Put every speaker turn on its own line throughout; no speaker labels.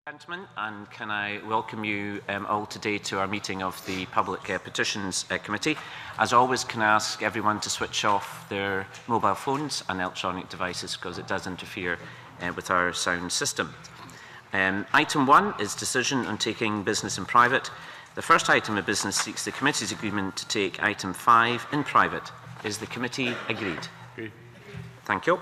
Gentlemen, and can I welcome you all today to our meeting of the Public Petitions Committee. As always, can I ask everyone to switch off their mobile phones and electronic devices because it does interfere with our sound system. Item 1 is decision on taking business in private. The first item of business seeks the committee's agreement to take item 5 in private. Is the committee agreed? Agreed. Thank you.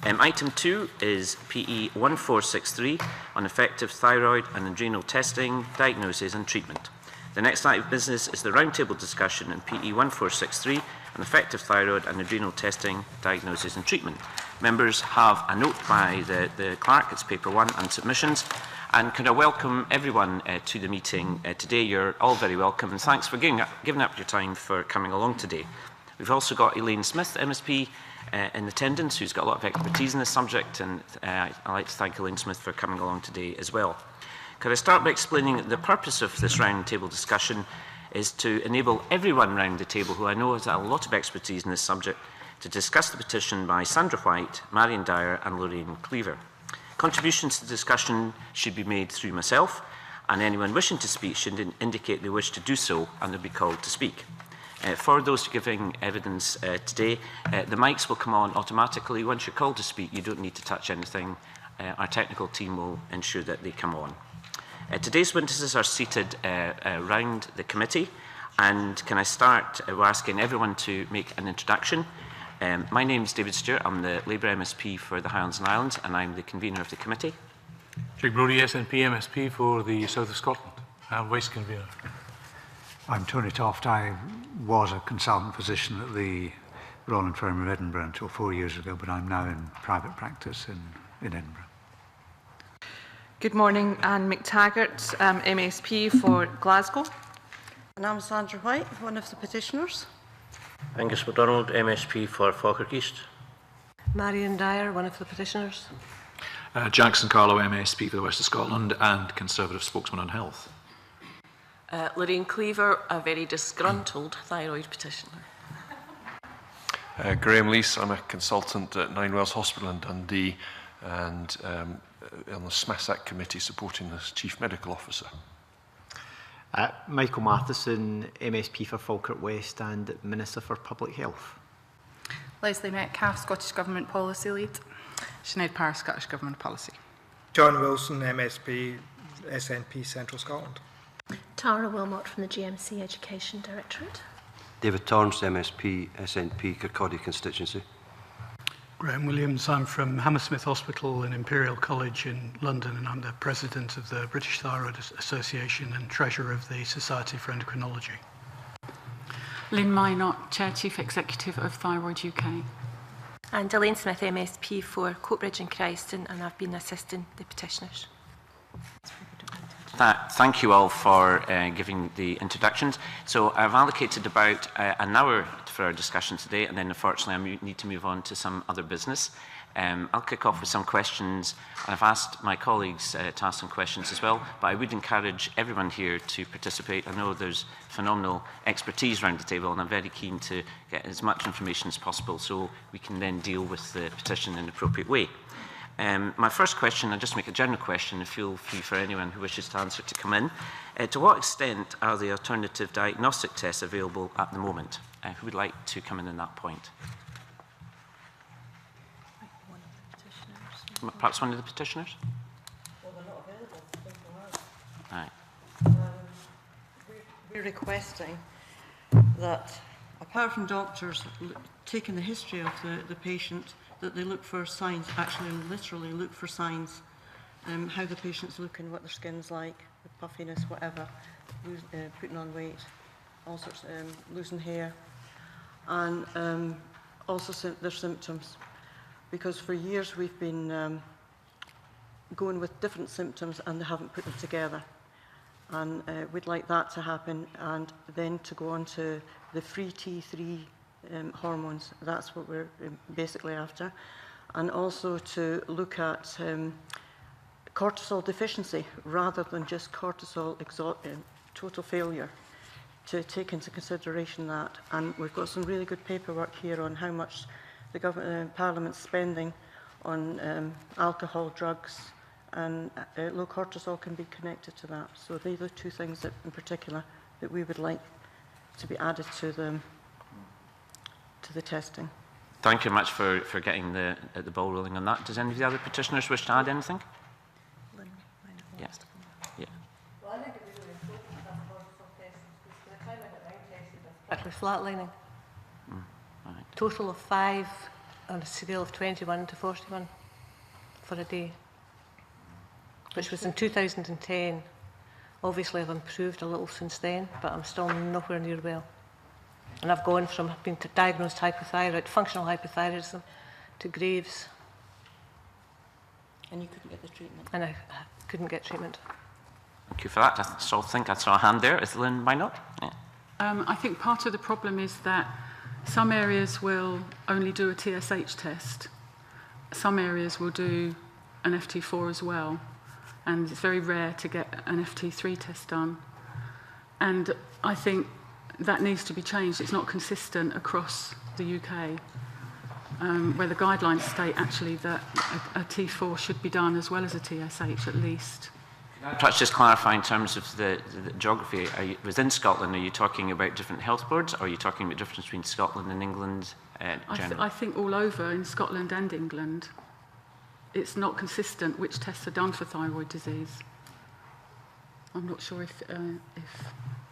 Item 2 is PE 1463 on effective thyroid and adrenal testing, diagnosis and treatment. The next item of business is the roundtable discussion on PE 1463 on effective thyroid and adrenal testing, diagnosis and treatment. Members have a note by the clerk, it's paper 1, and submissions. And can I welcome everyone to the meeting today. You're all very welcome, and thanks for giving up your time for coming along today. We've also got Elaine Smith, MSP, in attendance, who's got a lot of expertise in this subject, and I'd like to thank Elaine Smith for coming along today as well. Could I start by explaining that the purpose of this round table discussion is to enable everyone round the table who I know has a lot of expertise in this subject to discuss the petition by Sandra White, Marion Dyer and Lorraine Cleaver. Contributions to the discussion should be made through myself, and anyone wishing to speak should indicate they wish to do so and they'll be called to speak. For those giving evidence today, the mics will come on automatically. Once you're called to speak, you don't need to touch anything. Our technical team will ensure that they come on. Today's witnesses are seated around the committee, and can I start by asking everyone to make an introduction. My name is David Stewart. I'm the Labour MSP for the Highlands and Islands, and I'm the convener of the committee.
Jake Brodie, SNP MSP for the South of Scotland, and Waste convener.
I'm Tony Toft. I was a consultant physician at the Royal Infirmary of Edinburgh until 4 years ago, but I'm now in private practice in Edinburgh.
Good morning, Anne McTaggart, MSP for Glasgow.
And I'm Sandra White, one of the petitioners.
Angus MacDonald, MSP for Falkirk East.
Marion Dyer, one of the petitioners.
Jackson Carlow, MSP for the West of Scotland and Conservative spokesman on health.
Lorraine Cleaver, a very disgruntled thyroid petitioner.
Graham Lees, I'm a consultant at Nine Wells Hospital in Dundee and on the SMASAC committee supporting the Chief Medical Officer.
Michael Matheson, MSP for Falkirk West and Minister for Public Health.
Leslie Metcalfe, Scottish Government Policy Lead. Sinead Parr, Scottish Government Policy.
John Wilson, MSP, SNP Central Scotland.
Tara Wilmot from the GMC Education Directorate.
David Torrance, MSP, SNP Kirkcaldy constituency.
Graham Williams, I'm from Hammersmith Hospital and Imperial College in London, and I'm the President of the British Thyroid Association and Treasurer of the Society for Endocrinology.
Lynn Minot, Chair Chief Executive of Thyroid UK.
And Elaine Smith, MSP for Coatbridge and Christon, and I've been assisting the petitioners.
Thank you all for giving the introductions. So I've allocated about an hour for our discussion today, and then unfortunately I need to move on to some other business. I'll kick off with some questions, and I've asked my colleagues to ask some questions as well, but I would encourage everyone here to participate. I know there's phenomenal expertise around the table, and I'm very keen to get as much information as possible so we can then deal with the petition in an appropriate way. My first question, I'll just make a general question, and feel free for anyone who wishes to answer to come in. To what extent are the alternative diagnostic tests available at the moment? Who would like to come in on that point? Perhaps one of the petitioners?
Well, they're not available.
Right.
We're requesting that, apart from doctors taking the history of the patient, that they look for signs, actually literally look for signs, how the patient's looking, what their skin's like, the puffiness, whatever, putting on weight, all sorts of losing hair, and also their symptoms. Because for years we've been going with different symptoms and they haven't put them together. And we'd like that to happen, and then to go on to the free T3 hormones. That's what we're basically after. And also to look at cortisol deficiency rather than just cortisol total failure, to take into consideration that. And we've got some really good paperwork here on how much the Parliament's spending on alcohol, drugs and low cortisol can be connected to that. So these are two things that, in particular, that we would like to be added to the testing.
Thank you very much for getting the ball rolling on that. Does any of the other petitioners wish to add anything? Yeah. Yeah.
Well, I think it was really important to have cortisol tests because by the time I got mine tested, I was flatlining.
Right.
Total of 5 on a scale of 21 to 41 for a day, which was in 2010. Obviously, I've improved a little since then, but I'm still nowhere near well. And I've gone from being diagnosed hypothyroid, functional hypothyroidism, to Graves.
And you couldn't get the treatment?
And I couldn't get treatment.
Thank you for that. I think I saw a hand there. Is Lynn Minot? Yeah.
I think part of the problem is that some areas will only do a TSH test. Some areas will do an FT4 as well. And it's very rare to get an FT3 test done. And I think that needs to be changed. It's not consistent across the UK, where the guidelines state actually that a T4 should be done as well as a TSH at least.
Perhaps just clarify in terms of the geography. Within Scotland, are you talking about different health boards, or are you talking about the difference between Scotland and England generally?
I think all over in Scotland and England, it's not consistent which tests are done for thyroid disease. I'm not sure if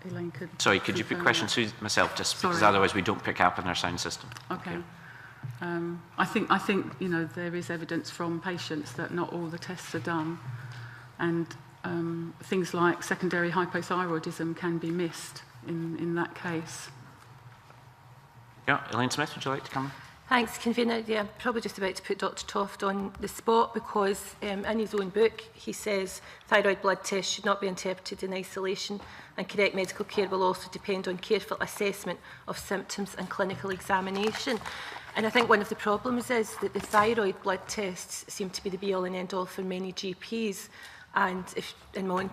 Elaine could...
Sorry, could you put questions to myself, just because otherwise we don't pick up in our sound system.
Okay. I think you know, there is evidence from patients that not all the tests are done, and things like secondary hypothyroidism can be missed in that case.
Yeah, Elaine Smith, would you like to come in?
Thanks, Convener. Yeah, I'm probably just about to put Dr Toft on the spot because in his own book he says thyroid blood tests should not be interpreted in isolation, and correct medical care will also depend on careful assessment of symptoms and clinical examination. And I think one of the problems is that the thyroid blood tests seem to be the be-all and end-all for many GPs, and if in my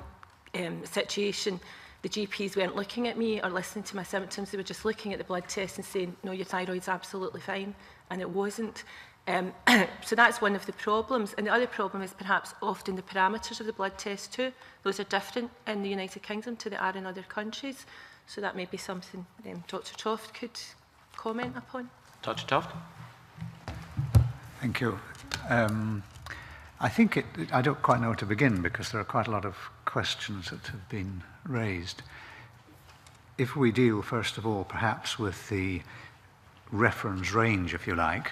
own situation the GPs weren't looking at me or listening to my symptoms, they were just looking at the blood test and saying, no, your thyroid's absolutely fine, and it wasn't. So that's one of the problems. And the other problem is perhaps often the parameters of the blood test too. Those are different in the United Kingdom to they are in other countries. So that may be something Dr Toft could comment upon.
Dr Toft?
Thank you. I think I don't quite know where to begin because there are quite a lot of questions that have been raised. If we deal, first of all, perhaps with the reference range, if you like,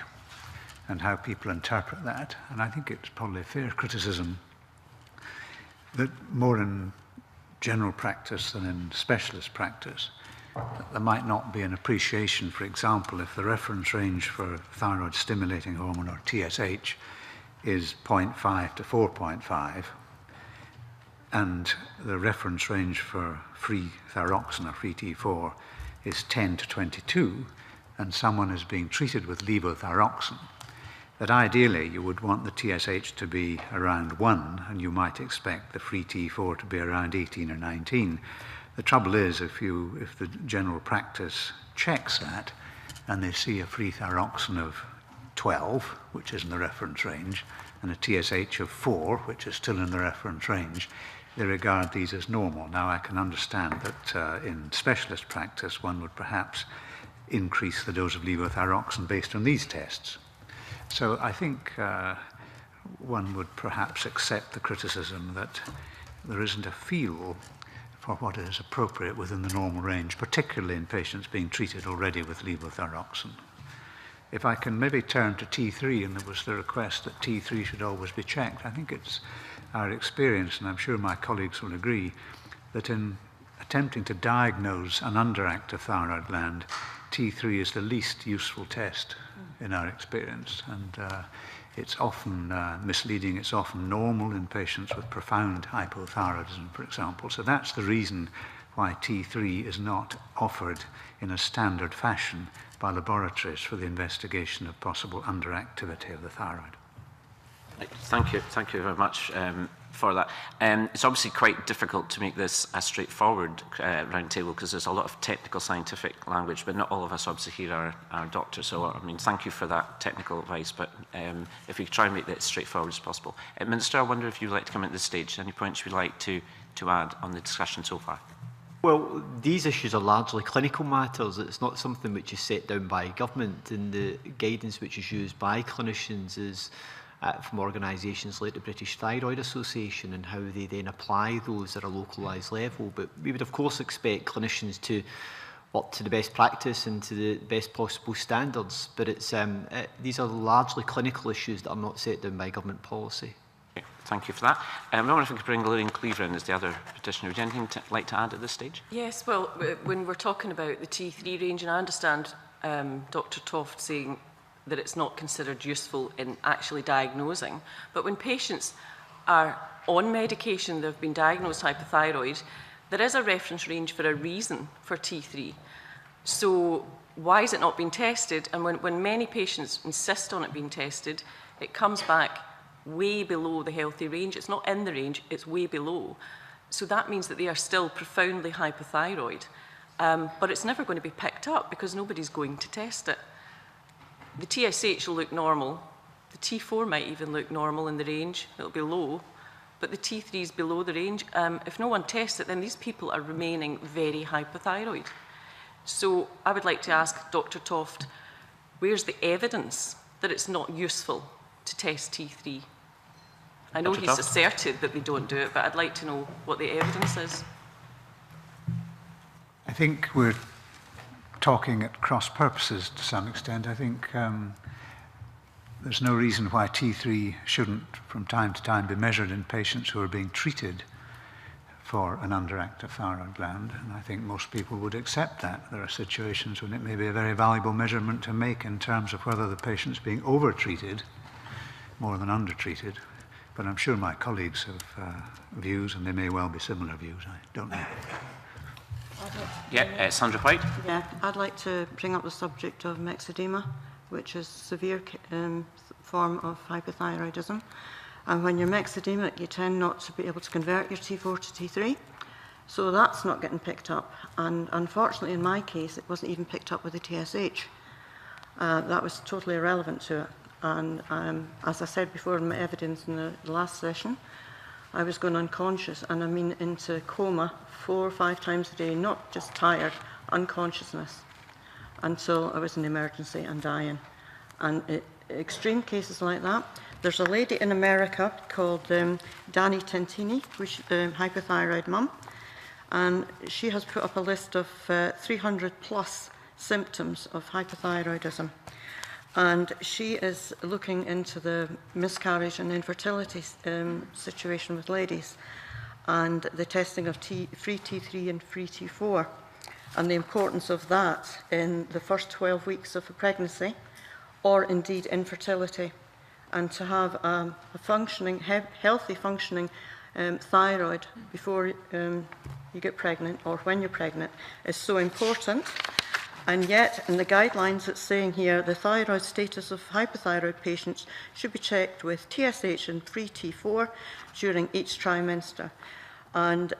and how people interpret that, and I think it's probably a fair criticism that more in general practice than in specialist practice, that there might not be an appreciation, for example, if the reference range for thyroid stimulating hormone, or TSH, is 0.5 to 4.5, and the reference range for free thyroxine, or free T4, is 10 to 22, and someone is being treated with levothyroxine, that ideally you would want the TSH to be around 1, and you might expect the free T4 to be around 18 or 19. The trouble is, if the general practice checks that, and they see a free thyroxine of 12, which is in the reference range, and a TSH of 4, which is still in the reference range, they regard these as normal. Now, I can understand that in specialist practice, one would perhaps increase the dose of levothyroxine based on these tests. So I think one would perhaps accept the criticism that there isn't a feel for what is appropriate within the normal range, particularly in patients being treated already with levothyroxine. If I can maybe turn to T3, and there was the request that T3 should always be checked. I think it's our experience, and I'm sure my colleagues will agree, that in attempting to diagnose an underactive thyroid gland, T3 is the least useful test in our experience, and it's often misleading. It's often normal in patients with profound hypothyroidism, for example. So that's the reason why T3 is not offered in a standard fashion by laboratories for the investigation of possible underactivity of the thyroid.
Thank you very much for that. It's obviously quite difficult to make this a straightforward round table because there's a lot of technical scientific language, but not all of us obviously here are doctors. So I mean, thank you for that technical advice, but if we could try and make that as straightforward as possible. Minister, I wonder if you'd like to come at this stage. Any points you'd like to add on the discussion so far?
Well, these issues are largely clinical matters. It's not something which is set down by government, and the guidance which is used by clinicians is from organisations like the British Thyroid Association and how they then apply those at a localised level. But we would of course expect clinicians to work to the best practice and to the best possible standards. But it's these are largely clinical issues that are not set down by government policy.
Okay, thank you for that. I wonder if we could bring Lillian Cleaver in as the other petitioner. Would you have anything like to add at this stage?
Yes, well, when we're talking about the T3 range, and I understand Dr Toft saying that it's not considered useful in actually diagnosing, but when patients are on medication, they've been diagnosed hypothyroid, there is a reference range for a reason for T3. So why is it not being tested? And when many patients insist on it being tested, it comes back way below the healthy range. It's not in the range, it's way below. So that means that they are still profoundly hypothyroid. But it's never going to be picked up because nobody's going to test it. The TSH will look normal. The T4 might even look normal in the range. It'll be low. But the T3 is below the range. If no one tests it, then these people are remaining very hypothyroid. So I would like to ask Dr Toft, where's the evidence that it's not useful to test T3? I know he's asserted that they don't do it, but I'd like to know what the evidence is.
I think we're talking at cross purposes to some extent. I think there's no reason why T3 shouldn't from time to time be measured in patients who are being treated for an underactive thyroid gland, and I think most people would accept that. There are situations when it may be a very valuable measurement to make in terms of whether the patient's being over-treated more than under-treated, but I'm sure my colleagues have views, and they may well be similar views. I don't know.
Yeah, Sandra White.
Yeah, I'd like to bring up the subject of myxedema, which is a severe form of hypothyroidism. And when you're myxedemic, you tend not to be able to convert your T4 to T3. So that's not getting picked up. And unfortunately, in my case, it wasn't even picked up with the TSH. That was totally irrelevant to it. And as I said before in my evidence in the last session, I was going unconscious, and I mean into coma 4 or 5 times a day, not just tired, unconsciousness, until I was in emergency and dying. And extreme cases like that. There's a lady in America called Danny Tentini, who's hypothyroid mum, and she has put up a list of 300 plus symptoms of hypothyroidism. And she is looking into the miscarriage and infertility situation with ladies, and the testing of free T3 and free T4, and the importance of that in the first 12 weeks of a pregnancy, or indeed infertility. And to have a functioning, healthy functioning thyroid before you get pregnant, or when you're pregnant, is so important. And yet, in the guidelines, it's saying here the thyroid status of hypothyroid patients should be checked with TSH and free T4 during each trimester. And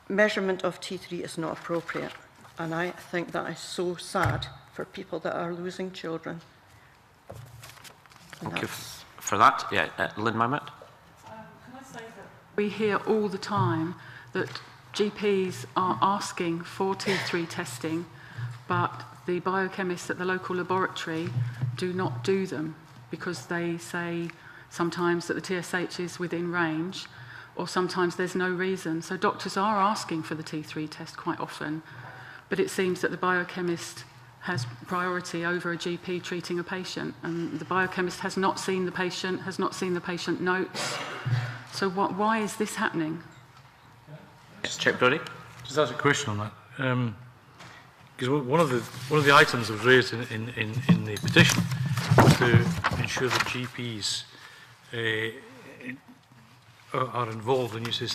measurement of T3 is not appropriate. And I think that is so sad for people that are losing children.
Thank you for that. Yeah, Lynn Mamet.
Can I say that we hear all the time that GPs are asking for T3 testing, but the biochemists at the local laboratory do not do them because they say sometimes that the TSH is within range, or sometimes there's no reason. So doctors are asking for the T3 test quite often, but it seems that the biochemist has priority over a GP treating a patient, and the biochemist has not seen the patient, has not seen the patient notes. So why is this happening?
Chair Brody?
Just ask a question on that. Because one of the items that was raised in the petition was to ensure that GPs are involved, and you say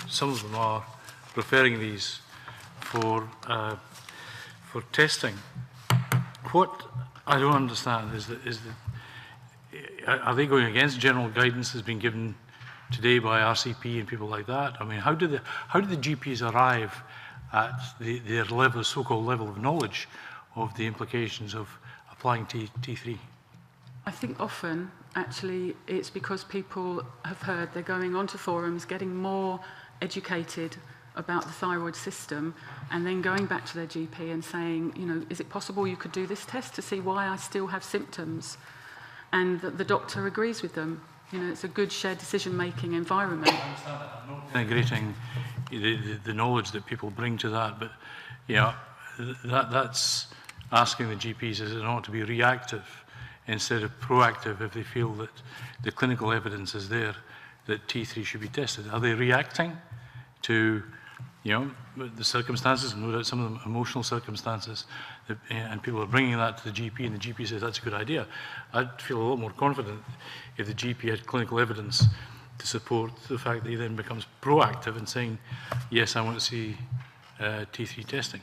some of them are preferring these for testing. What I don't understand is that are they going against general guidance that's been given today by RCP and people like that? I mean, how do the GPs arrive at their level, so-called level of knowledge of the implications of applying T3?
I think often, actually, it's because people have heard, they're going onto forums, getting more educated about the thyroid system, and then going back to their GP and saying, you know, is it possible you could do this test to see why I still have symptoms? And the doctor agrees with them. You know, it's a good shared decision-making environment.
Integrating the knowledge that people bring to that, but you know, that's asking the GPs, is it not to be reactive instead of proactive if they feel that the clinical evidence is there that T3 should be tested? Are they reacting to, you know, the circumstances, no doubt some of them emotional circumstances, and people are bringing that to the GP, and the GP says that's a good idea? I'd feel a lot more confident if the GP had clinical evidence to support the fact that he then becomes proactive in saying, yes, I want to see T3 testing.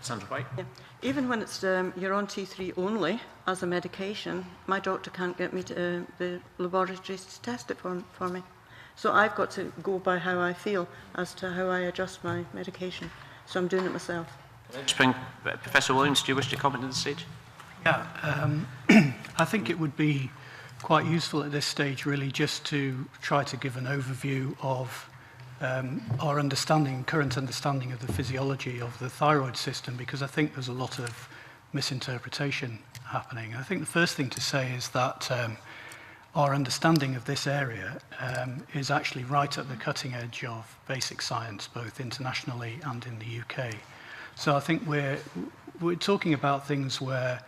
Sandra White.
Yeah. Even when it's you're on T3 only as a medication, my doctor can't get me to the laboratories to test it for me. So I've got to go by how I feel as to how I adjust my medication. So I'm doing it myself.
Professor Williams, do you wish to comment at this stage?
Yeah, I think it would be quite useful at this stage really just to try to give an overview of our current understanding of the physiology of the thyroid system, because I think there's a lot of misinterpretation happening. I think the first thing to say is that our understanding of this area is actually right at the cutting edge of basic science, both internationally and in the UK. So I think we're talking about things where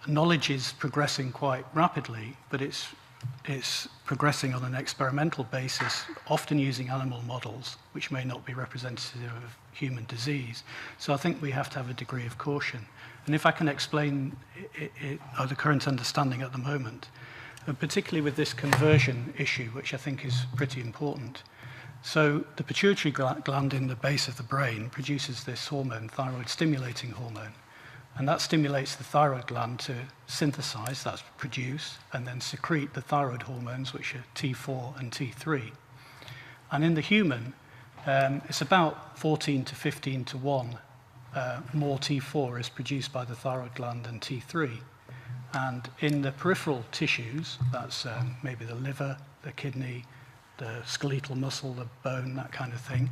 knowledge is progressing quite rapidly, but it's progressing on an experimental basis, often using animal models, which may not be representative of human disease. So I think we have to have a degree of caution. And if I can explain the current understanding at the moment, particularly with this conversion issue, which I think is pretty important. So the pituitary gland in the base of the brain produces this hormone, thyroid-stimulating hormone. And that stimulates the thyroid gland to synthesize, that's produce, and then secrete the thyroid hormones, which are T4 and T3. And in the human, it's about 14 to 15 to 1 more T4 is produced by the thyroid gland than T3. And in the peripheral tissues, that's maybe the liver, the kidney, the skeletal muscle, the bone, that kind of thing,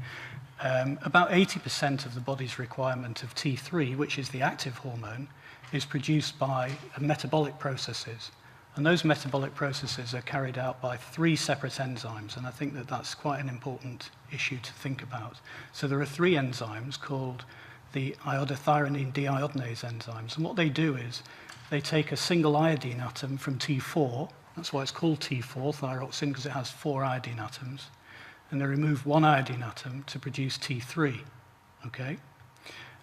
about 80% of the body's requirement of T3, which is the active hormone, is produced by metabolic processes. And those metabolic processes are carried out by 3 separate enzymes, and I think that that's quite an important issue to think about. So there are 3 enzymes called the iodothyronine deiodinase enzymes, and what they do is they take a single iodine atom from T4, that's why it's called T4, thyroxine, because it has 4 iodine atoms, and they remove 1 iodine atom to produce T3, okay?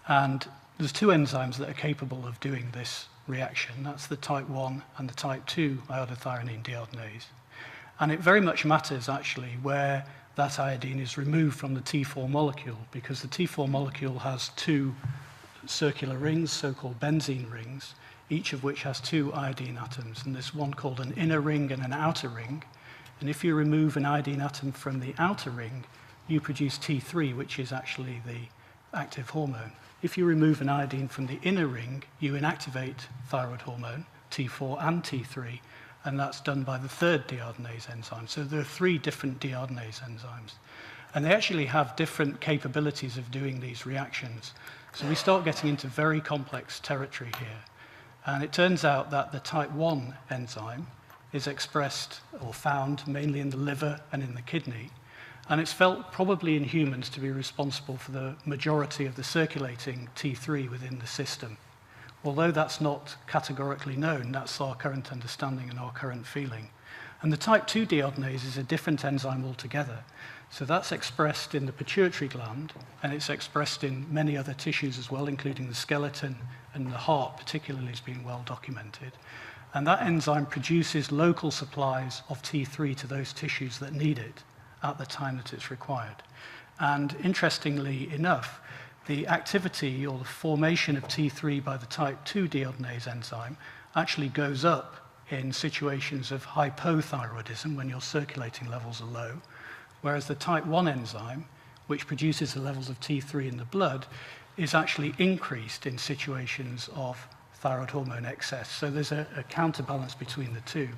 And there's 2 enzymes that are capable of doing this reaction. That's the type 1 and the type 2 iodothyronine deiodinase. And it very much matters, actually, where that iodine is removed from the T4 molecule, because the T4 molecule has 2 circular rings, so-called benzene rings, each of which has 2 iodine atoms. And there's one called an inner ring and an outer ring. And if you remove an iodine atom from the outer ring, you produce T3, which is actually the active hormone. If you remove an iodine from the inner ring, you inactivate thyroid hormone, T4 and T3, and that's done by the 3rd deiodinase enzyme. So there are 3 different deiodinase enzymes. And they actually have different capabilities of doing these reactions. So we start getting into very complex territory here. And it turns out that the type 1 enzyme is expressed or found mainly in the liver and in the kidney. And it's felt probably in humans to be responsible for the majority of the circulating T3 within the system. Although that's not categorically known, that's our current understanding and our current feeling. And the type 2 deiodinase is a different enzyme altogether. So that's expressed in the pituitary gland, and it's expressed in many other tissues as well, including the skeleton, and the heart particularly has been well documented. And that enzyme produces local supplies of T3 to those tissues that need it at the time that it's required. And interestingly enough, the activity or the formation of T3 by the type 2 deiodinase enzyme actually goes up in situations of hypothyroidism when your circulating levels are low, whereas the type 1 enzyme, which produces the levels of T3 in the blood, is actually increased in situations of thyroid hormone excess. So there's a counterbalance between the two.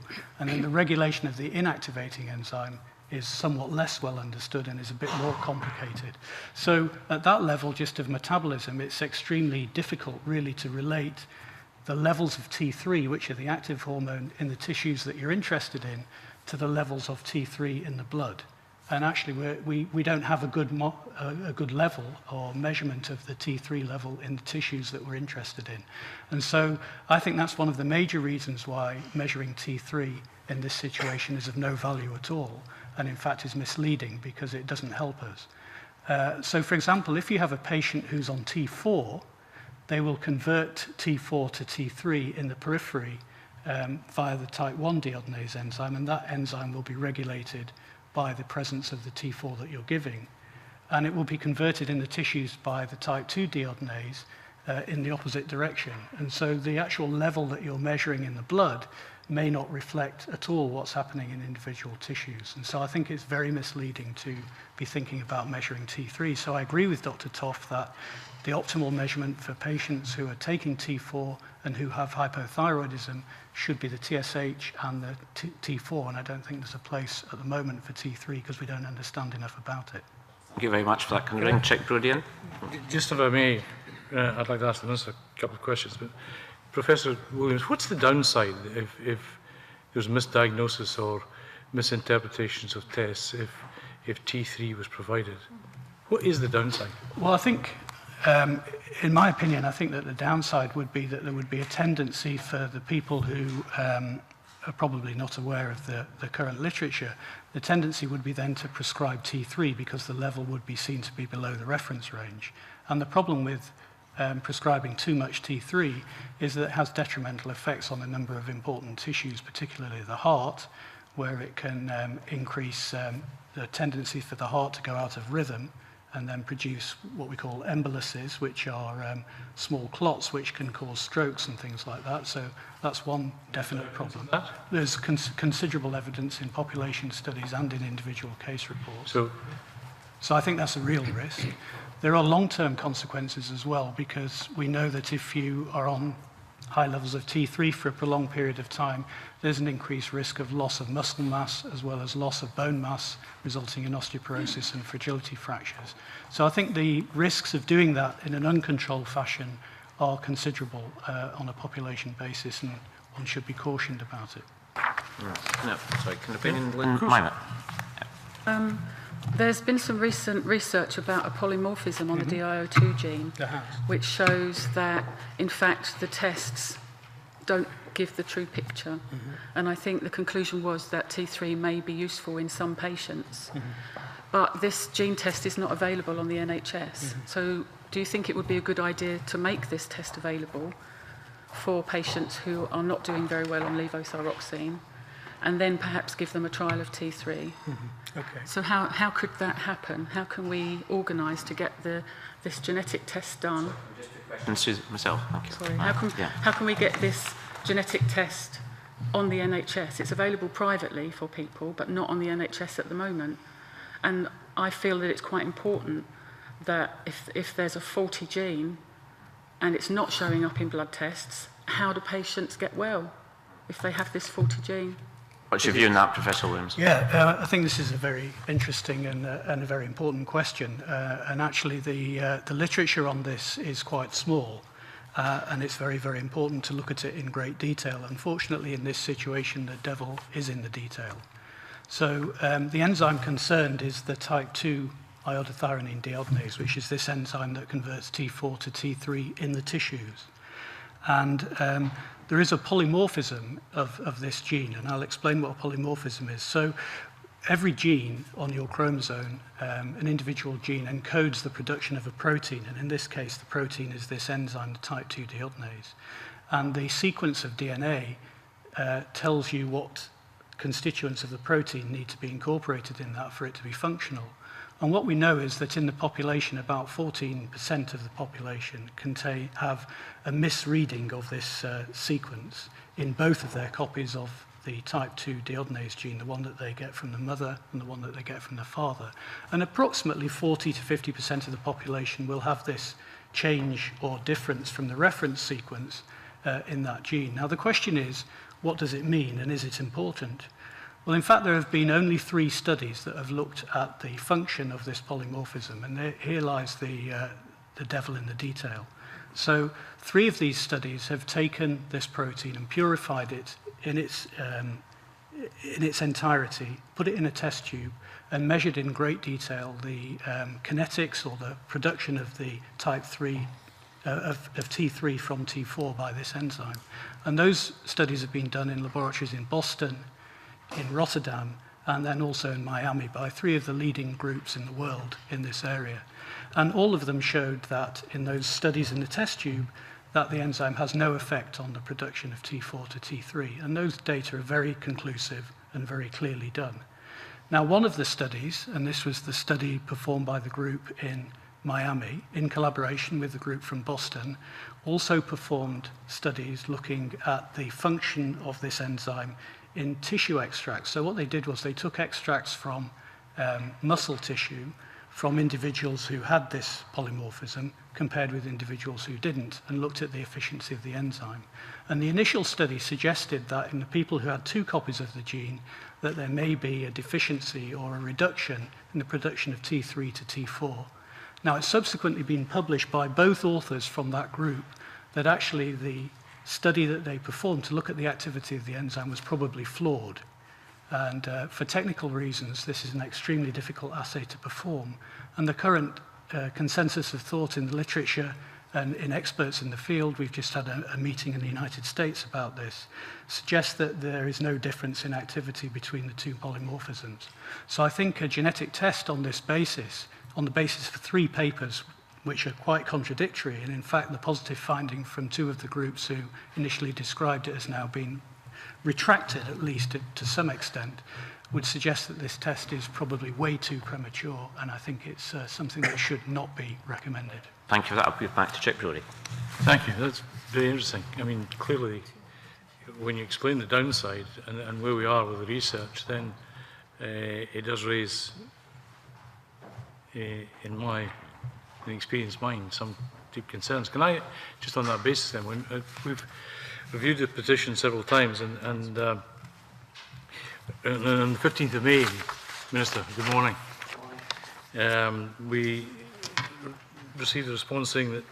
And then the regulation of the inactivating enzyme is somewhat less well understood and is a bit more complicated. So at that level, just of metabolism, it's extremely difficult really to relate the levels of T3, which are the active hormone in the tissues that you're interested in, to the levels of T3 in the blood. And actually, we don't have a good level or measurement of the T3 level in the tissues that we're interested in. And so I think that's one of the major reasons why measuring T3 in this situation is of no value at all, and in fact is misleading because it doesn't help us. So for example, if you have a patient who's on T4, they will convert T4 to T3 in the periphery via the type 1 deodenase enzyme, and that enzyme will be regulated by the presence of the T4 that you're giving. And it will be converted in the tissues by the type 2 deodenase in the opposite direction. And so the actual level that you're measuring in the blood may not reflect at all what's happening in individual tissues. And so I think it's very misleading to be thinking about measuring T3. So I agree with Dr. Toft that the optimal measurement for patients who are taking T4 and who have hypothyroidism should be the TSH and the T4, and I don't think there's a place at the moment for T3 because we don't understand enough about it.
Thank you very much for that. Can we bring Chick Brodie in?
Just if I may, I'd like to ask the Minister a couple of questions. But Professor Williams, what's the downside if there's misdiagnosis or misinterpretations of tests if T3 was provided? What is the downside?
Well, I think, in my opinion, I think that the downside would be that there would be a tendency for the people who are probably not aware of the current literature, the tendency would be then to prescribe T3 because the level would be seen to be below the reference range. And the problem with prescribing too much T3 is that it has detrimental effects on a number of important tissues, particularly the heart, where it can increase the tendency for the heart to go out of rhythm and then produce what we call emboluses, which are small clots which can cause strokes and things like that. So that's one definite problem. There's considerable evidence in population studies and in individual case reports. So I think that's a real risk. There are long-term consequences as well, because we know that if you are on high levels of T3 for a prolonged period of time, there's an increased risk of loss of muscle mass as well as loss of bone mass, resulting in osteoporosis and fragility fractures. So I think the risks of doing that in an uncontrolled fashion are considerable on a population basis, and one should be cautioned about it.
No, sorry, can I bring in Lynn Mymet?
There's been some recent research about a polymorphism on the DIO2 gene, which shows that, in fact, the tests don't give the true picture. And I think the conclusion was that T3 may be useful in some patients. But this gene test is not available on the NHS. So do you think it would be a good idea to make this test available for patients who are not doing very well on levothyroxine, and then perhaps give them a trial of T3?
Okay.
So how could that happen? How can we organise to get this genetic test done?
Myself, thank you.
Sorry, how can we get this genetic test on the NHS? It's available privately for people, but not on the NHS at the moment. And I feel that it's quite important that if there's a faulty gene and it's not showing up in blood tests, how do patients get well if they have this faulty gene?
What's your view on that, Professor Williams?
Yeah, I think this is a very interesting and a very important question. And actually, the literature on this is quite small, and it's very, very important to look at it in great detail. Unfortunately, in this situation, the devil is in the detail. So the enzyme concerned is the type 2 iodothyronine deodenase, which is this enzyme that converts T4 to T3 in the tissues. And there is a polymorphism of this gene, and I'll explain what a polymorphism is. So every gene on your chromosome, an individual gene, encodes the production of a protein, and in this case, the protein is this enzyme, the type 2 deodenase. And the sequence of DNA tells you what constituents of the protein need to be incorporated in that for it to be functional. And what we know is that in the population, about 14% of the population have a misreading of this sequence in both of their copies of the type 2 deodenase gene, the one that they get from the mother and the one that they get from the father. And approximately 40 to 50% of the population will have this change or difference from the reference sequence in that gene. Now, the question is, what does it mean and is it important? Well, in fact, there have been only 3 studies that have looked at the function of this polymorphism, and here lies the devil in the detail. So 3 of these studies have taken this protein and purified it in its entirety, put it in a test tube, and measured in great detail the kinetics or the production of the type 3 of T3 from T4 by this enzyme. And those studies have been done in laboratories in Boston, in Rotterdam, and then also in Miami by 3 of the leading groups in the world in this area. And all of them showed that in those studies in the test tube, that the enzyme has no effect on the production of T4 to T3. And those data are very conclusive and very clearly done. Now, one of the studies, and this was the study performed by the group in Miami, in collaboration with the group from Boston, also performed studies looking at the function of this enzyme in tissue extracts. So what they did was they took extracts from muscle tissue from individuals who had this polymorphism compared with individuals who didn't, and looked at the efficiency of the enzyme. And the initial study suggested that in the people who had 2 copies of the gene, that there may be a deficiency or a reduction in the production of T3 to T4. Now, it's subsequently been published by both authors from that group that actually the study that they performed to look at the activity of the enzyme was probably flawed. And for technical reasons, this is an extremely difficult assay to perform. And the current consensus of thought in the literature and in experts in the field, we've just had a meeting in the United States about this, suggests that there is no difference in activity between the 2 polymorphisms. So I think a genetic test on this basis, on the basis of 3 papers, which are quite contradictory, and in fact the positive finding from 2 of the groups who initially described it has now been retracted, at least to some extent, would suggest that this test is probably way too premature, and I think it's something that should not be recommended.
Thank you for that. I'll be back to Chip Rory.
Thank you. That's very interesting. I mean, clearly, when you explain the downside and where we are with the research, then it does raise, in my inexperienced mind, some deep concerns. Can I, just on that basis then, we've reviewed the petition several times, and on the 15th of May, Minister, good morning, we received a response saying that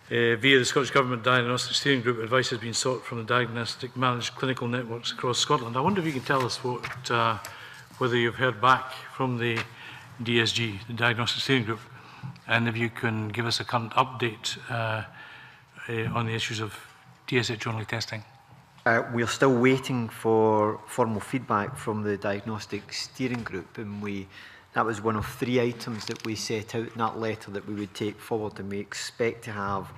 via the Scottish Government Diagnostic Steering Group, advice has been sought from the diagnostic managed clinical networks across Scotland. I wonder if you can tell us whether you've heard back from the DSG, the Diagnostic Steering Group, and if you can give us a current update on the issues of TSH-only testing.
We're still waiting for formal feedback from the Diagnostic Steering Group, and that was one of 3 items that we set out in that letter that we would take forward, and we expect to have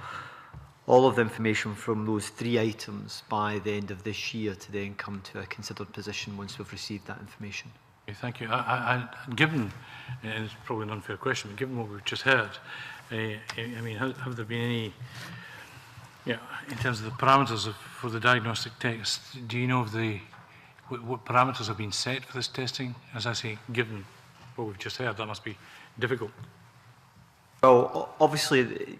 all of the information from those 3 items by the end of this year to then come to a considered position once we've received that information.
Okay, thank you. Given, and it's probably an unfair question, but given what we've just heard, I mean, have there been any, in terms of the parameters for the diagnostic test, do you know if what parameters have been set for this testing? As I say, given what we've just heard, that must be difficult.
Well, obviously,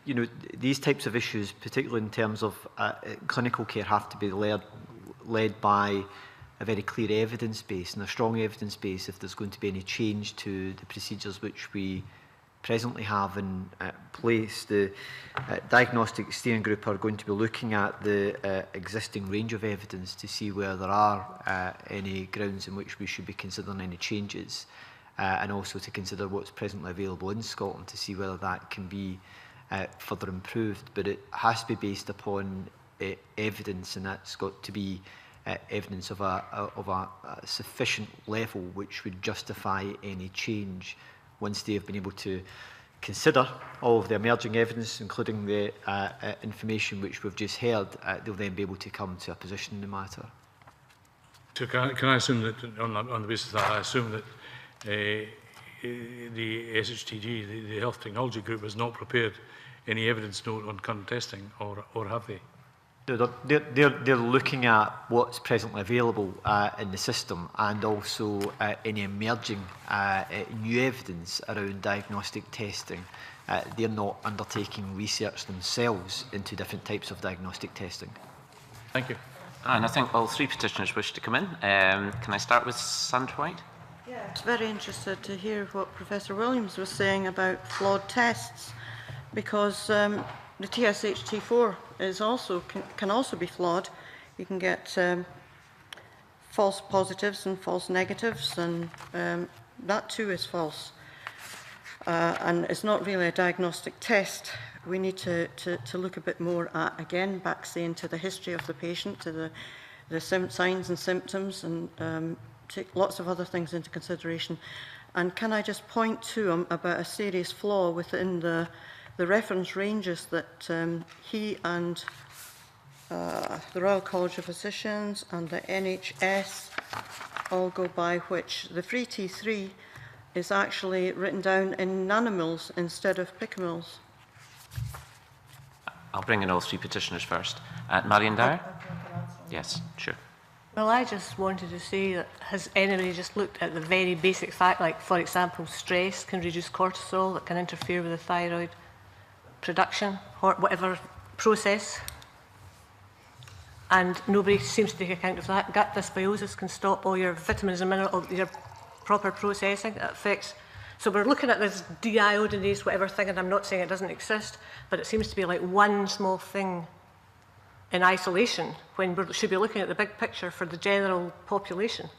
these types of issues, particularly in terms of clinical care, have to be led by a very clear evidence base and a strong evidence base if there's going to be any change to the procedures which we presently have in place. The Diagnostic Steering Group are going to be looking at the existing range of evidence to see where there are any grounds in which we should be considering any changes, and also to consider what's presently available in Scotland to see whether that can be further improved. But it has to be based upon evidence, and that's got to be evidence of a sufficient level which would justify any change. Once they have been able to consider all of the emerging evidence, including the information which we've just heard, they'll then be able to come to a position in the matter. So
can I assume that, on the basis of that, I assume that the SHTG, the Health Technology Group, has not prepared any evidence note on current testing, or have they?
They're looking at what's presently available in the system, and also any emerging new evidence around diagnostic testing. They're not undertaking research themselves into different types of diagnostic testing.
Thank you.
And I think all three petitioners wish to come in. Can I start with Sandra White?
Yeah, I was very interested to hear what Professor Williams was saying about flawed tests, because the TSHT4 is can also be flawed. You can get false positives and false negatives, and that too is false. And it's not really a diagnostic test. We need to look a bit more at, again, back saying to the history of the patient, to the signs and symptoms, and take lots of other things into consideration. And can I just point to about a serious flaw within the reference ranges that he and the Royal College of Physicians and the NHS all go by, which the free T3 is actually written down in nanomils instead of picomils.
I'll bring in all three petitioners first. Marion Dyer? Yes, sure.
Well, I just wanted to say that has anybody just looked at the very basic fact, like, for example, stress can reduce cortisol, that can interfere with the thyroid production or whatever process, and nobody seems to take account of that. Gut dysbiosis can stop all your vitamins and minerals, your proper processing. That affects. So we're looking at this deiodinase, whatever thing, and I'm not saying it doesn't exist, but it seems to be like one small thing in isolation when we should be looking at the big picture for the general population.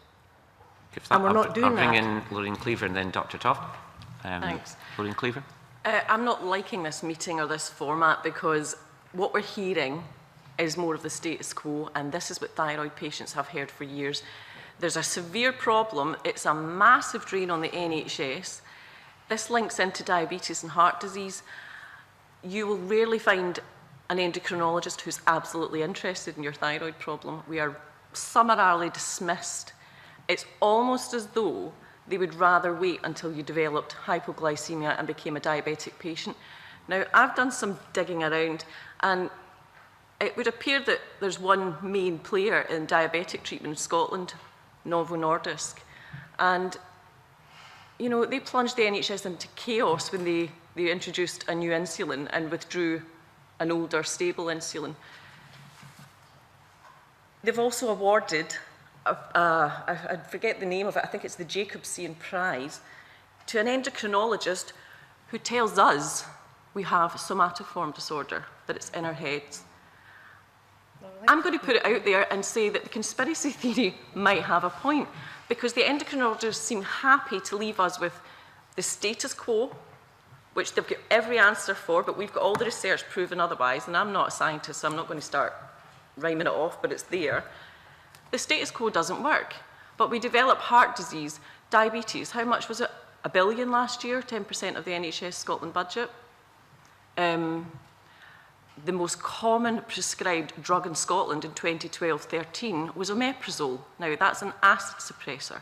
And we're not doing that.
I'll bring in Lorraine Cleaver and then Dr. Toft.
Thanks.
Lorraine Cleaver.
I'm not liking this meeting or this format, because what we're hearing is more of the status quo, and this is what thyroid patients have heard for years. There's a severe problem. It's a massive drain on the NHS. This links into diabetes and heart disease. You will rarely find an endocrinologist who's absolutely interested in your thyroid problem. We are summarily dismissed. It's almost as though they would rather wait until you developed hypoglycemia and became a diabetic patient. Now, I've done some digging around, and it would appear that there's one main player in diabetic treatment in Scotland, Novo Nordisk. And, you know, they plunged the NHS into chaos when they introduced a new insulin and withdrew an older, stable insulin. They've also awarded, I forget the name of it, I think it's the Jacobsian Prize, to an endocrinologist who tells us we have somatoform disorder, that it's in our heads. I'm going to put it out there and say that the conspiracy theory might have a point, because the endocrinologists seem happy to leave us with the status quo, which they've got every answer for, but we've got all the research proving otherwise, and I'm not a scientist, so I'm not going to start rhyming it off, but it's there. The status quo doesn't work, but we develop heart disease, diabetes. How much was it? $1 billion last year, 10% of the NHS Scotland budget. The most common prescribed drug in Scotland in 2012-13 was omeprazole. Now, that's an acid suppressor.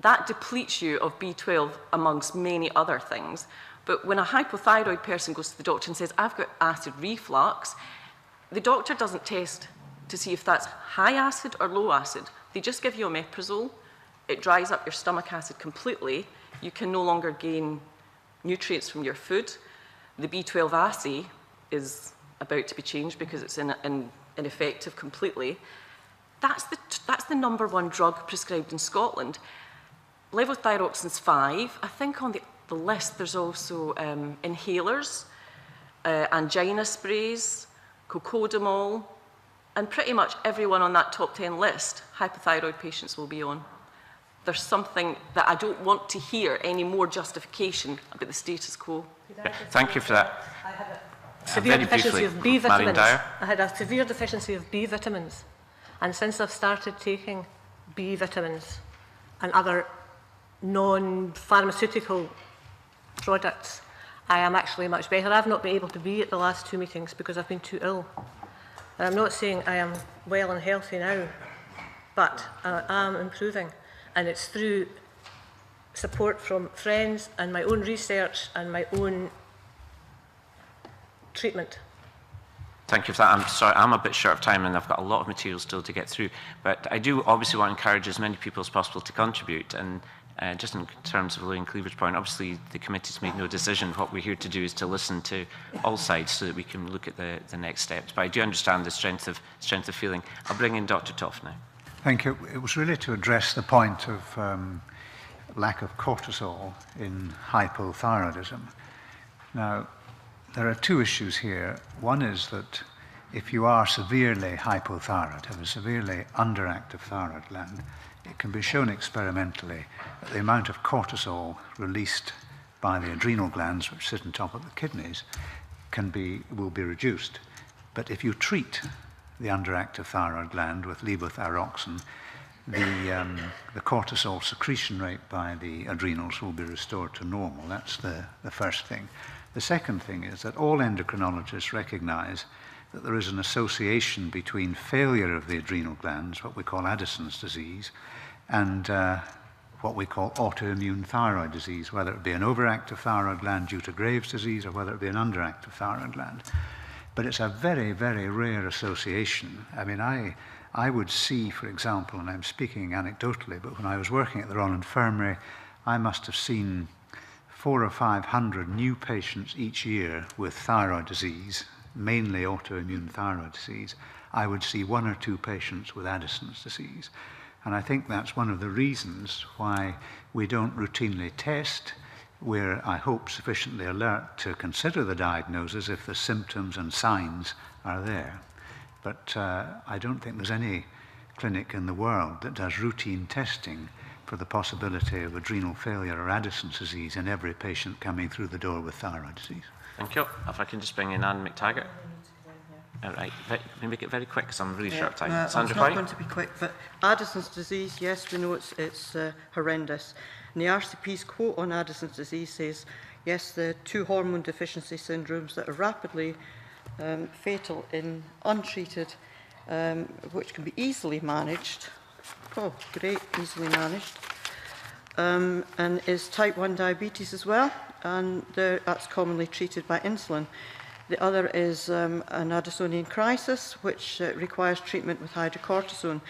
That depletes you of B12 amongst many other things. But when a hypothyroid person goes to the doctor and says, I've got acid reflux, the doctor doesn't test to see if that's high acid or low acid. They just give you omeprazole. It dries up your stomach acid completely. You can no longer gain nutrients from your food. The B12 assay is about to be changed because it's ineffective completely. That's the #1 drug prescribed in Scotland. Levothyroxine's 5. I think on the list there's also inhalers, angina sprays, cocodamol, and pretty much everyone on that top 10 list, hypothyroid patients will be on. There's something that I don't want to hear any more justification about the status quo.
Thank you for that.
I had a severe deficiency of B vitamins. I had a severe deficiency of B vitamins. And since I've started taking B vitamins and other non-pharmaceutical products, I am actually much better. I've not been able to be at the last 2 meetings because I've been too ill. And I'm not saying I am well and healthy now, but I am improving. And it's through support from friends and my own research and my own treatment.
Thank you for that. I'm sorry, I'm a bit short of time and I've got a lot of material still to get through, but I do obviously want to encourage as many people as possible to contribute, and just in terms of Lillian Cleaver's point, obviously the committee's made no decision. What we're here to do is to listen to all sides so that we can look at the next steps, but I do understand the strength of feeling. I'll bring in Dr. Toft now.
Thank you. It was really to address the point of lack of cortisol in hypothyroidism. Now, there are two issues here. One is that if you are severely hypothyroid, have a severely underactive thyroid gland, it can be shown experimentally that the amount of cortisol released by the adrenal glands, which sit on top of the kidneys, will be reduced. But if you treat the underactive thyroid gland with levothyroxine, the cortisol secretion rate by the adrenals will be restored to normal. That's the first thing. The second thing is that all endocrinologists recognize that there is an association between failure of the adrenal glands, what we call Addison's disease, and what we call autoimmune thyroid disease, whether it be an overactive thyroid gland due to Graves' disease or whether it be an underactive thyroid gland. But it's a very, very rare association. I mean, I would see, for example, and I'm speaking anecdotally, but when I was working at the Royal Infirmary, I must have seen 400 or 500 new patients each year with thyroid disease, mainly autoimmune thyroid disease. I would see 1 or 2 patients with Addison's disease. And I think that's one of the reasons why we don't routinely test. We're, I hope, sufficiently alert to consider the diagnosis if the symptoms and signs are there. But I don't think there's any clinic in the world that does routine testing for the possibility of adrenal failure or Addison's disease in every patient coming through the door with thyroid disease.
Thank you. If I can just bring in Anne McTaggart. All right, let me make it very quick because I'm really short of time. Sandra
It's not going to be quick, but Addison's disease, yes, we know it's horrendous. And the RCP's quote on Addison's disease says, yes, the 2 hormone deficiency syndromes that are rapidly fatal in untreated, which can be easily managed. Oh, great, easily managed. And is type 1 diabetes as well, and that's commonly treated by insulin. The other is an Addisonian crisis, which requires treatment with hydrocortisone.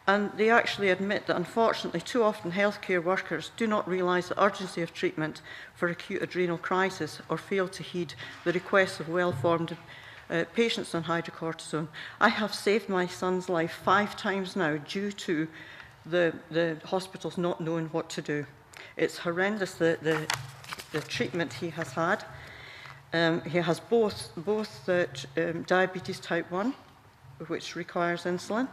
And they actually admit that, unfortunately, too often healthcare workers do not realise the urgency of treatment for acute adrenal crisis or fail to heed the requests of well-formed patients on hydrocortisone. I have saved my son's life 5 times now due to the hospitals not knowing what to do. It's horrendous, the treatment he has had. He has both diabetes type 1, which requires insulin,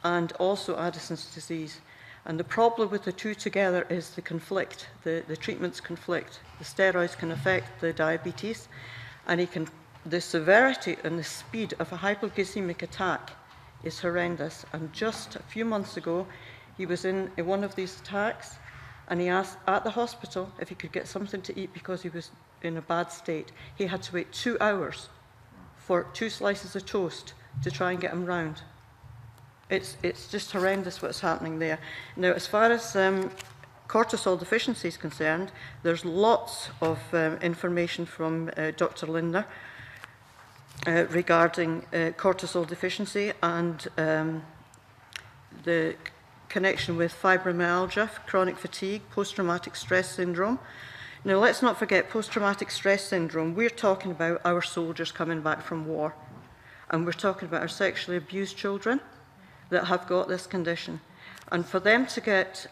and also Addison's disease. And the problem with the two together is the conflict. The treatments conflict. The steroids can affect the diabetes, and the severity and the speed of a hypoglycemic attack is horrendous. And just a few months ago, he was in one of these attacks, and he asked at the hospital if he could get something to eat because he was in a bad state. He had to wait 2 hours for 2 slices of toast to try and get him round. It's just horrendous what's happening there. Now, as far as cortisol deficiency is concerned, there's lots of information from Dr. Linder regarding cortisol deficiency and the connection with fibromyalgia, chronic fatigue, post-traumatic stress syndrome. Now, let's not forget post-traumatic stress syndrome. We're talking about our soldiers coming back from war, and we're talking about our sexually abused children that have got this condition. And for them to get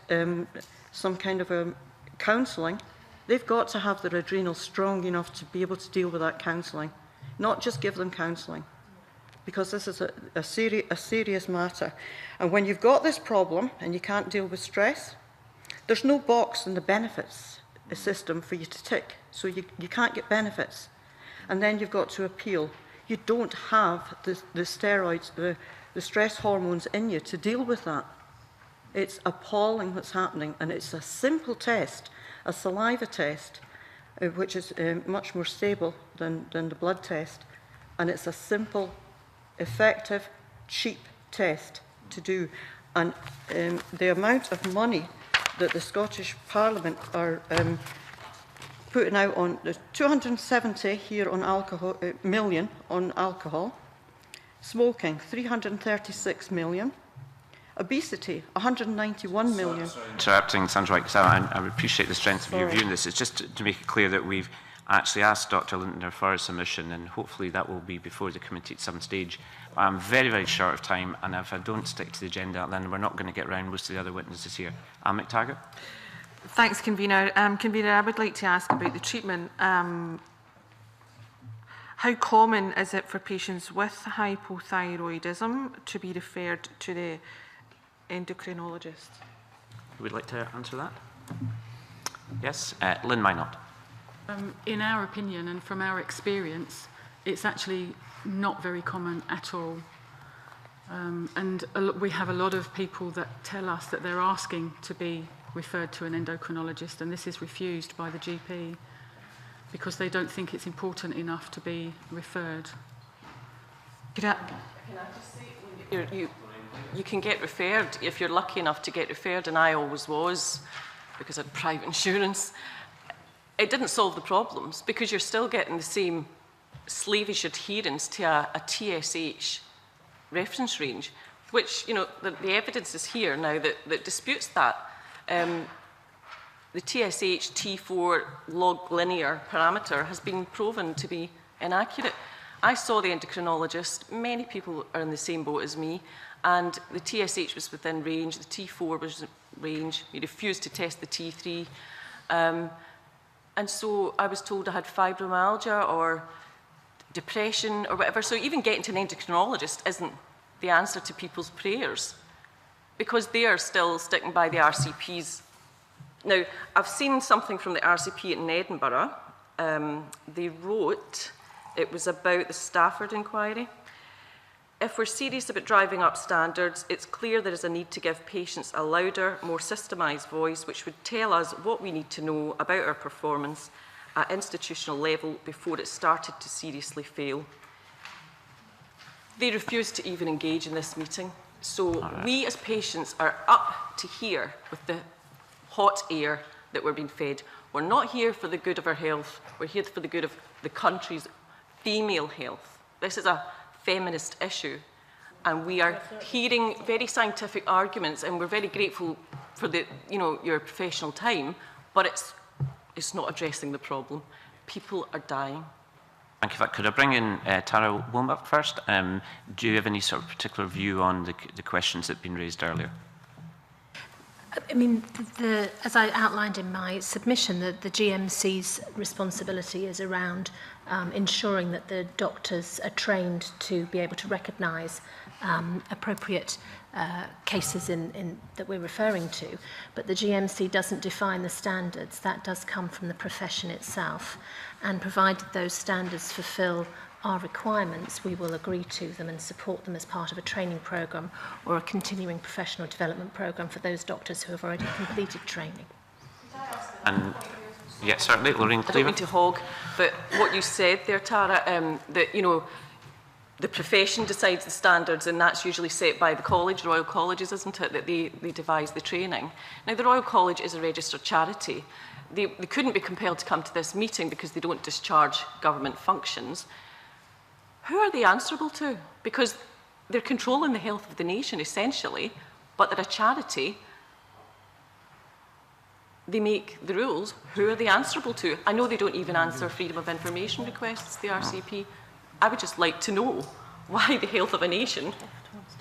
some kind of counselling, they've got to have their adrenals strong enough to be able to deal with that counselling, not just give them counselling, because this is a serious matter. And when you've got this problem and you can't deal with stress, there's no box in the benefits system for you to tick, so you can't get benefits. And then you've got to appeal. You don't have the steroids, the stress hormones in you to deal with that. It's appalling what's happening, and it's a simple test, a saliva test, which is much more stable than the blood test, and it's a simple, effective, cheap test to do. And the amount of money that the Scottish Parliament are putting out on the 270 here on alcohol, million on alcohol, smoking 336 million, obesity 191 million.
Interrupting, Sandra, because I appreciate the strength of your view on this. It's just to make it clear that we've actually asked Dr. Lintner for a submission, and hopefully that will be before the committee at some stage. I'm very, very short of time, and if I don't stick to the agenda, then we're not going to get round most of the other witnesses here. Anne McTaggart.
Thanks, Convener. Convener, I would like to ask about the treatment. How common is it for patients with hypothyroidism to be referred to the endocrinologist?
Who would like to answer that? Yes, Lynn Minot.
In our opinion and from our experience, it's actually not very common at all. And we have a lot of people that tell us that they're asking to be referred to an endocrinologist, and this is refused by the GP because they don't think it's important enough to be referred.
Can I just say, you can get referred if you're lucky enough to get referred, and I always was because I had private insurance. It didn't solve the problems because you're still getting the same slavish adherence to a TSH reference range, which, you know, the evidence is here now that disputes that. The TSH T4 log linear parameter has been proven to be inaccurate. I saw the endocrinologist, many people are in the same boat as me, and the TSH was within range, the T4 was in range, he refused to test the T3. And so I was told I had fibromyalgia or depression or whatever. So even getting to an endocrinologist isn't the answer to people's prayers because they are still sticking by the RCPs. Now, I've seen something from the RCP in Edinburgh. They wrote, it was about the Stafford inquiry. If we're serious about driving up standards, it's clear there is a need to give patients a louder, more systemised voice, which would tell us what we need to know about our performance at institutional level before it started to seriously fail. They refused to even engage in this meeting. So we as patients are up to here with the hot air that we're being fed. We're not here for the good of our health. We're here for the good of the country's female health. This is a feminist issue, and we are hearing very scientific arguments, and we're very grateful for the, you know, your professional time, but it's not addressing the problem. People are dying.
Thank you. Could I bring in Tara Womack first? Do you have any sort of particular view on the questions that have been raised earlier?
I mean, as I outlined in my submission, the GMC's responsibility is around ensuring that the doctors are trained to be able to recognise appropriate cases that we're referring to. But the GMC doesn't define the standards. That does come from the profession itself. And provided those standards fulfil our requirements, we will agree to them and support them as part of a training programme or a continuing professional development programme for those doctors who have already completed training.
And yeah, certainly, Lorraine Cleaver.
I don't mean to hog, but what you said there, Tara, that, you know, the profession decides the standards, and that's usually set by the college, Royal Colleges, isn't it, that they devise the training. Now, the Royal College is a registered charity. They couldn't be compelled to come to this meeting because they don't discharge government functions. Who are they answerable to? Because they're controlling the health of the nation, essentially, but they're a charity. They make the rules. Who are they answerable to? I know they don't even answer freedom of information requests, the RCP. I would just like to know why the health of a nation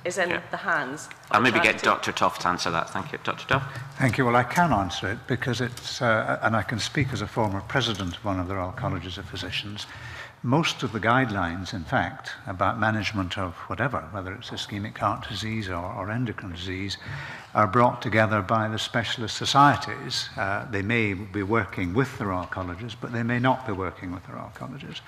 is in the hands of
I'll maybe
charity.
get Dr. Toft to answer that. Thank you. Dr. Toft.
Thank you. Well, I can answer it because it's, and I can speak as a former president of one of the Royal Colleges of Physicians. Most of the guidelines, in fact, about management of whatever, whether it's ischemic heart disease or endocrine disease, are brought together by the specialist societies. They may be working with the Royal Colleges, but they may not be working with the Royal Colleges.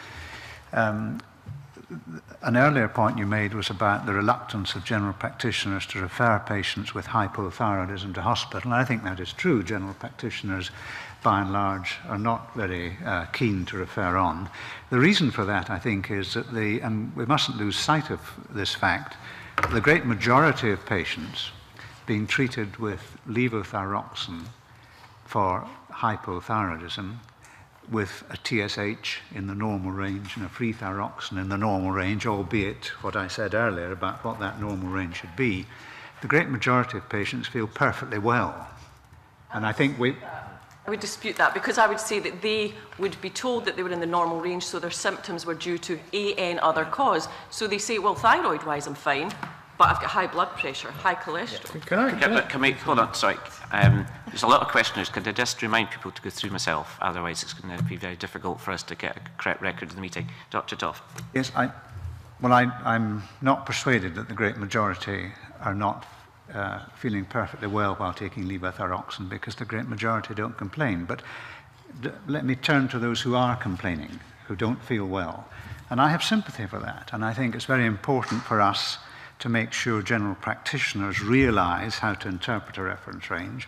An earlier point you made was about the reluctance of general practitioners to refer patients with hypothyroidism to hospital. And I think that is true. General practitioners, by and large, are not very keen to refer on. The reason for that, I think, is that and we mustn't lose sight of this fact, the great majority of patients being treated with levothyroxine for hypothyroidism with a TSH in the normal range and a free thyroxine in the normal range, albeit what I said earlier about what that normal range should be, the great majority of patients feel perfectly well. And I think
I would dispute that, because I would say that they would be told that they were in the normal range, so their symptoms were due to an other cause. So they say, well, thyroid-wise, I'm fine, but I've got high blood pressure, high cholesterol.
Can I hold on, sorry. There's a lot of questioners. Could I just remind people to go through myself? Otherwise, it's going to be very difficult for us to get a correct record of the meeting. Dr. Toft.
Yes, I'm not persuaded that the great majority are not feeling perfectly well while taking levothyroxine, because the great majority don't complain. But let me turn to those who are complaining, who don't feel well. And I have sympathy for that. And I think it's very important for us to make sure general practitioners realize how to interpret a reference range.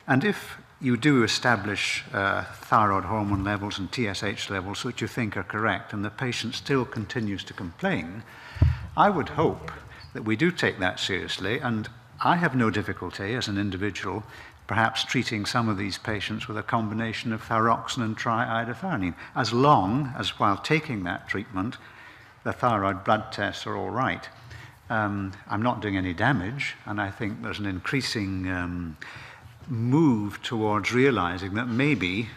And if you do establish thyroid hormone levels and TSH levels which you think are correct, and the patient still continues to complain, I would hope that we do take that seriously. And I have no difficulty as an individual perhaps treating some of these patients with a combination of thyroxine and triiodothyronine, as long as while taking that treatment, the thyroid blood tests are all right. I'm not doing any damage, and I think there's an increasing move towards realizing that maybe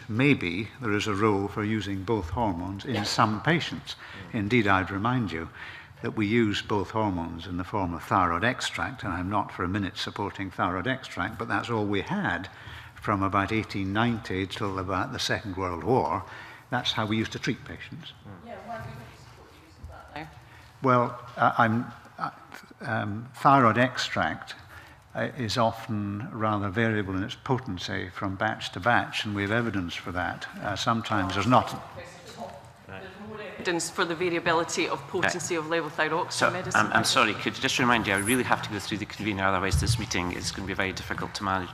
there is a role for using both hormones in some patients. Indeed, I'd remind you that we use both hormones in the form of thyroid extract, and I'm not for a minute supporting thyroid extract, but that's all we had from about 1890 till about the Second World War. That's how we used to treat patients.
Yeah, why do we support use of that now?
Well, thyroid extract is often rather variable in its potency from batch to batch, and we have evidence for that. Sometimes there's not.
Evidence for the variability of potency of levothyroxine medicine.
I'm sorry, could you just remind you, I really have to go through the convener, otherwise this meeting is going to be very difficult to manage.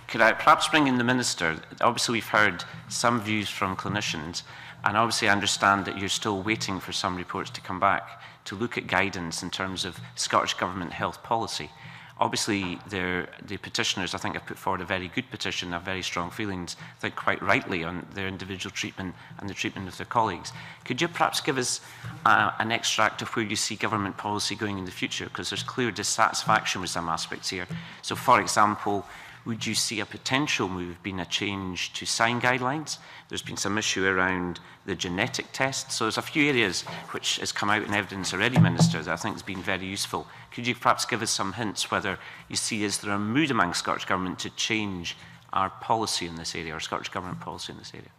Could I perhaps bring in the Minister? Obviously, we've heard some views from clinicians, and obviously I understand that you're still waiting for some reports to come back to look at guidance in terms of Scottish Government health policy. Obviously, the petitioners, I think, have put forward a very good petition, have very strong feelings, I think quite rightly, on their individual treatment and the treatment of their colleagues. Could you perhaps give us an extract of where you see government policy going in the future? Because there's clear dissatisfaction with some aspects here. So, for example, would you see a potential move being a change to sign guidelines? There's been some issue around the genetic test. So there's a few areas which has come out in evidence already, Minister, that I think has been very useful. Could you perhaps give us some hints whether you see, is there a mood among Scottish Government to change our policy in this area, or Scottish Government policy in this area?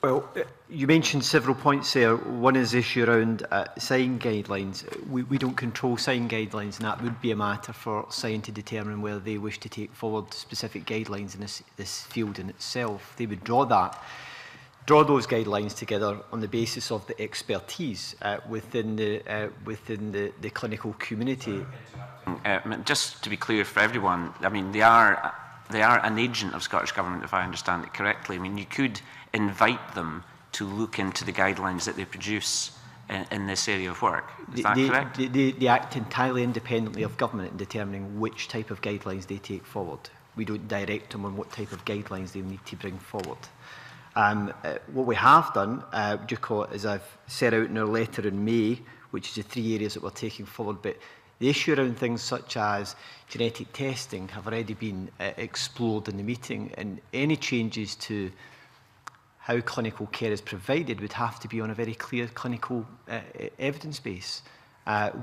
Well, you mentioned several points there. One is the issue around sign guidelines. We don't control sign guidelines, and that would be a matter for sign to determine whether they wish to take forward specific guidelines in this field in itself. They would draw those guidelines together on the basis of the expertise within the clinical community.
Just to be clear for everyone, I mean, they are an agent of Scottish Government, if I understand it correctly. I mean, you could invite them to look into the guidelines that they produce in this area of work. Is that correct?
They act entirely independently of government in determining which type of guidelines they take forward. We don't direct them on what type of guidelines they need to bring forward. What we have done, as I've set out in our letter in May, which is the 3 areas that we're taking forward, but the issue around things such as genetic testing have already been explored in the meeting, and any changes to how clinical care is provided would have to be on a very clear clinical evidence base.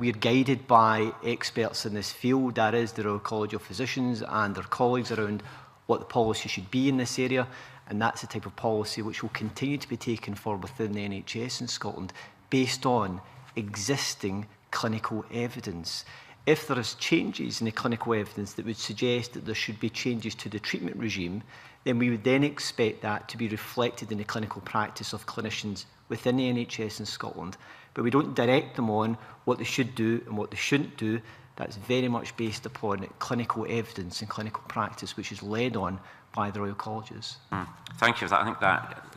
We are guided by experts in this field, that is the Royal College of Physicians and their colleagues, around what the policy should be in this area, and that's the type of policy which will continue to be taken forward within the NHS in Scotland based on existing clinical evidence. If there is changes in the clinical evidence that would suggest that there should be changes to the treatment regime, then we would then expect that to be reflected in the clinical practice of clinicians within the NHS in Scotland. But we don't direct them on what they should do and what they shouldn't do. That's very much based upon clinical evidence and clinical practice, which is led on by the Royal Colleges.
Thank you for that. I think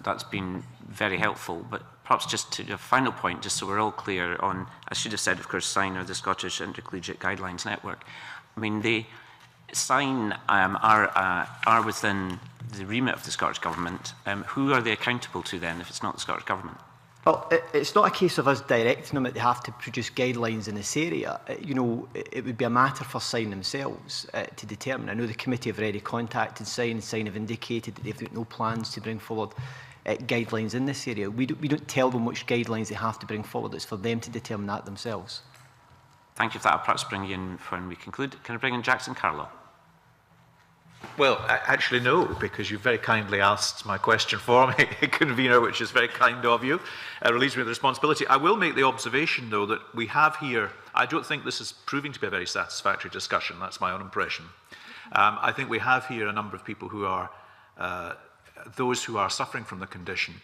that's been very helpful. But perhaps just to a final point, just so we're all clear on, I should have said, of course, SIGN, or the Scottish Intercollegiate Guidelines Network. I mean, sign are within the remit of the Scottish Government, who are they accountable to then if it's not the Scottish Government?
Well, it's not a case of us directing them that they have to produce guidelines in this area. You know, it would be a matter for SIGN themselves to determine. I know the committee have already contacted SIGN, and SIGN have indicated that they've got no plans to bring forward guidelines in this area. We don't tell them which guidelines they have to bring forward. It's for them to determine that themselves.
Thank you for that. I'll perhaps bring you in when we conclude. Can I bring in Jackson Carlow?
Well, actually no, because you very kindly asked my question for me, convener, which is very kind of you. Relieves me of the responsibility. I will make the observation, though, that we have here, I don't think this is proving to be a very satisfactory discussion. That's my own impression. I think we have here a number of people who are those who are suffering from the condition.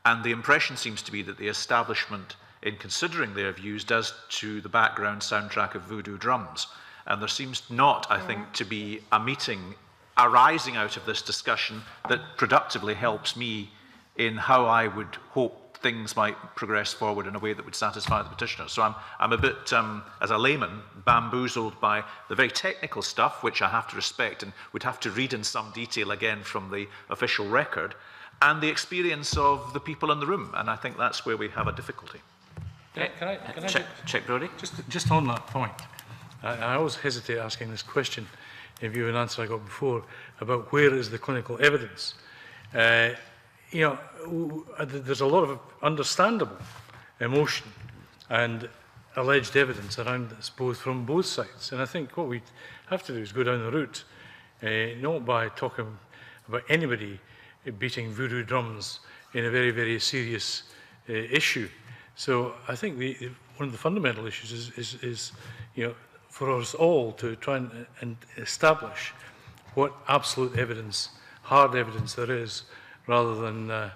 And the impression seems to be that the establishment, in considering their views, does to the background soundtrack of voodoo drums. And there seems not, I think, to be a meeting arising out of this discussion that productively helps me in how I would hope things might progress forward in a way that would satisfy the petitioner. So I'm a bit, as a layman, bamboozled by the very technical stuff, which I have to respect and would have to read in some detail again from the official record, and the experience of the people in the room. And I think that's where we have a difficulty.
Can I
check, Brodie?
Just on that point, I always hesitate asking this question, if you have an answer I got before, about where is the clinical evidence. You know, there's a lot of understandable emotion and alleged evidence around this, both from both sides. And I think what we have to do is go down the route, not by talking about anybody beating voodoo drums in a very, very serious issue. So I think one of the fundamental issues is you know, for us all to try and establish what absolute evidence, hard evidence there is, rather than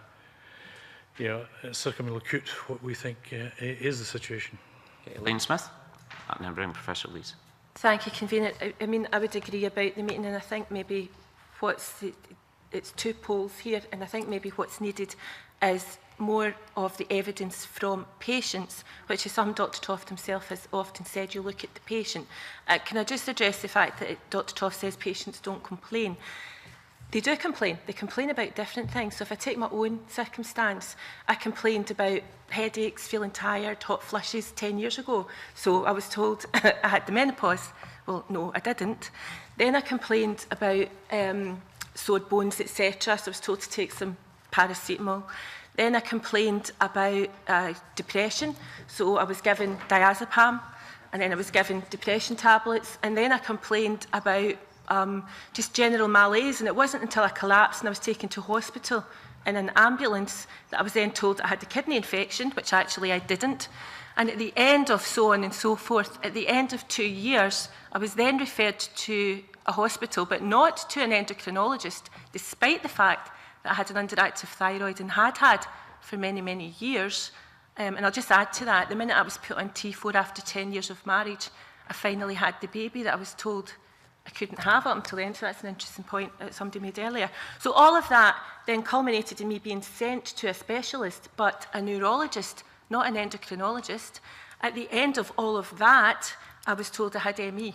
you know, circumlocute what we think is the situation.
Okay, Elaine Smith, and then bring Professor Lees.
Thank you, Convener. I mean, I would agree about the meeting, and I think maybe it's two poles here, and I think maybe what's needed is more of the evidence from patients, which is something Dr Toft himself has often said, you look at the patient. Can I just address the fact that Dr Toft says patients don't complain? They do complain. They complain about different things. So if I take my own circumstance, I complained about headaches, feeling tired, hot flushes 10 years ago. So I was told I had the menopause. Well, no, I didn't. Then I complained about sore bones, etc. So I was told to take some paracetamol. Then I complained about depression. So I was given diazepam, and then I was given depression tablets. And then I complained about just general malaise, and it wasn't until I collapsed and I was taken to hospital in an ambulance that I was then told I had a kidney infection, which actually I didn't. And at the end of so on and so forth, at the end of 2 years, I was then referred to a hospital, but not to an endocrinologist, despite the fact that I had an underactive thyroid and had for many, many years. And I'll just add to that, the minute I was put on T4 after 10 years of marriage, I finally had the baby that I was told I couldn't have up until then. So that's an interesting point that somebody made earlier. So all of that then culminated in me being sent to a specialist, but a neurologist, not an endocrinologist. At the end of all of that, I was told I had ME.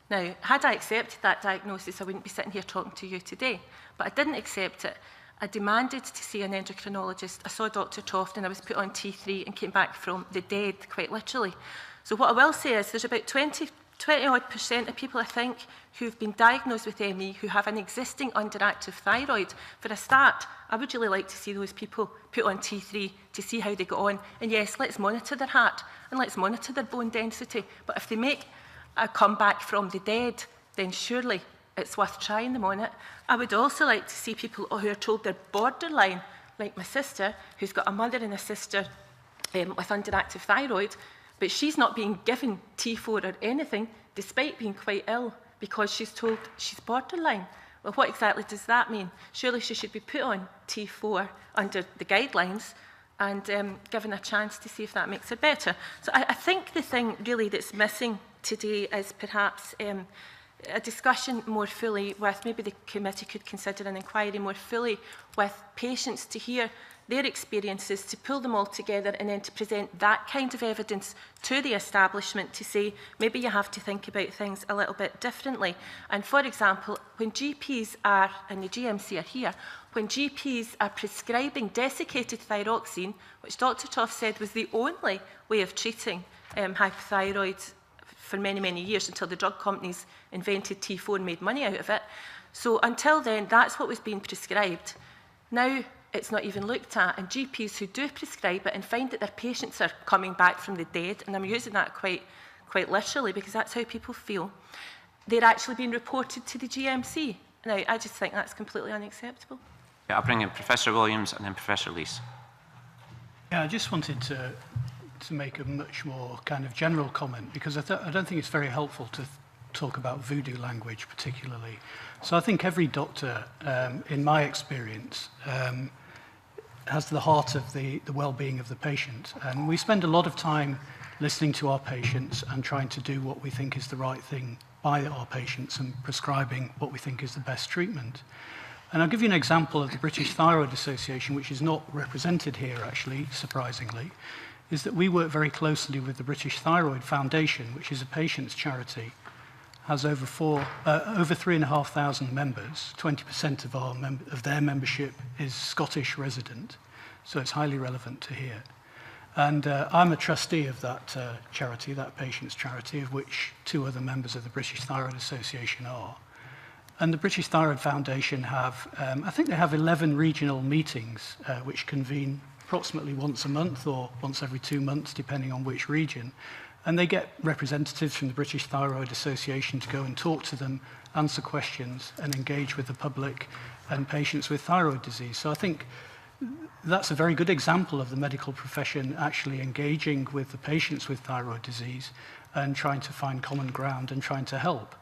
Now, had I accepted that diagnosis, I wouldn't be sitting here talking to you today. But I didn't accept it. I demanded to see an endocrinologist. I saw Dr Toft and I was put on T3 and came back from the dead, quite literally. So what I will say is there's about 20% of people, I think, who've been diagnosed with ME who have an existing underactive thyroid. For a start, I would really like to see those people put on T3 to see how they go on. And yes, let's monitor their heart and let's monitor their bone density. But if they make a comeback from the dead, then surely it's worth trying them on it. I would also like to see people who are told they're borderline, like my sister, who's got a mother and a sister with underactive thyroid, but she's not being given T4 or anything, despite being quite ill, because she's told she's borderline. Well, what exactly does that mean? Surely she should be put on T4 under the guidelines and given a chance to see if that makes her better. So I think the thing really that's missing today is perhaps a discussion more fully with, maybe the committee could consider an inquiry more fully with patients to hear their experiences, to pull them all together and then to present that kind of evidence to the establishment to say, maybe you have to think about things a little bit differently. And for example, when GPs are, and the GMC are here, when GPs are prescribing desiccated thyroxine, which Dr. Toft said was the only way of treating hypothyroid for many, many years until the drug companies invented T4 and made money out of it. So until then, that's what was being prescribed. Now it's not even looked at, and GPs who do prescribe it and find that their patients are coming back from the dead, and I'm using that quite literally because that's how people feel, they're actually being reported to the GMC. Now, I just think that's completely unacceptable.
Yeah, I'll bring in Professor Williams and then Professor Lees.
Yeah, I just wanted to make a much more kind of general comment, because I don't think it's very helpful to talk about voodoo language particularly. So I think every doctor, in my experience, has the heart of the well-being of the patient. And we spend a lot of time listening to our patients and trying to do what we think is the right thing by our patients and prescribing what we think is the best treatment. And I'll give you an example of the British Thyroid Association, which is not represented here, actually, surprisingly, is that we work very closely with the British Thyroid Foundation, which is a patient's charity, has over 3,500 members. 20% of their membership is Scottish resident, so it's highly relevant to here. And I'm a trustee of that charity, that patient's charity, of which 2 other members of the British Thyroid Association are. And the British Thyroid Foundation have, I think they have 11 regional meetings which convene approximately once a month or once every 2 months, depending on which region. And they get representatives from the British Thyroid Association to go and talk to them, answer questions, and engage with the public and patients with thyroid disease. So I think that's a very good example of the medical profession actually engaging with the patients with thyroid disease and trying to find common ground and trying to help.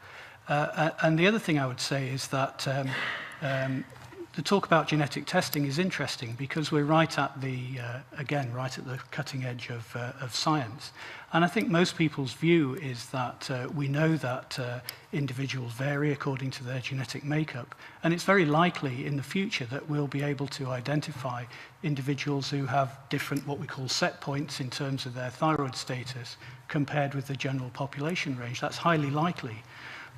And the other thing I would say is that the talk about genetic testing is interesting because we're right at the, again, right at the cutting edge of science. And I think most people's view is that we know that individuals vary according to their genetic makeup. And it's very likely in the future that we'll be able to identify individuals who have different, what we call set points in terms of their thyroid status compared with the general population range. That's highly likely.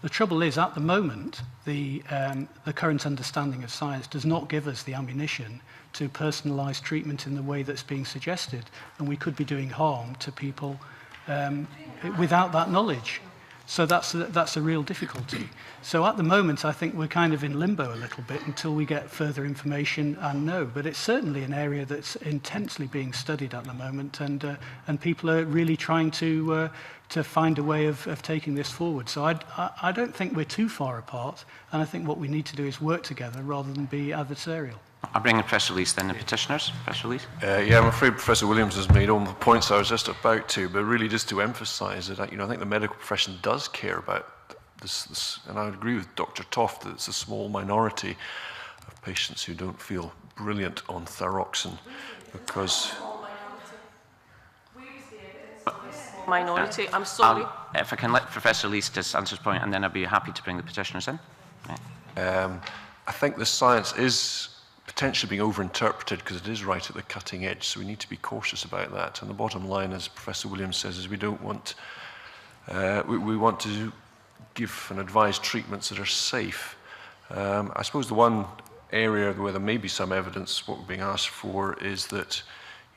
The trouble is, at the moment, the current understanding of science does not give us the ammunition to personalise treatment in the way that's being suggested, and we could be doing harm to people without that knowledge. So that's a real difficulty. So at the moment, I think we're kind of in limbo a little bit until we get further information and know. But it's certainly an area that's intensely being studied at the moment, and people are really trying to find a way of taking this forward. So I don't think we're too far apart, and I think what we need to do is work together rather than be adversarial.
I'll bring in Professor Lees, then the petitioners. Professor Lees?
Yeah, I'm afraid Professor Williams has made all the points I was just about to, but really just to emphasise that, I think the medical profession does care about this, and I would agree with Dr. Toft that it's a small minority of patients who don't feel brilliant on thyroxine because...
Minority, I'm sorry.
If I can let Professor Lees just answer his point, and then I'd be happy to bring the petitioners in.
I think the science is potentially being overinterpreted because it is right at the cutting edge, so we need to be cautious about that. And the bottom line, as Professor Williams says, is we don't want, we want to give and advise treatments that are safe. I suppose the one area where there may be some evidence, what we're being asked for, is that,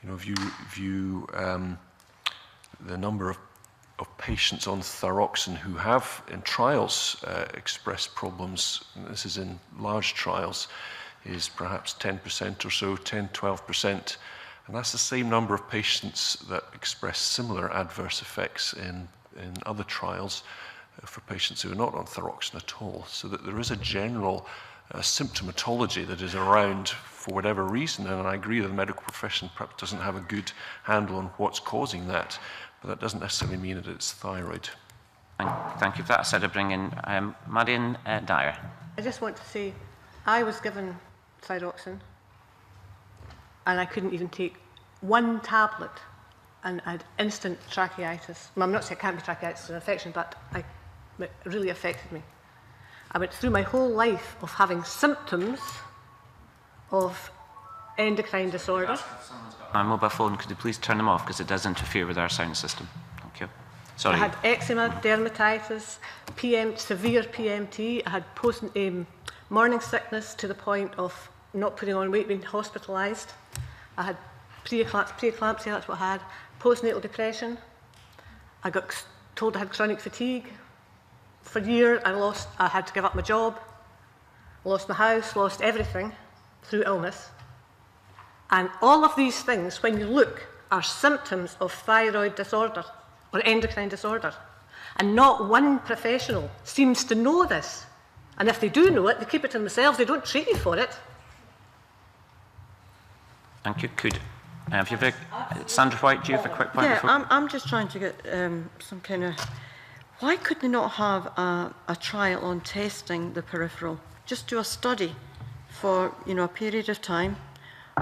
view the number of patients on thyroxine who have in trials expressed problems, and this is in large trials, is perhaps 10% or so, 10-12%, and that's the same number of patients that express similar adverse effects in other trials for patients who are not on thyroxine at all. So that there is a general symptomatology that is around for whatever reason, and I agree that the medical profession perhaps doesn't have a good handle on what's causing that, but that doesn't necessarily mean that it's thyroid.
Thank you for that. I said I'd bring in Marion Dyer.
I just want to say, I was given thyroxine, and I couldn't even take one tablet, and I had instant tracheitis. Well, I'm not saying it can't be tracheitis, it's an infection, but it really affected me. I went through my whole life of having symptoms of endocrine disorder.
My mobile phone, could you please turn them off because it does interfere with our sound system? Thank you. Sorry.
I had eczema, dermatitis, severe PMT. I had morning sickness to the point of not putting on weight, being hospitalised. I had preeclampsia, that's what I had. Postnatal depression. I got told I had chronic fatigue. For a year, I had to give up my job, lost my house, lost everything through illness. And all of these things, when you look, are symptoms of thyroid disorder or endocrine disorder. And not one professional seems to know this. And if they do know it, they keep it to themselves. They don't treat you for it.
Thank you. Have you Sandra White, do you have a quick point?
Yeah, I'm just trying to get some kind of... Why could they not have a trial on testing the peripheral? Just do a study for a period of time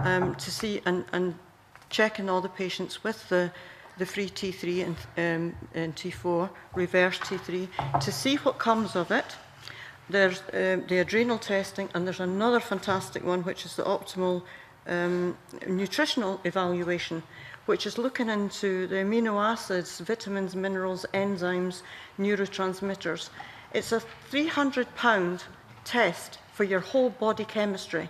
to see and checking all the patients with the free T3 and T4, reverse T3, to see what comes of it. There's the adrenal testing, and there's another fantastic one, which is the optimal nutritional evaluation, which is looking into the amino acids, vitamins, minerals, enzymes, neurotransmitters. It's a £300 test for your whole body chemistry.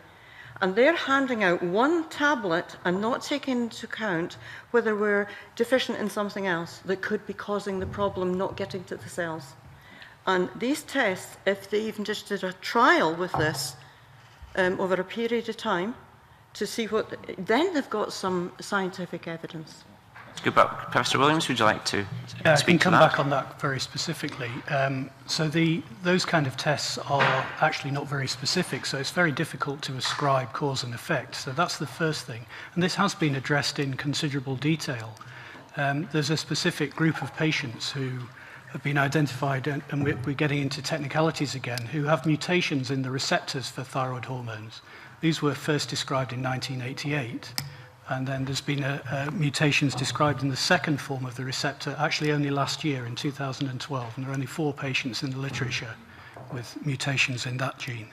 And they're handing out one tablet and not taking into account whether we're deficient in something else that could be causing the problem not getting to the cells. And these tests, if they even just did a trial with this over a period of time to see then they've got some scientific evidence.
Good, but Professor Williams, would you like to speak to that?
I can come back on that very specifically. So those kind of tests are actually not very specific, so it's very difficult to ascribe cause and effect. So that's the first thing. And this has been addressed in considerable detail. There's a specific group of patients who have been identified, and we're getting into technicalities again, who have mutations in the receptors for thyroid hormones. These were first described in 1988. And then there's been mutations described in the second form of the receptor, actually only last year in 2012, and there are only 4 patients in the literature with mutations in that gene.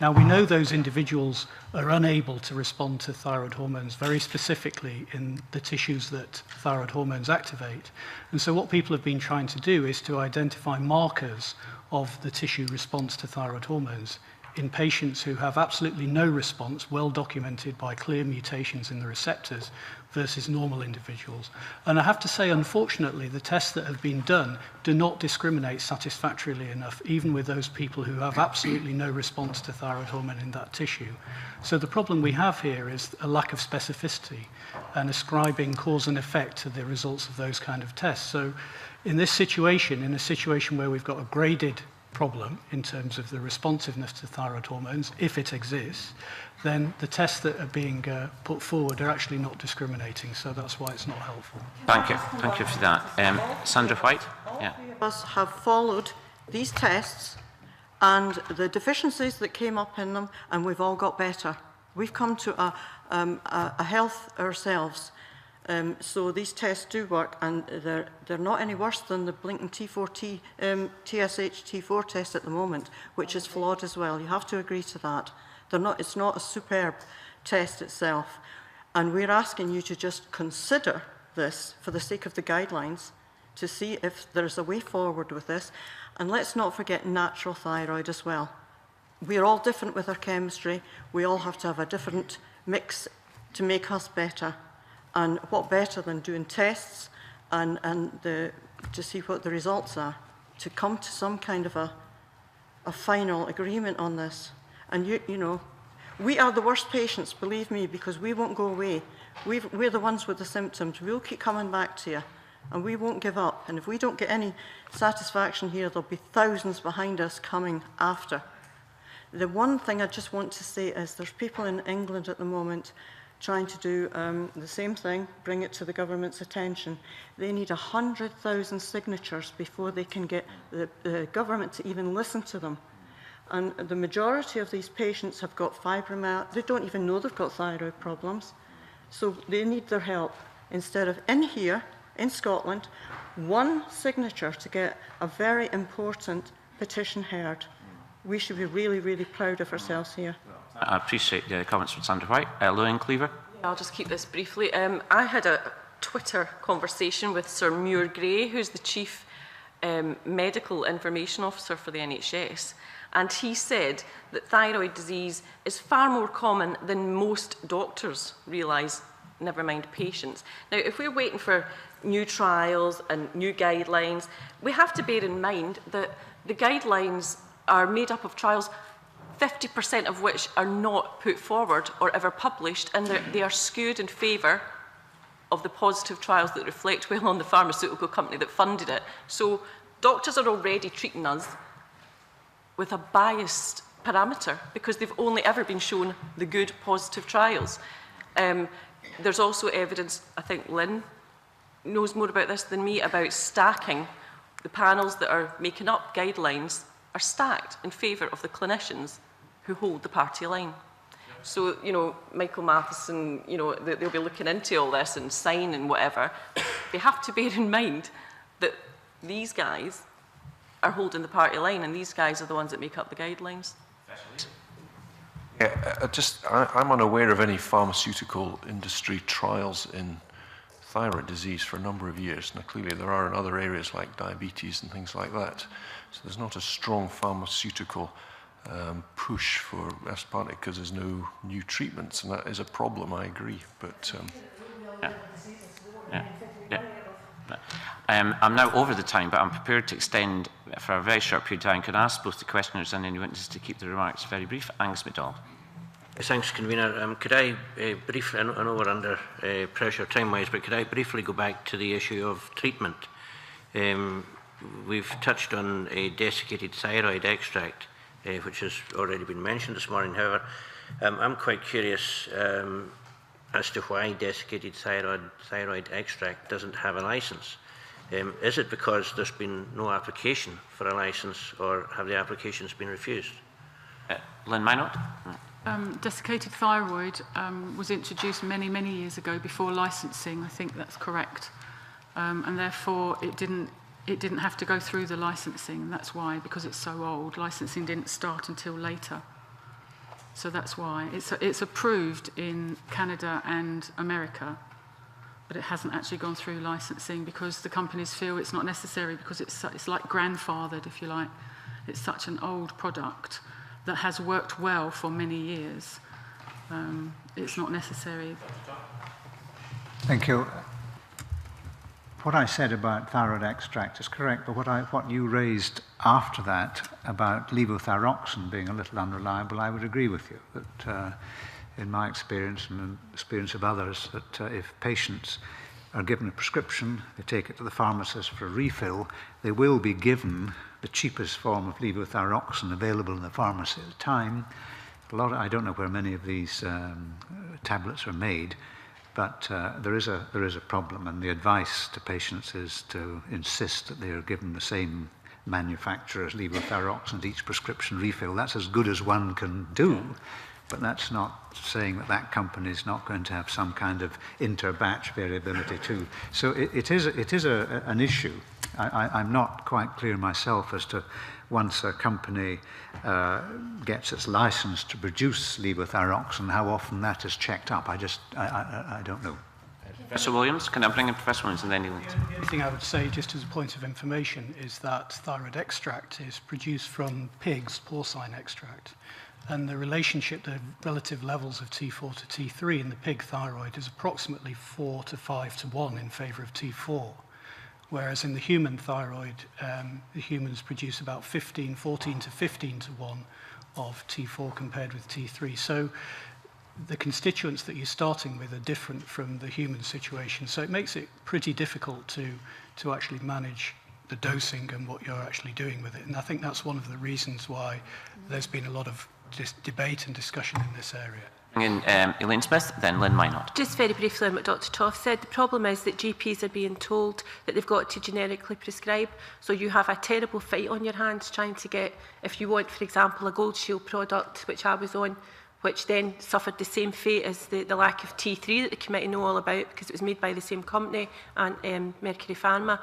Now, we know those individuals are unable to respond to thyroid hormones very specifically in the tissues that thyroid hormones activate. And so what people have been trying to do is to identify markers of the tissue response to thyroid hormones in patients who have absolutely no response, well documented by clear mutations in the receptors, versus normal individuals. And I have to say, unfortunately, the tests that have been done do not discriminate satisfactorily enough, even with those people who have absolutely no response to thyroid hormone in that tissue. So the problem we have here is a lack of specificity and ascribing cause and effect to the results of those kind of tests. So in this situation, in a situation where we've got a graded problem in terms of the responsiveness to thyroid hormones, if it exists, then the tests that are being put forward are actually not discriminating, so that's why it's not helpful.
Thank you for that. Sandra White? Yeah.
All of us have followed these tests and the deficiencies that came up in them, and we've all got better. We've come to a health ourselves. So these tests do work, and they're not any worse than the blinking TSH T4 test at the moment, which is flawed as well. You have to agree to that. It's not a superb test itself. And we're asking you to just consider this for the sake of the guidelines to see if there's a way forward with this. And let's not forget natural thyroid as well. We're all different with our chemistry. We all have to have a different mix to make us better. And what better than doing tests and to see what the results are, to come to some kind of a final agreement on this. And you know, we are the worst patients, believe me, because we won't go away. We're the ones with the symptoms. We'll keep coming back to you, and we won't give up. And if we don't get any satisfaction here, there'll be thousands behind us coming after. The one thing I just want to say is there's people in England at the moment trying to do the same thing, bring it to the government's attention. They need 100,000 signatures before they can get the government to even listen to them. And the majority of these patients have got fibromyalgia. They don't even know they've got thyroid problems. So they need their help. Instead of in here, in Scotland, one signature to get a very important petition heard. We should be really, really proud of ourselves here.
I appreciate the comments from Sandra White. Lillian Cleaver.
I'll just keep this briefly. I had a Twitter conversation with Sir Muir Gray, who's the Chief Medical Information Officer for the NHS, and he said that thyroid disease is far more common than most doctors realise, never mind patients. Now, if we're waiting for new trials and new guidelines, we have to bear in mind that the guidelines are made up of trials, 50% of which are not put forward or ever published, and they are skewed in favour of the positive trials that reflect well on the pharmaceutical company that funded it. So doctors are already treating us with a biased parameter because they've only ever been shown the good positive trials. There's also evidence, I think Lynn knows more about this than me, about stacking. The panels that are making up guidelines are stacked in favour of the clinicians who hold the party line. So, you know, Michael Matheson, you know, they'll be looking into all this and sign and whatever. They have to bear in mind that these guys are holding the party line, and these guys are the ones that make up the guidelines.
Yeah, I'm unaware of any pharmaceutical industry trials in thyroid disease for a number of years. Now, clearly there are in other areas like diabetes and things like that. So there's not a strong pharmaceutical push for, that's partly because there's no new treatments, and that is a problem, I agree. But
I'm now over the time, but I'm prepared to extend for a very short period of time. Can I ask both the questioners and any witnesses to keep their remarks very brief? Angus MacDonald.
Thanks, Convener. Could I briefly, I know we're under pressure time-wise, but could I briefly go back to the issue of treatment? We've touched on a desiccated thyroid extract, which has already been mentioned this morning. However, I'm quite curious as to why desiccated thyroid extract doesn't have a licence. Is it because there's been no application for a licence, or have the applications been refused?
Lynn Minot.
Desiccated thyroid was introduced many, many years ago before licensing. I think that's correct, and therefore it didn't have to go through the licensing. And that's why, because it's so old, licensing didn't start until later. So that's why it's approved in Canada and America, but it hasn't actually gone through licensing because the companies feel it's not necessary, because it's like grandfathered, if you like. It's such an old product that has worked well for many years. It's not necessary.
Thank you. What I said about thyroid extract is correct, but what you raised after that about levothyroxine being a little unreliable, I would agree with you. That in my experience and in the experience of others, that if patients are given a prescription, they take it to the pharmacist for a refill, they will be given the cheapest form of levothyroxine available in the pharmacy at the time. I don't know where many of these tablets are made, but there is a problem, and the advice to patients is to insist that they are given the same manufacturer's levothyroxine at each prescription refill. That's as good as one can do, but that's not saying that that company is not going to have some kind of inter-batch variability too. So it is an issue. I'm not quite clear myself as to, once a company gets its license to produce levothyroxine, how often that is checked up. I don't know.
Professor Williams, can I bring in Professor Williams and then you?
The only thing I would say, just as a point of information, is that thyroid extract is produced from pigs, porcine extract. And the relationship, the relative levels of T4 to T3 in the pig thyroid is approximately 4 to 5 to 1 in favour of T4. Whereas in the human thyroid, the humans produce about 14 to 15 to 1 of T4 compared with T3. So the constituents that you're starting with are different from the human situation. So it makes it pretty difficult to actually manage the dosing and what you're actually doing with it. And I think that's one of the reasons why there's been a lot of debate and discussion in this area.
In Elaine Smith, then Lynn Minot.
Just very briefly on what Dr. Toft said, the problem is that GPs are being told that they've got to generically prescribe, so you have a terrible fight on your hands trying to get, if you want, for example, a Gold Shield product, which I was on, which then suffered the same fate as the lack of T3 that the committee know all about because it was made by the same company, and Mercury Pharma.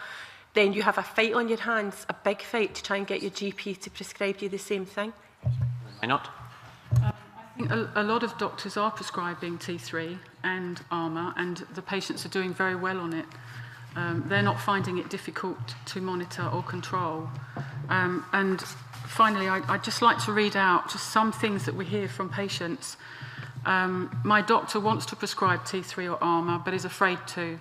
Then you have a fight on your hands, a big fight, to try and get your GP to prescribe you the same thing.
Why not?
I A lot of doctors are prescribing T3 and ARMA, and the patients are doing very well on it. They're not finding it difficult to monitor or control. And finally, I'd just like to read out just some things that we hear from patients. My doctor wants to prescribe T3 or ARMA, but is afraid to.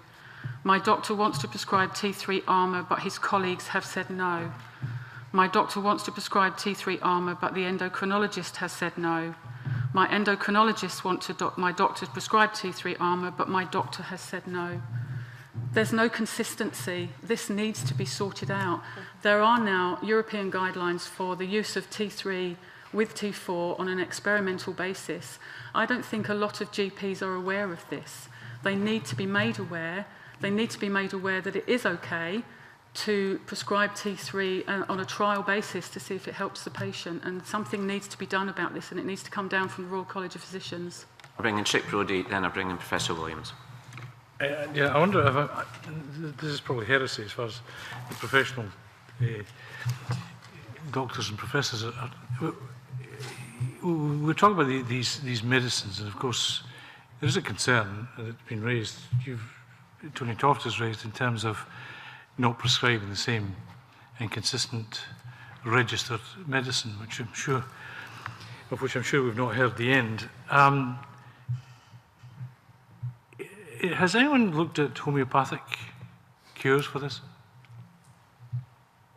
My doctor wants to prescribe T3 ARMA, but his colleagues have said no. My doctor wants to prescribe T3 ARMA, but the endocrinologist has said no. My endocrinologist wants my doctor to prescribe T3 ARMA, but my doctor has said no. There's no consistency. This needs to be sorted out. There are now European guidelines for the use of T3 with T4 on an experimental basis. I don't think a lot of GPs are aware of this. They need to be made aware. They need to be made aware that it is okay to prescribe T3 on a trial basis to see if it helps the patient. And something needs to be done about this, and it needs to come down from the Royal College of Physicians.
I'll bring in Chick Brodie, then I'll bring in Professor Williams.
Yeah, I wonder if this is probably heresy as far as the professional doctors and professors are. We're talking about these medicines, and of course there is a concern that's been raised. Tony Toft has raised in terms of not prescribing the same and consistent registered medicine, which I'm sure we've not heard the end. Has anyone looked at homeopathic cures for this?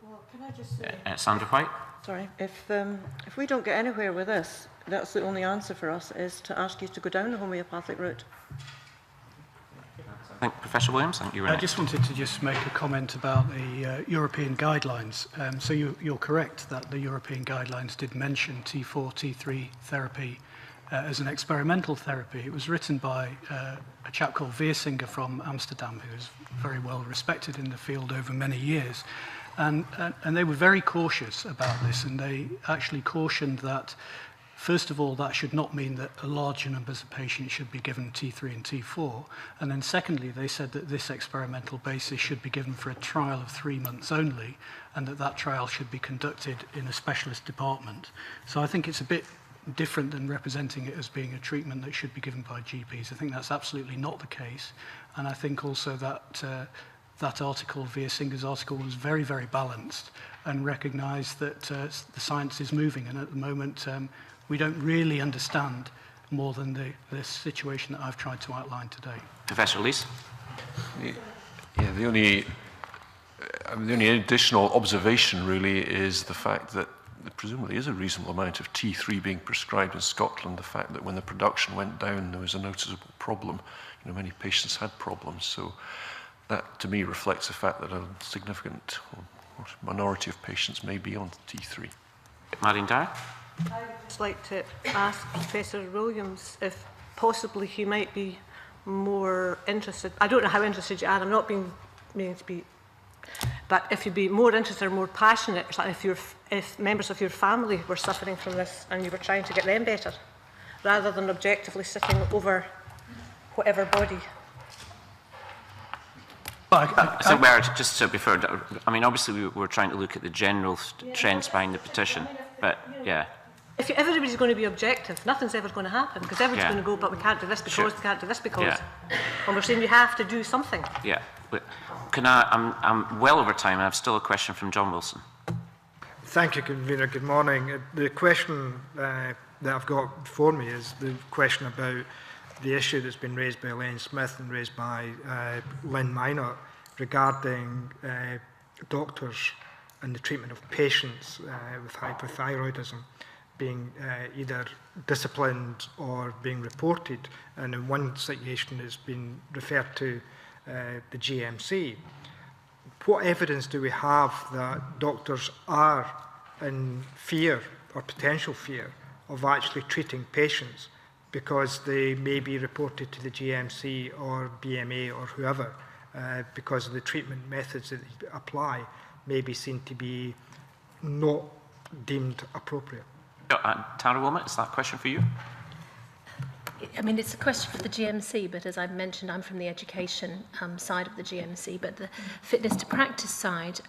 Well, can I just say...
Sandra White?
Sorry, if we don't get anywhere with this, that's the only answer for us, is to ask you to go down the homeopathic route.
I think Professor Williams, I think you were
I
next.
just wanted to just make a comment about the European guidelines. So you're correct that the European guidelines did mention T4, T3 therapy as an experimental therapy. It was written by a chap called Weersinger from Amsterdam, who is very well respected in the field over many years. And they were very cautious about this, and they actually cautioned that, first of all, that should not mean that a larger numbers of patients should be given T3 and T4. And then secondly, they said that this experimental basis should be given for a trial of 3 months only, and that trial should be conducted in a specialist department. So I think it's a bit different than representing it as being a treatment that should be given by GPs. I think that's absolutely not the case. And I think also that that article, Weersinger's article, was very, very balanced and recognised that the science is moving. And at the moment, we don't really understand more than the situation that I've tried to outline today.
Professor Lees?
Yeah, the only additional observation really is the fact that there presumably is a reasonable amount of T3 being prescribed in Scotland. The fact that when the production went down, there was a noticeable problem. You know, many patients had problems. So that, to me, reflects the fact that a significant minority of patients may be on T3.
Marion Dara?
I would just like to ask Professor Williams if possibly he might be more interested. I don't know how interested you are. I'm not meaning to be, but if you'd be more interested or more passionate, like if members of your family were suffering from this and you were trying to get them better, rather than objectively sitting over whatever body.
I think we're just to be fair. I mean, obviously we're trying to look at the general trends behind the petition, but yeah.
If everybody's going to be objective, nothing's ever going to happen, because everybody's going to go, but we can't do this because, we can't do this because. And we're saying we have to do something.
Yeah. But I'm well over time. I have still a question from John Wilson.
Thank you, Convener. Good morning. The question that I've got before me is the question about the issue that's been raised by Elaine Smith and raised by Lynn Minor regarding doctors and the treatment of patients with hypothyroidism being either disciplined or being reported, and in one situation has been referred to the GMC. What evidence do we have that doctors are in fear or potential fear of actually treating patients because they may be reported to the GMC or BMA or whoever because of the treatment methods that they apply may be seen to be not deemed appropriate?
Tara Wilmot, is that a question for you?
I mean, it's a question for the GMC, but as I mentioned, I'm from the education side of the GMC, but the fitness to practice side,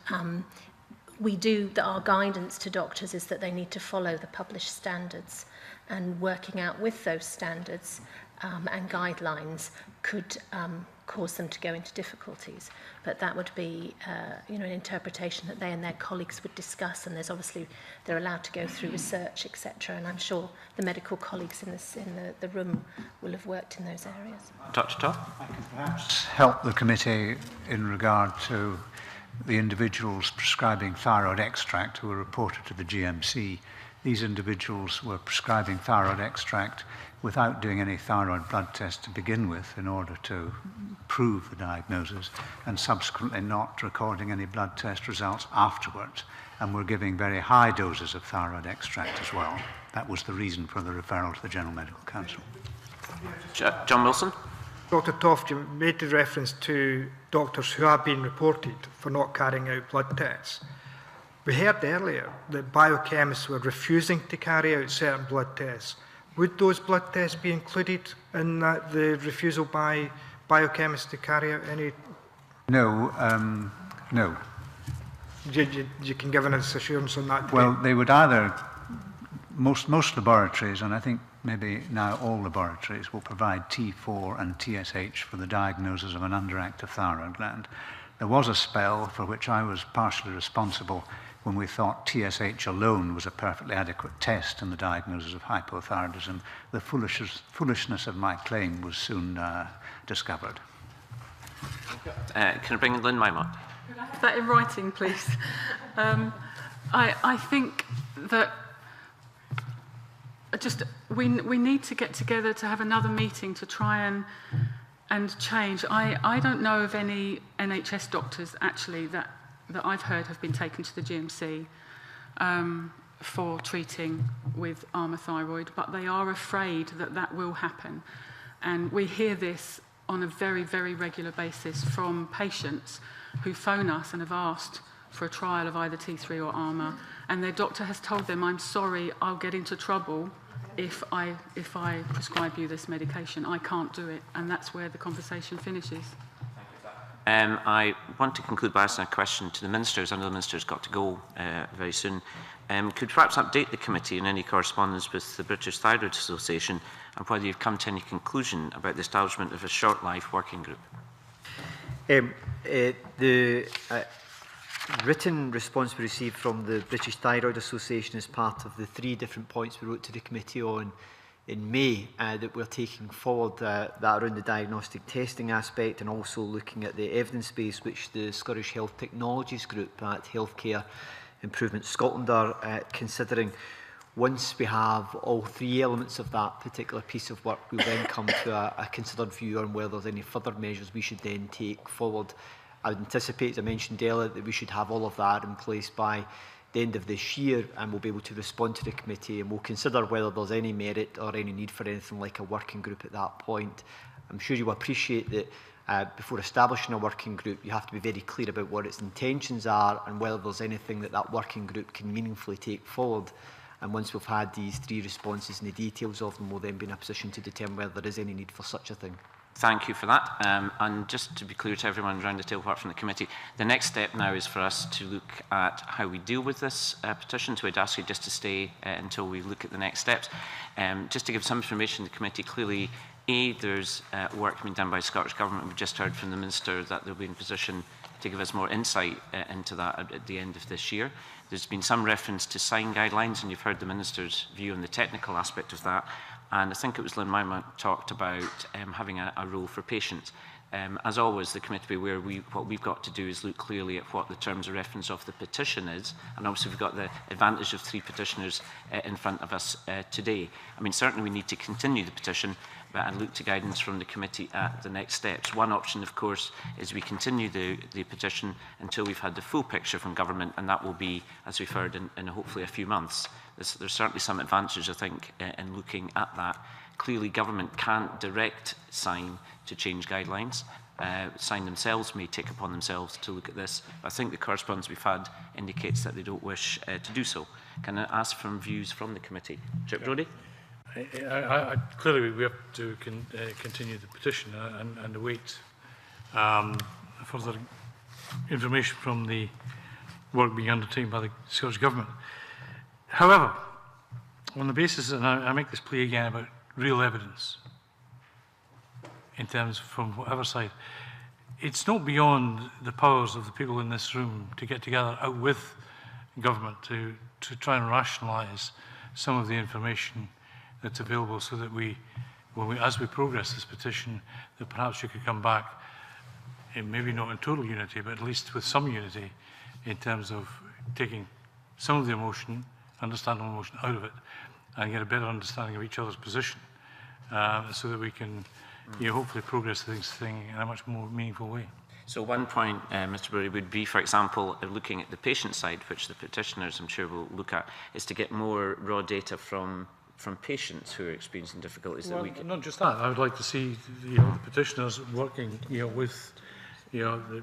our guidance to doctors is that they need to follow the published standards, and working out with those standards and guidelines could cause them to go into difficulties. But that would be an interpretation that they and their colleagues would discuss, and they're allowed to go through research, etc. And I'm sure the medical colleagues in the room will have worked in those areas.
Dr. Todd?
I can perhaps help the committee in regard to the individuals prescribing thyroid extract who were reported to the GMC. These individuals were prescribing thyroid extract without doing any thyroid blood test to begin with in order to prove the diagnosis, and subsequently not recording any blood test results afterwards, and were giving very high doses of thyroid extract as well. That was the reason for the referral to the General Medical Council.
John Wilson?
Dr. Toft, you made the reference to doctors who have been reported for not carrying out blood tests. We heard earlier that biochemists were refusing to carry out certain blood tests. Would those blood tests be included in the refusal by biochemists to carry out any?
No, no.
You can give us assurance on that?
Well, they would either, most laboratories, and I think maybe now all laboratories, will provide T4 and TSH for the diagnosis of an underactive thyroid gland. There was a spell for which I was partially responsible when we thought TSH alone was a perfectly adequate test in the diagnosis of hypothyroidism. The foolishness of my claim was soon discovered.
Can I bring in Lynn Mymont?
Could I have that in writing, please? I think that we need to get together to have another meeting to try and change. I don't know of any NHS doctors actually that I've heard have been taken to the GMC for treating with Armour thyroid, but they are afraid that that will happen. And we hear this on a very, very regular basis from patients who phone us and have asked for a trial of either T3 or Armour, and their doctor has told them, I'm sorry, I'll get into trouble if I prescribe you this medication. I can't do it. And that's where the conversation finishes.
I want to conclude by asking a question to the ministers. I know the minister's got to go very soon. Could perhaps update the committee in any correspondence with the British Thyroid Association and whether you've come to any conclusion about the establishment of a short life working group?
The written response we received from the British Thyroid Association as part of the 3 different points we wrote to the committee on in May that we're taking forward, that around the diagnostic testing aspect, and also looking at the evidence base which the Scottish Health Technologies Group at Healthcare Improvement Scotland are considering. Once we have all 3 elements of that particular piece of work, we'll then come to a considered view on whether there's any further measures we should then take forward. I would anticipate, as I mentioned earlier, that we should have all of that in place by the end of this year, and we'll be able to respond to the committee, and we'll consider whether there's any merit or any need for anything like a working group at that point. I'm sure you appreciate that before establishing a working group, you have to be very clear about what its intentions are and whether there's anything that working group can meaningfully take forward. And once we've had these 3 responses and the details of them, we'll then be in a position to determine whether there is any need for such a thing.
Thank you for that. And just to be clear to everyone around the table apart from the committee, the next step now is for us to look at how we deal with this petition. So I'd ask you just to stay until we look at the next steps. Just to give some information to the committee, clearly, there's work being done by the Scottish Government. We've just heard from the Minister that they'll be in a position to give us more insight into that at the end of this year. There's been some reference to sign guidelines, and you've heard the Minister's view on the technical aspect of that. And I think it was Lynn Mymont talked about having a role for patients. As always, the committee will be aware what we've got to do is look clearly at what the terms of reference of the petition is, and obviously we've got the advantage of 3 petitioners in front of us today. I mean, certainly we need to continue the petition, but I'd look to guidance from the committee at the next steps. One option, of course, is we continue the petition until we've had the full picture from government, and that will be, as we've heard, in hopefully a few months. There's certainly some advantages, I think, in looking at that. Clearly, government can't direct sign to change guidelines. Sign themselves may take upon themselves to look at this. I think the correspondence we've had indicates that they don't wish to do so. Can I ask for views from the committee? Chip Brodie?
Clearly, we have to continue the petition and await further information from the work being undertaken by the Scottish Government. However, on the basis, and I make this plea again about real evidence, in terms from whatever side, it's not beyond the powers of the people in this room to get together out with government to try and rationalise some of the information that's available, so that as we progress this petition, that perhaps you could come back, and maybe not in total unity, but at least with some unity in terms of taking some of the emotion, understandable emotion out of it, and get a better understanding of each other's position, so that we can hopefully progress this thing in a much more meaningful way.
So one point, Mr. Brewery, would be, for example, looking at the patient side, which the petitioners, I'm sure, will look at, is to get more raw data from patients who are experiencing difficulties.
Well,
that we can...
Not just that. I would like to see the petitioners working, with the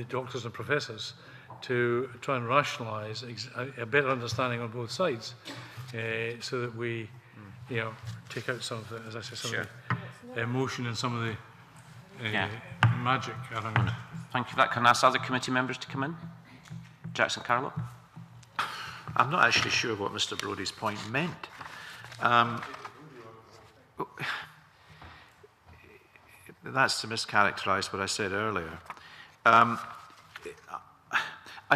doctors and professors to try and rationalise a better understanding on both sides, so that we, take out some of the, as I say, some of the emotion and some of the magic around it.
Thank you for that. Can I ask other committee members to come in? Jackson Carlow.
I'm not actually sure what Mr. Brodie's point meant. That's to mischaracterise what I said earlier. I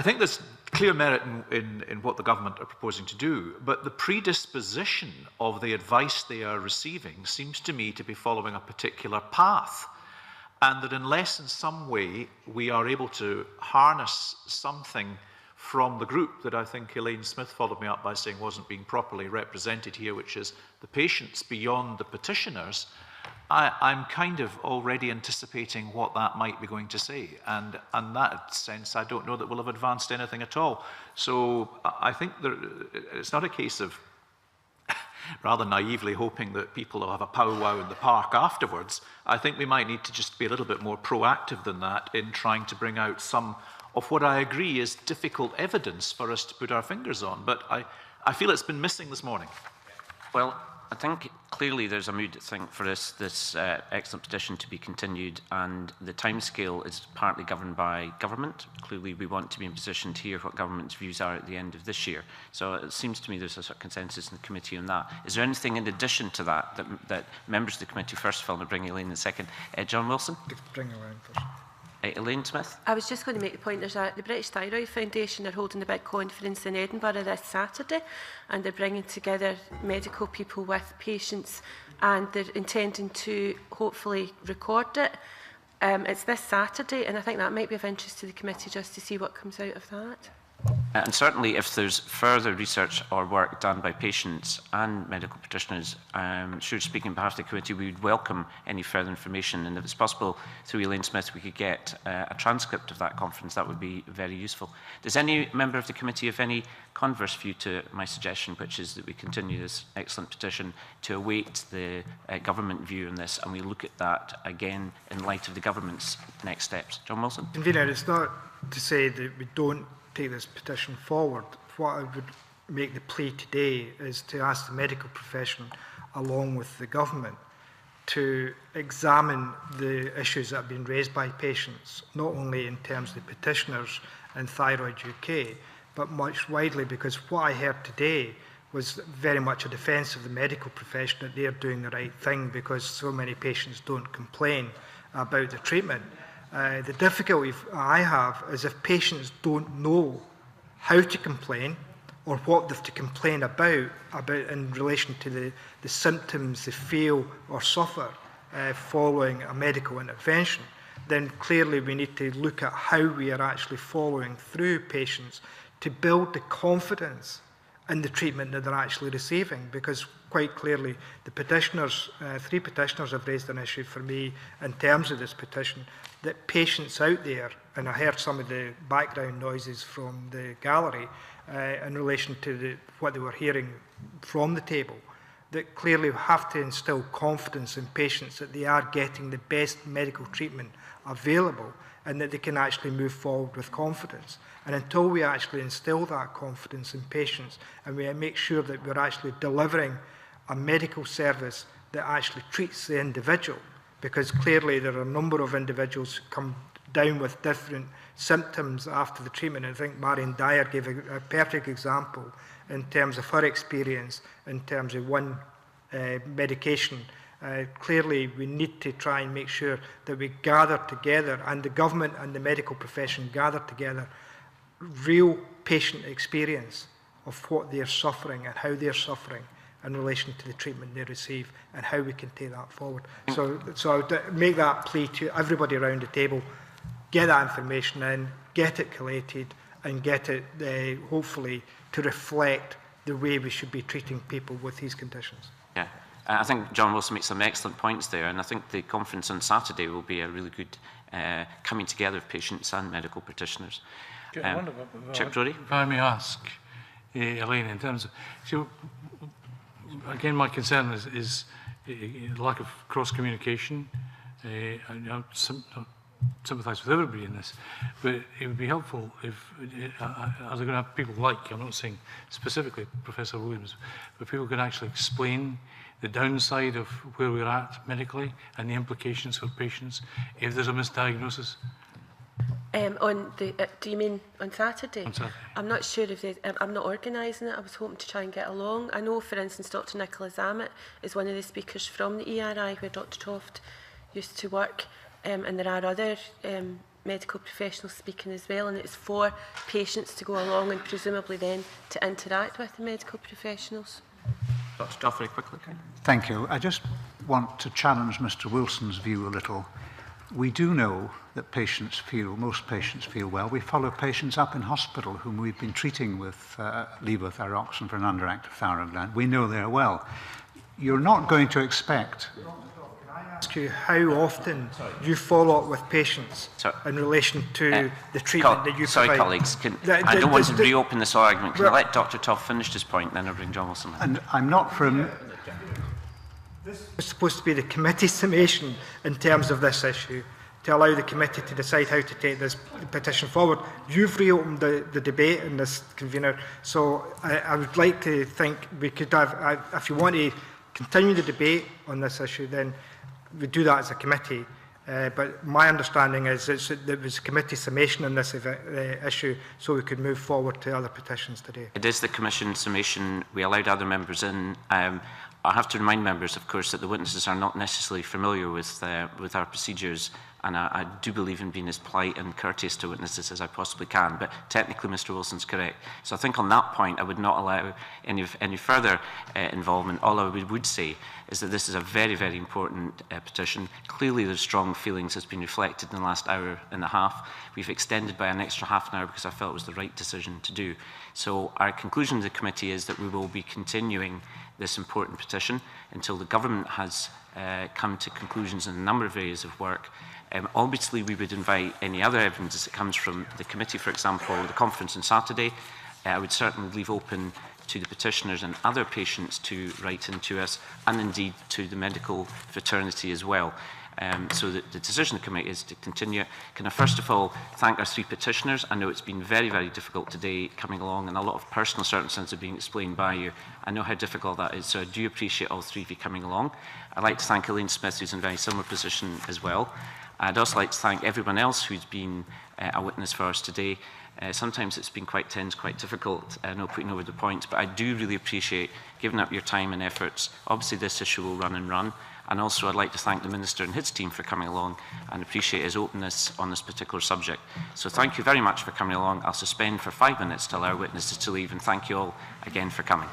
think there's clear merit in what the government are proposing to do, but the predisposition of the advice they are receiving seems to me to be following a particular path, and that unless in some way we are able to harness something from the group that I think Elaine Smith followed me up by saying wasn't being properly represented here, which is the patients beyond the petitioners, I'm kind of already anticipating what that might be going to say. And in that sense, I don't know that we'll have advanced anything at all. So I think it's not a case of rather naively hoping that people will have a powwow in the park afterwards. I think we might need to just be a little bit more proactive than that in trying to bring out some of what I agree is difficult evidence for us to put our fingers on. But I feel it's been missing this morning.
Well, I think clearly there's a mood, I think, for this excellent petition to be continued, and the timescale is partly governed by government. Clearly, we want to be in position to hear what government's views are at the end of this year. So it seems to me there's a sort of consensus in the committee on that. Is there anything in addition to that that members of the committee, first of all, and bring Elaine in a second? John Wilson?
Bring Elaine first.
Elaine Smith?
I was just going to make the point, the British Thyroid Foundation are holding a big conference in Edinburgh this Saturday, and they're bringing together medical people with patients, and they're intending to hopefully record it. It's this Saturday, and I think that might be of interest to the committee just to see what comes out of that.
And certainly if there's further research or work done by patients and medical practitioners, sure, speaking on behalf of the committee, we would welcome any further information, and if it's possible through Elaine Smith we could get a transcript of that conference. That would be very useful. Does any member of the committee have any converse view to my suggestion, which is that we continue this excellent petition to await the government view on this, and we look at that again in light of the government's next steps? John Wilson?
Convener, it's not to say that we don't take this petition forward. What I would make the plea today is to ask the medical profession, along with the government, to examine the issues that have been raised by patients, not only in terms of the petitioners and Thyroid UK, but much widely, because what I heard today was very much a defence of the medical profession, that they're doing the right thing because so many patients don't complain about the treatment. The difficulty I have is if patients don't know how to complain or what they've to complain about in relation to the symptoms they feel or suffer following a medical intervention, then clearly we need to look at how we are actually following through patients to build the confidence in the treatment that they're actually receiving, because quite clearly the petitioners, three petitioners have raised an issue for me in terms of this petition, that patients out there, and I heard some of the background noises from the gallery in relation to what they were hearing from the table, that clearly have to instill confidence in patients that they are getting the best medical treatment available and that they can actually move forward with confidence. And until we actually instill that confidence in patients and we make sure that we're actually delivering a medical service that actually treats the individual, because clearly there are a number of individuals who come down with different symptoms after the treatment. I think Marion Dyer gave a perfect example in terms of her experience, in terms of one medication. Clearly, we need to try and make sure that we gather together, and the government and the medical profession gather together, real patient experience of what they're suffering and how they're suffering in relation to the treatment they receive, and how we can take that forward. So I would make that plea to everybody around the table: get that information in, get it collated, and get it hopefully to reflect the way we should be treating people with these conditions.
Yeah, I think John Wilson makes some excellent points there, and I think the conference on Saturday will be a really good coming together of patients and medical practitioners. Chair Brody?
If I may ask, Elaine, in terms of, so again, my concern is lack of cross-communication. I sympathise with everybody in this, but it would be helpful if, are they going to have people like, I'm not saying specifically Professor Williams, but people can actually explain the downside of where we're at medically and the implications for patients if there's a misdiagnosis?
Do you mean on Saturday?
On Saturday.
I'm not sure if I'm not organising it. I was hoping to try and get along. I know, for instance, Dr Nicola Zammit is one of the speakers from the ERI where Dr Toft used to work, and there are other medical professionals speaking as well, and it's for patients to go along and presumably then to interact with the medical professionals.
Dr Toft, very quickly.
Thank you. I just want to challenge Mr Wilson's view a little. We do know that most patients feel well. We follow patients up in hospital whom we've been treating with levothyroxine for an underactive thyroid gland. We know they're well. You're not going to expect...
Can I ask you how often you follow up with patients in relation to the treatment that you provide?
Sorry, colleagues. I don't want to reopen this argument. Can I let Dr Toft finish his point, then I'll bring John Wilson in.
And I'm not from...
This is supposed to be the committee summation in terms of this issue, to allow the committee to decide how to take this petition forward. You've reopened the debate in this, convener, so I would like to think we could have, if you want to continue the debate on this issue, then we do that as a committee. But my understanding is there was a committee summation on this issue, so we could move forward to other petitions today.
It is the Commission summation. We allowed other members in. I have to remind members, of course, that the witnesses are not necessarily familiar with our procedures, and I do believe in being as polite and courteous to witnesses as I possibly can, but technically Mr Wilson's correct. So I think on that point I would not allow any further involvement. All I would say is that this is a very, very important petition. Clearly there's strong feelings that's been reflected in the last hour and a half. We've extended by an extra half an hour because I felt it was the right decision to do. So our conclusion of the committee is that we will be continuing this important petition until the government has come to conclusions in a number of areas of work. Obviously, we would invite any other evidence that comes from the committee, for example, the conference on Saturday. I would certainly leave open to the petitioners and other patients to write into us, and indeed to the medical fraternity as well. So the decision of the committee is to continue. Can I first of all thank our three petitioners? I know it's been very, very difficult today coming along, and a lot of personal circumstances are being explained by you. I know how difficult that is, so I do appreciate all three of you coming along. I'd like to thank Elaine Smith, who's in a very similar position as well. I'd also like to thank everyone else who's been a witness for us today. Sometimes it's been quite tense, quite difficult, no putting over the points, but I do really appreciate giving up your time and efforts. Obviously this issue will run and run, and also I'd like to thank the Minister and his team for coming along and appreciate his openness on this particular subject. So thank you very much for coming along. I'll suspend for 5 minutes to allow witnesses to leave, and thank you all again for coming.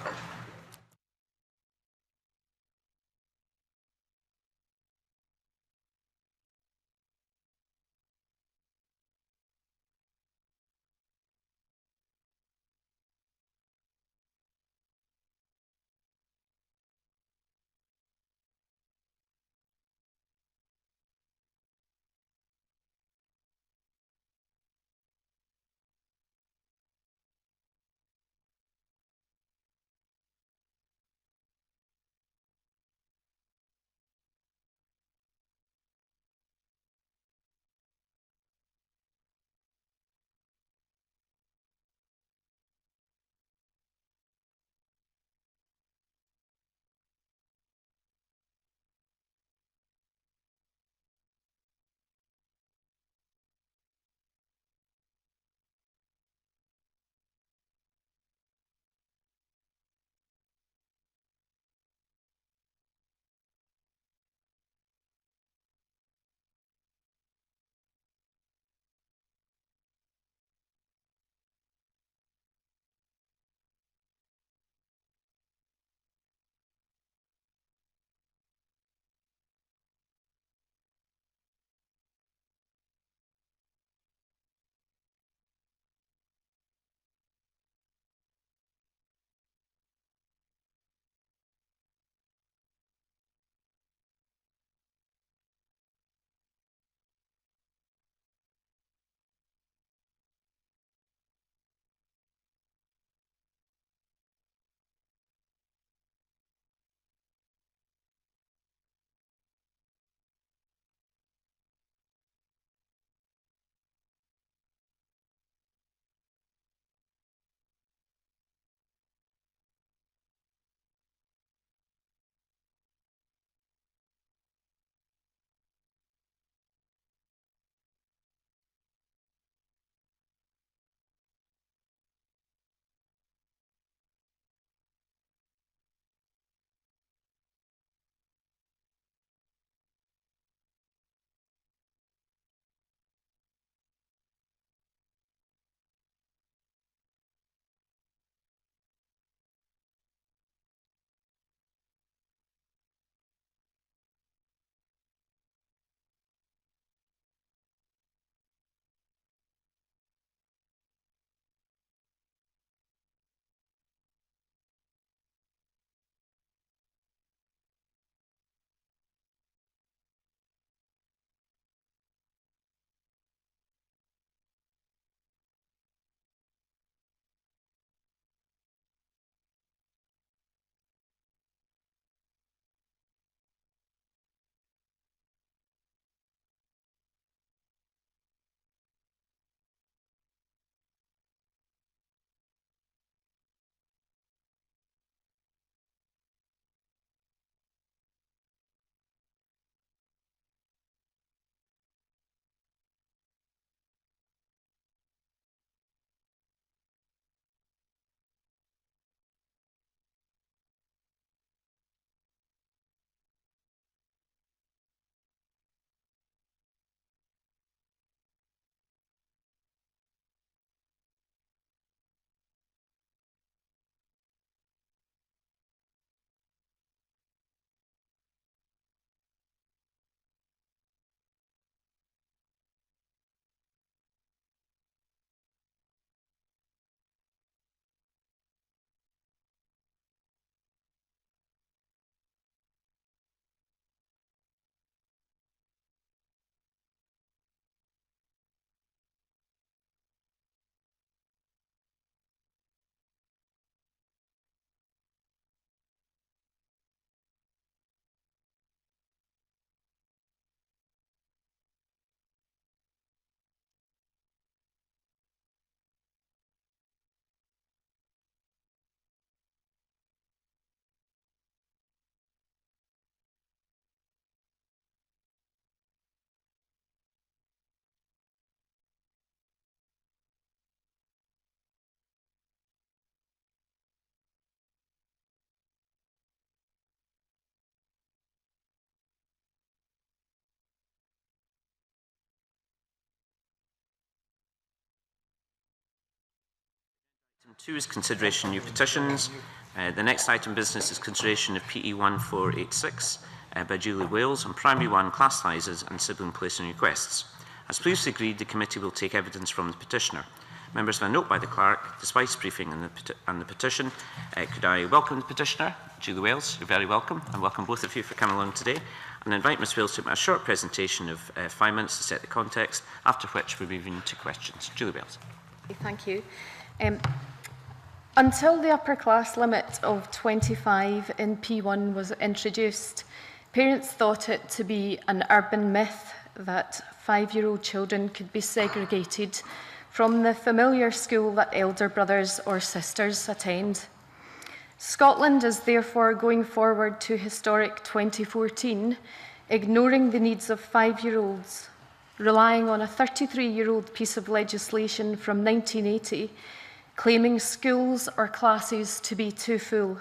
Item 2 is consideration of new petitions. The next item of business is consideration of PE 1486 by Julie Wales on Primary 1 class sizes and sibling placing requests. As previously agreed, the committee will take evidence from the petitioner. Members have a note by the clerk, despite briefing on the petition. Could I welcome the petitioner, Julie Wales? You're very welcome, and welcome both of you for coming along today. And invite Ms Wales to make a short presentation of 5 minutes to set the context, after which we'll be moving to questions. Julie Wales.
Thank you. Until the upper class limit of 25 in P1 was introduced, parents thought it to be an urban myth that 5-year-old children could be segregated from the familiar school that elder brothers or sisters attend. Scotland is therefore going forward to historic 2014, ignoring the needs of 5-year-olds, relying on a 33-year-old piece of legislation from 1980, claiming schools or classes to be too full,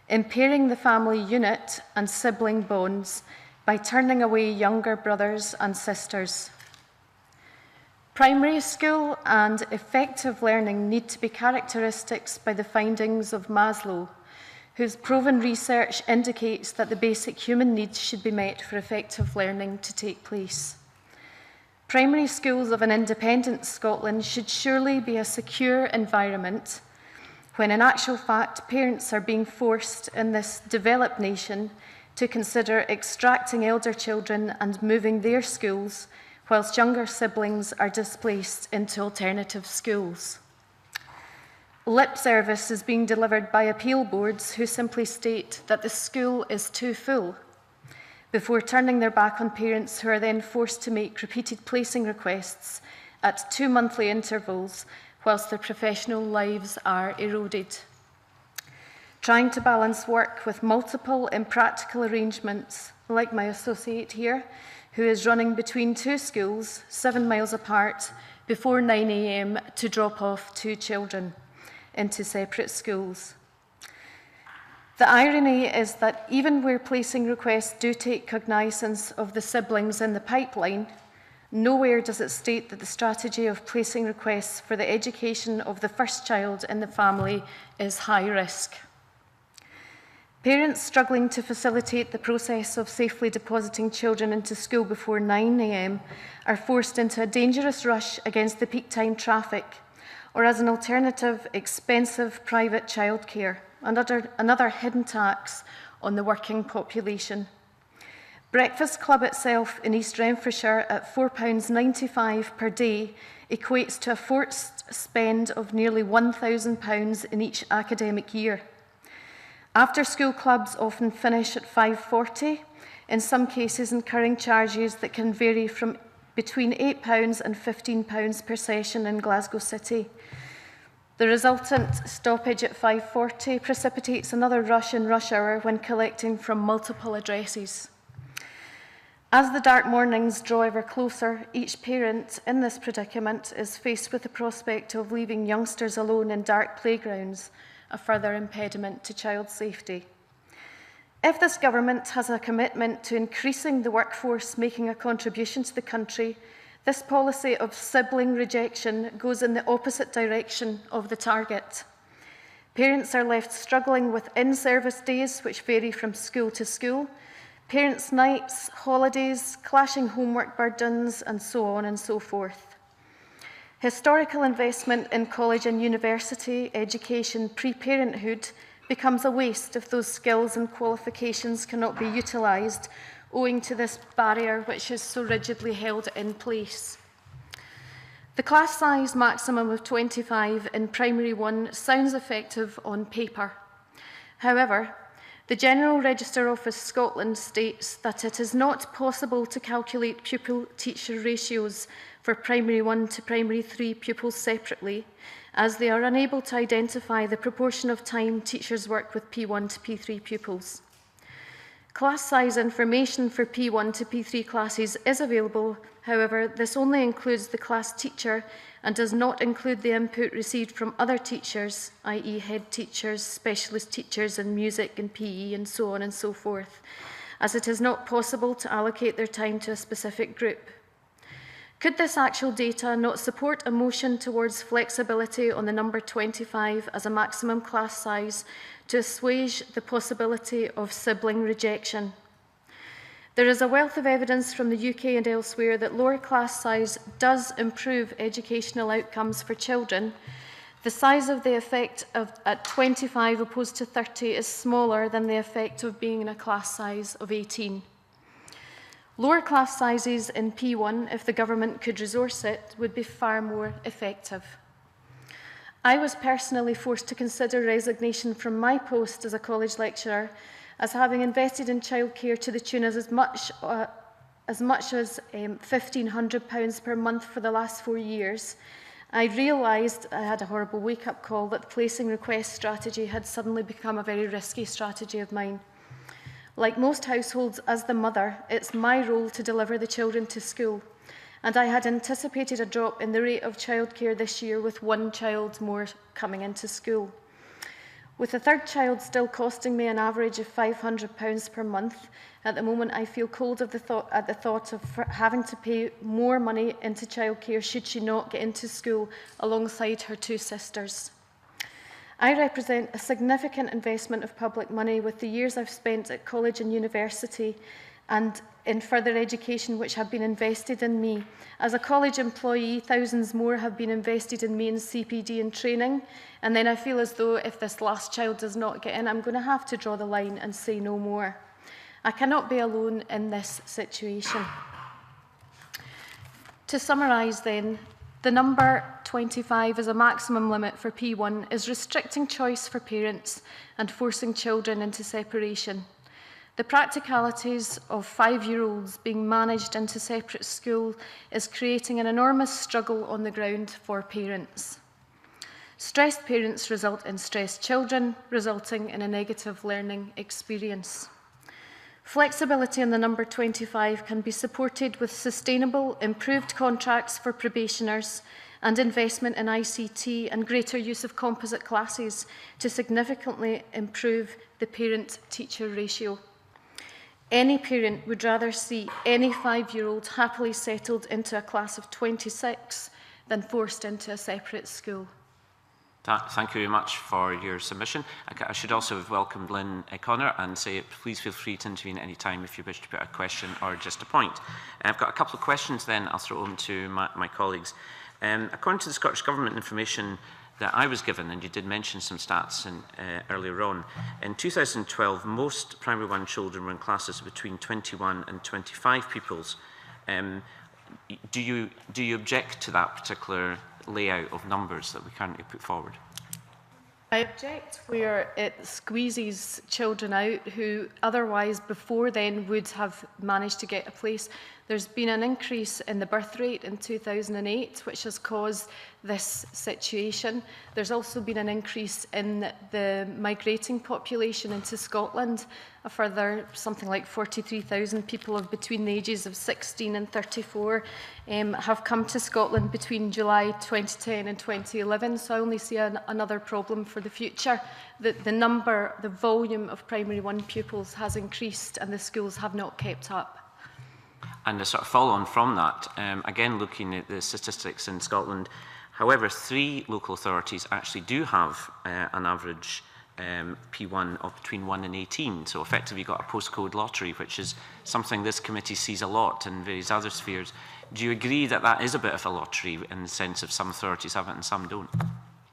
impairing the family unit and sibling bonds by turning away younger brothers and sisters. Primary school and effective learning need to be characteristics by the findings of Maslow, whose proven research indicates that the basic human needs should be met for effective learning to take place. Primary schools of an independent Scotland should surely be a secure environment when in actual fact parents are being forced in this developed nation to consider extracting elder children and moving their schools whilst younger siblings are displaced into alternative schools. Lip service is being delivered by appeal boards who simply state that the school is too full, before turning their back on parents who are then forced to make repeated placing requests at 2 monthly intervals whilst their professional lives are eroded. Trying to balance work with multiple impractical arrangements, like my associate here, who is running between 2 schools, 7 miles apart, before 9 AM to drop off 2 children into separate schools. The irony is that even where placing requests do take cognizance of the siblings in the pipeline, nowhere does it state that the strategy of placing requests for the education of the first child in the family is high risk. Parents struggling to facilitate the process of safely depositing children into school before 9 AM are forced into a dangerous rush against the peak time traffic, or as an alternative, expensive private childcare, another hidden tax on the working population. Breakfast Club itself in East Renfrewshire at £4.95 per day equates to a forced spend of nearly £1,000 in each academic year. After-school clubs often finish at 5:40, in some cases incurring charges that can vary from between £8 and £15 per session in Glasgow City. The resultant stoppage at 5:40 precipitates another rush in rush hour when collecting from multiple addresses. As the dark mornings draw ever closer, each parent in this predicament is faced with the prospect of leaving youngsters alone in dark playgrounds, a further impediment to child safety. If this government has a commitment to increasing the workforce making a contribution to the country, this policy of sibling rejection goes in the opposite direction of the target. Parents are left struggling with in-service days which vary from school to school, parents' nights, holidays, clashing homework burdens, and so on and so forth. Historical investment in college and university education pre-parenthood becomes a waste if those skills and qualifications cannot be utilised owing to this barrier which is so rigidly held in place. The class size maximum of 25 in Primary 1 sounds effective on paper. However, the General Register Office Scotland states that it is not possible to calculate pupil-teacher ratios for Primary 1 to Primary 3 pupils separately, as they are unable to identify the proportion of time teachers work with P1 to P3 pupils. Class size information for P1 to P3 classes is available, however, this only includes the class teacher and does not include the input received from other teachers, i.e. head teachers, specialist teachers in music and PE and so on and so forth, as it is not possible to allocate their time to a specific group. Could this actual data not support a motion towards flexibility on the number 25 as a maximum class size to assuage the possibility of sibling rejection? There is a wealth of evidence from the UK and elsewhere that lower class size does improve educational outcomes for children. The size of the effect at 25 opposed to 30 is smaller than the effect of being in a class size of 18. Lower class sizes in P1, if the government could resource it, would be far more effective. I was personally forced to consider resignation from my post as a college lecturer, as having invested in childcare to the tune of as much as £1,500 per month for the last 4 years, I realised I had a horrible wake-up call that the placing request strategy had suddenly become a very risky strategy of mine. Like most households, as the mother, it's my role to deliver the children to school, and I had anticipated a drop in the rate of childcare this year with 1 child more coming into school. With a third child still costing me an average of £500 per month, at the moment I feel cold at the thought of having to pay more money into childcare should she not get into school alongside her 2 sisters. I represent a significant investment of public money with the years I've spent at college and university and in further education which have been invested in me. As a college employee, thousands more have been invested in me in CPD and training, and then I feel as though if this last child does not get in, I'm going to have to draw the line and say no more. I cannot be alone in this situation. To summarise then, the number 25 as a maximum limit for P1 is restricting choice for parents and forcing children into separation. The practicalities of 5-year-olds being managed into separate school is creating an enormous struggle on the ground for parents. Stressed parents result in stressed children, resulting in a negative learning experience. Flexibility on the number 25 can be supported with sustainable, improved contracts for probationers and investment in ICT and greater use of composite classes to significantly improve the parent-teacher ratio. Any parent would rather see any 5-year-old happily settled into a class of 26 than forced into a separate school.
Thank you very much for your submission. I should also have welcomed Lynn Connor and say please feel free to intervene at any time if you wish to put a question or just a point. I've got a couple of questions then I'll throw them to my colleagues. According to the Scottish Government information that I was given, and you did mention some stats earlier on, in 2012 most Primary 1 children were in classes between 21 and 25 pupils. Do you object to that particular layout of numbers that we currently put forward?
I object where it squeezes children out who otherwise before then would have managed to get a place. There's been an increase in the birth rate in 2008, which has caused this situation. There's also been an increase in the migrating population into Scotland. A further something like 43,000 people of between the ages of 16 and 34 have come to Scotland between July 2010 and 2011. So I only see another problem for the future. The volume of Primary 1 pupils has increased and the schools have not kept up.
And to sort of follow on from that, again looking at the statistics in Scotland, however, 3 local authorities actually do have an average P1 of between 1 and 18. So effectively you've got a postcode lottery, which is something this committee sees a lot in various other spheres. Do you agree that that is a bit of a lottery in the sense of some authorities have it and some don't?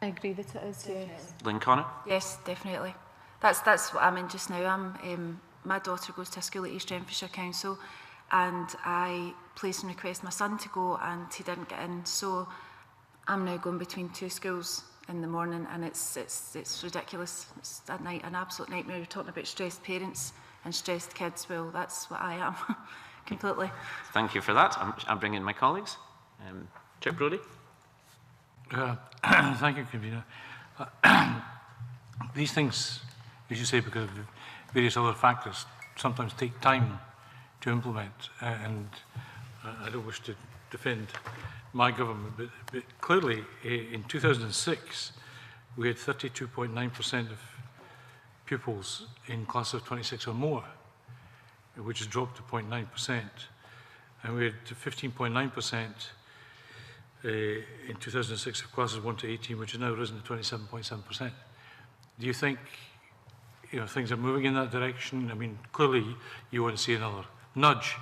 I agree that it is, yes.
Lynn Connor?
Yes, definitely. That's what I'm in just now. My daughter goes to a school at East Renfrewshire Council, and I placed an request my son to go and he didn't get in, so I'm now going between 2 schools in the morning, and it's ridiculous. It's an absolute nightmare. You're talking about stressed parents and stressed kids. Well, that's what I am completely.
Thank you for that. I'll bring in my colleagues. Chair Brodie.
Thank you, Convener. These things, as you say, because of various other factors, sometimes take time to implement, and I don't wish to defend my government, but clearly in 2006 we had 32.9% of pupils in classes of 26 or more, which has dropped to 0.9%, and we had 15.9% in 2006 of classes 1 to 18, which has now risen to 27.7%. Do you think things are moving in that direction? I mean, clearly you want to see another nudge,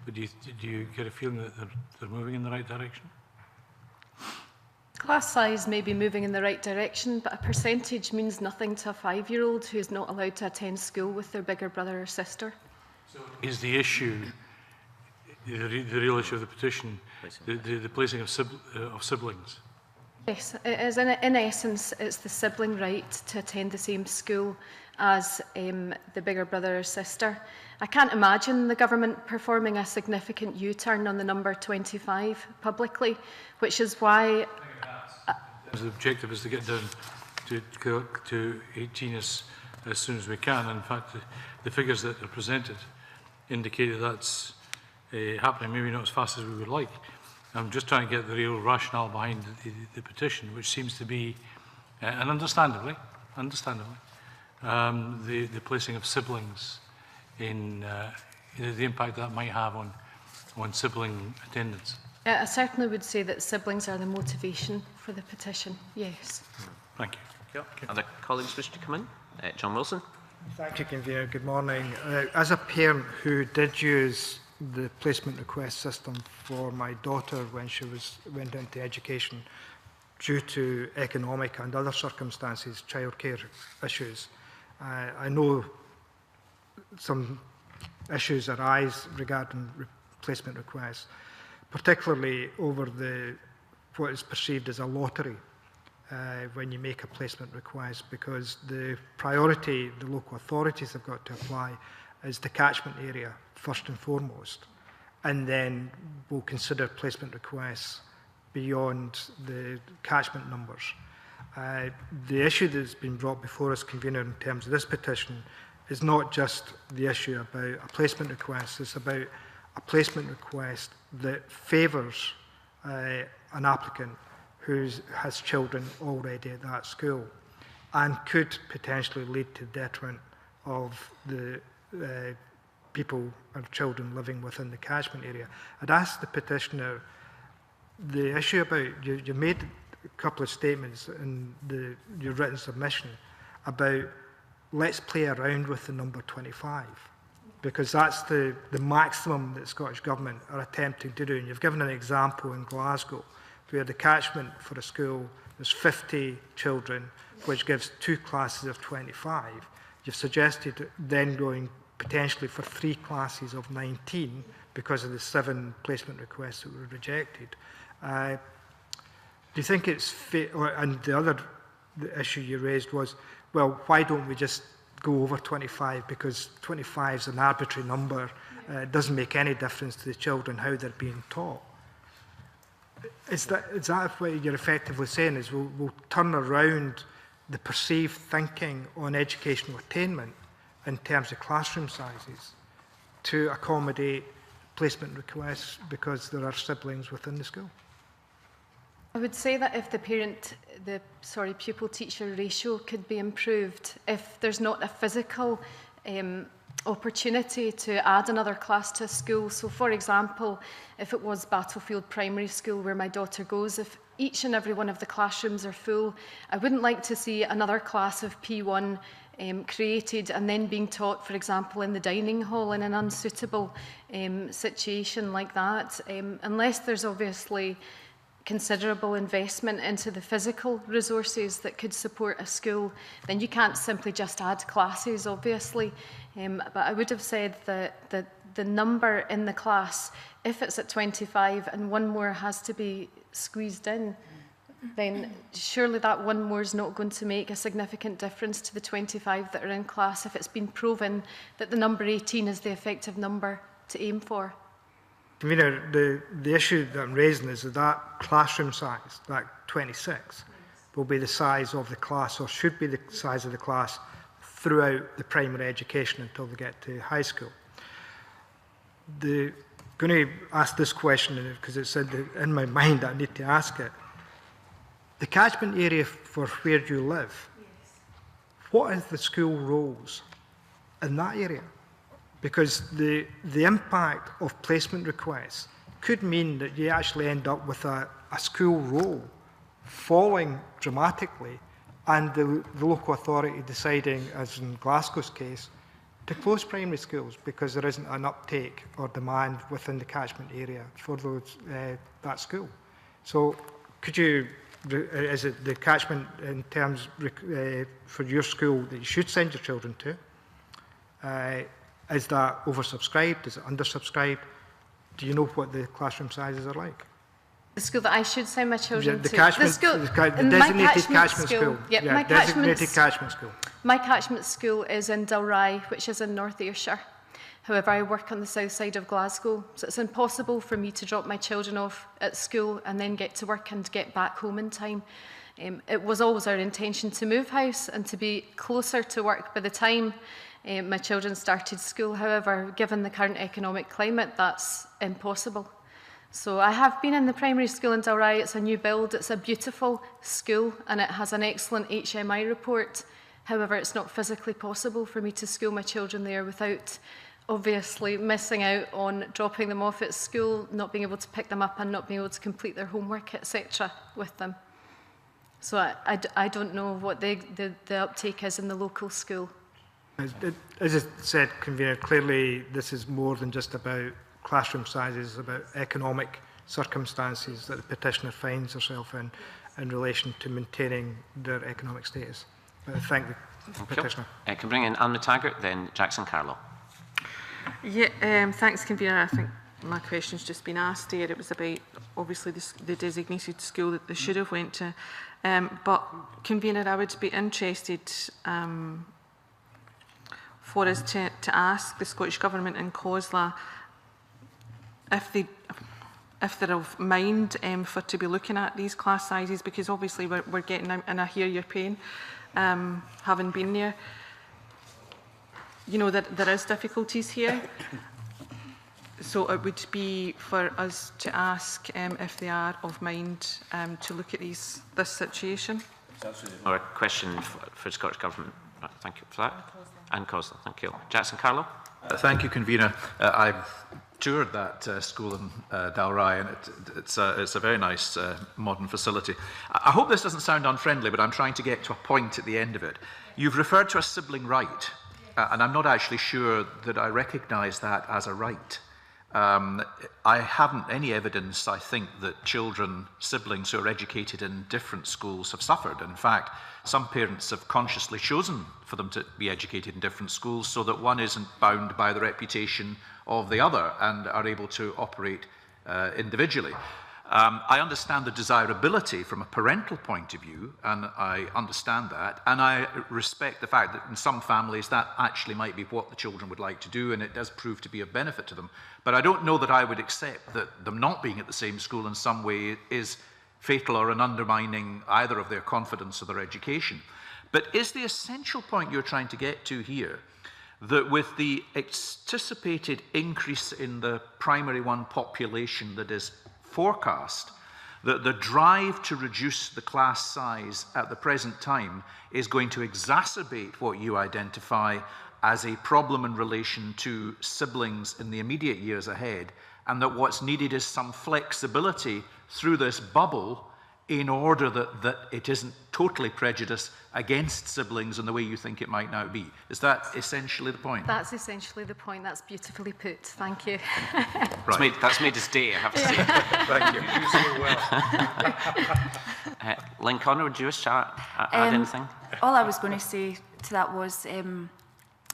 but do you get a feeling that they're moving in the right direction?
Class size may be moving in the right direction, but a percentage means nothing to a 5-year-old who is not allowed to attend school with their bigger brother or sister.
So is the issue, the real issue of the petition, the placing of siblings?
Yes, it is. In essence, it's the sibling right to attend the same school as the bigger brother or sister. I can't imagine the government performing a significant U-turn on the number 25 publicly, which is why...
The objective is to get down to 18 as soon as we can. In fact, the figures that are presented indicate that that's happening, maybe not as fast as we would like. I'm just trying to get the real rationale behind the petition, which seems to be, and understandably, the placing of siblings in the impact that might have on sibling attendance.
I certainly would say that siblings are the motivation for the petition, yes.
Thank you.
Other colleagues wish to come in? John Wilson.
Thank you, Convener. Good morning. As a parent who did use the placement request system for my daughter when she went into education due to economic and other circumstances, childcare issues, I know some issues arise regarding placement requests, particularly over what is perceived as a lottery when you make a placement request, because the priority the local authorities have got to apply is the catchment area first and foremost, and then we'll consider placement requests beyond the catchment numbers. The issue that's been brought before us, Convener, in terms of this petition is not just the issue about a placement request, it's about a placement request that favours an applicant who has children already at that school and could potentially lead to detriment of the people or children living within the catchment area. I'd ask the petitioner, the issue about, you made a couple of statements in your written submission about let's play around with the number 25, because that's the maximum that Scottish Government are attempting to do. And you've given an example in Glasgow, where the catchment for a school is 50 children, which gives 2 classes of 25. You've suggested then going potentially for 3 classes of 19 because of the 7 placement requests that were rejected. Do you think it's fair? And the other issue you raised was, well, why don't we just go over 25, because 25 is an arbitrary number. It doesn't make any difference to the children how they're being taught. Is that what you're effectively saying, is we'll turn around the perceived thinking on educational attainment in terms of classroom sizes to accommodate placement requests because there are siblings within the school?
I would say that if the pupil-teacher ratio could be improved, if there's not a physical opportunity to add another class to a school. So, for example, if it was Battlefield Primary School where my daughter goes, if each and every one of the classrooms are full, I wouldn't like to see another class of P1 created and then being taught, for example, in the dining hall in an unsuitable situation like that, unless there's obviously considerable investment into the physical resources that could support a school, then you can't simply just add classes, obviously. But I would have said that the number in the class, if it's at 25 and one more has to be squeezed in, then surely that one more is not going to make a significant difference to the 25 that are in class if it's been proven that the number 18 is the effective number to aim for.
Convener, the issue that I'm raising is that classroom size, that 26, will be the size of the class, or should be the size of the class, throughout the primary education until they get to high school. I'm going to ask this question because it's in my mind that I need to ask it. The catchment area for where you live, what is the school roles in that area? Because the impact of placement requests could mean that you actually end up with a school roll falling dramatically and the local authority deciding, as in Glasgow's case, to close primary schools because there isn't an uptake or demand within the catchment area for that school. So could you, is it the catchment in terms for your school that you should send your children to? Is that oversubscribed? Is it undersubscribed? Do you know what the classroom sizes are like?
The school that I should send my children
the
to.
Catchment, the designated catchment school.
Yep,
yeah,
my
designated catchment school.
My catchment school is in Dalry, which is in North Ayrshire. However, I work on the south side of Glasgow, so it's impossible for me to drop my children off at school and then get to work and get back home in time. It was always our intention to move house and to be closer to work by the time my children started school. However, given the current economic climate, that's impossible. So I have been in the primary school in Dalry. It's a new build. It's a beautiful school and it has an excellent HMI report. However, it's not physically possible for me to school my children there without obviously missing out on dropping them off at school, not being able to pick them up and not being able to complete their homework, etc. with them. So I don't know what the uptake is in the local school.
As I said, Convener, clearly this is more than just about classroom sizes, about economic circumstances that the petitioner finds herself in relation to maintaining their economic status. But I thank the petitioner.
I can bring in Anne McTaggart, then Jackson Carlow.
Yeah, thanks, Convener. I think my question's just been asked here. It was about, obviously, the designated school that they should have went to. But, Convener, I would be interested for us to ask the Scottish Government and COSLA if they're of mind for to be looking at these class sizes, because obviously we're getting, and I hear your pain, having been there, you know, that there is difficulties here. So it would be for us to ask if they are of mind to look at this situation.
Or a question for the Scottish Government. Right, thank you for that. And COSLA, thank you. Jackson Carlow.
Thank you, Convener. I've toured that school in Dalry, and it's a very nice modern facility. I hope this doesn't sound unfriendly, but I'm trying to get to a point at the end of it. You've referred to a sibling right, and I'm not actually sure that I recognise that as a right. I haven't any evidence, I think, that siblings who are educated in different schools have suffered. In fact, some parents have consciously chosen for them to be educated in different schools so that one isn't bound by the reputation of the other and are able to operate individually. I understand the desirability from a parental point of view, and I understand that, and I respect the fact that in some families that actually might be what the children would like to do, and it does prove to be of benefit to them. But I don't know that I would accept that them not being at the same school in some way is fatal or an undermining either of their confidence or their education. But is the essential point you're trying to get to here that with the anticipated increase in the primary one population that is forecast, that the drive to reduce the class size at the present time is going to exacerbate what you identify as a problem in relation to siblings in the immediate years ahead, and that what's needed is some flexibility through this bubble in order that it isn't totally prejudiced against siblings in the way you think it might now be. Is that essentially the point?
That's essentially the point. That's beautifully put. Thank you.
Right. That's made his day, I have to say.
Thank you.
Lynn Connor, would you wish to add anything?
All I was going to say to that was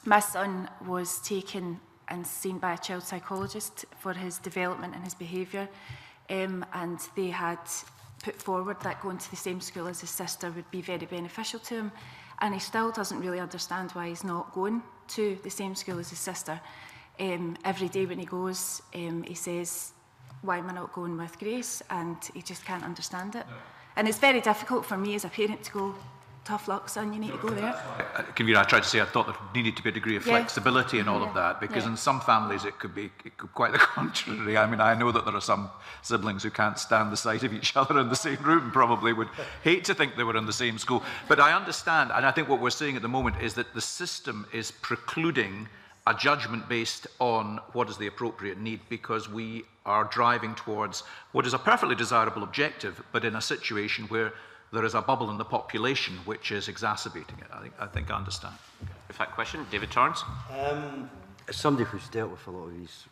my son was taken and seen by a child psychologist for his development and his behaviour, and they had put forward that going to the same school as his sister would be very beneficial to him, and he still doesn't really understand why he's not going to the same school as his sister. Every day when he goes, he says, why am I not going with Grace? And he just can't understand it. And it's very difficult for me as a parent to go, tough luck, son, you need to go there.
Convener, I tried to say I thought there needed to be a degree of flexibility in all of that, because in some families it could be quite the contrary. I mean, I know that there are some siblings who can't stand the sight of each other in the same room, probably would hate to think they were in the same school. But I understand, and I think what we're seeing at the moment is that the system is precluding a judgment based on what is the appropriate need, because we are driving towards what is a perfectly desirable objective, but in a situation where there is a bubble in the population which is exacerbating it. I think I understand.
With that question, David Torrance.
As somebody who's dealt with a lot of these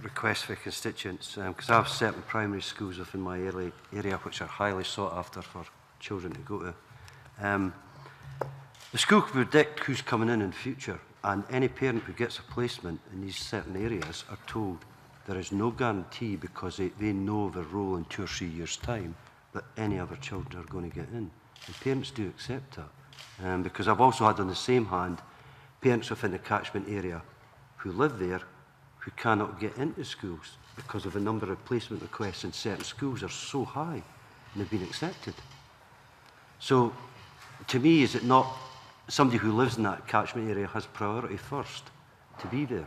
requests for constituents, because I have certain primary schools within my area which are highly sought after for children to go to. The school can predict who's coming in future, and any parent who gets a placement in these certain areas are told there is no guarantee, because they know their role in 2 or 3 years' time, that any other children are going to get in. And parents do accept that. Because I've also had on the same hand parents within the catchment area who live there who cannot get into schools because of the number of placement requests in certain schools are so high and they've been accepted. So, to me, is it not somebody who lives in that catchment area has priority first to be there?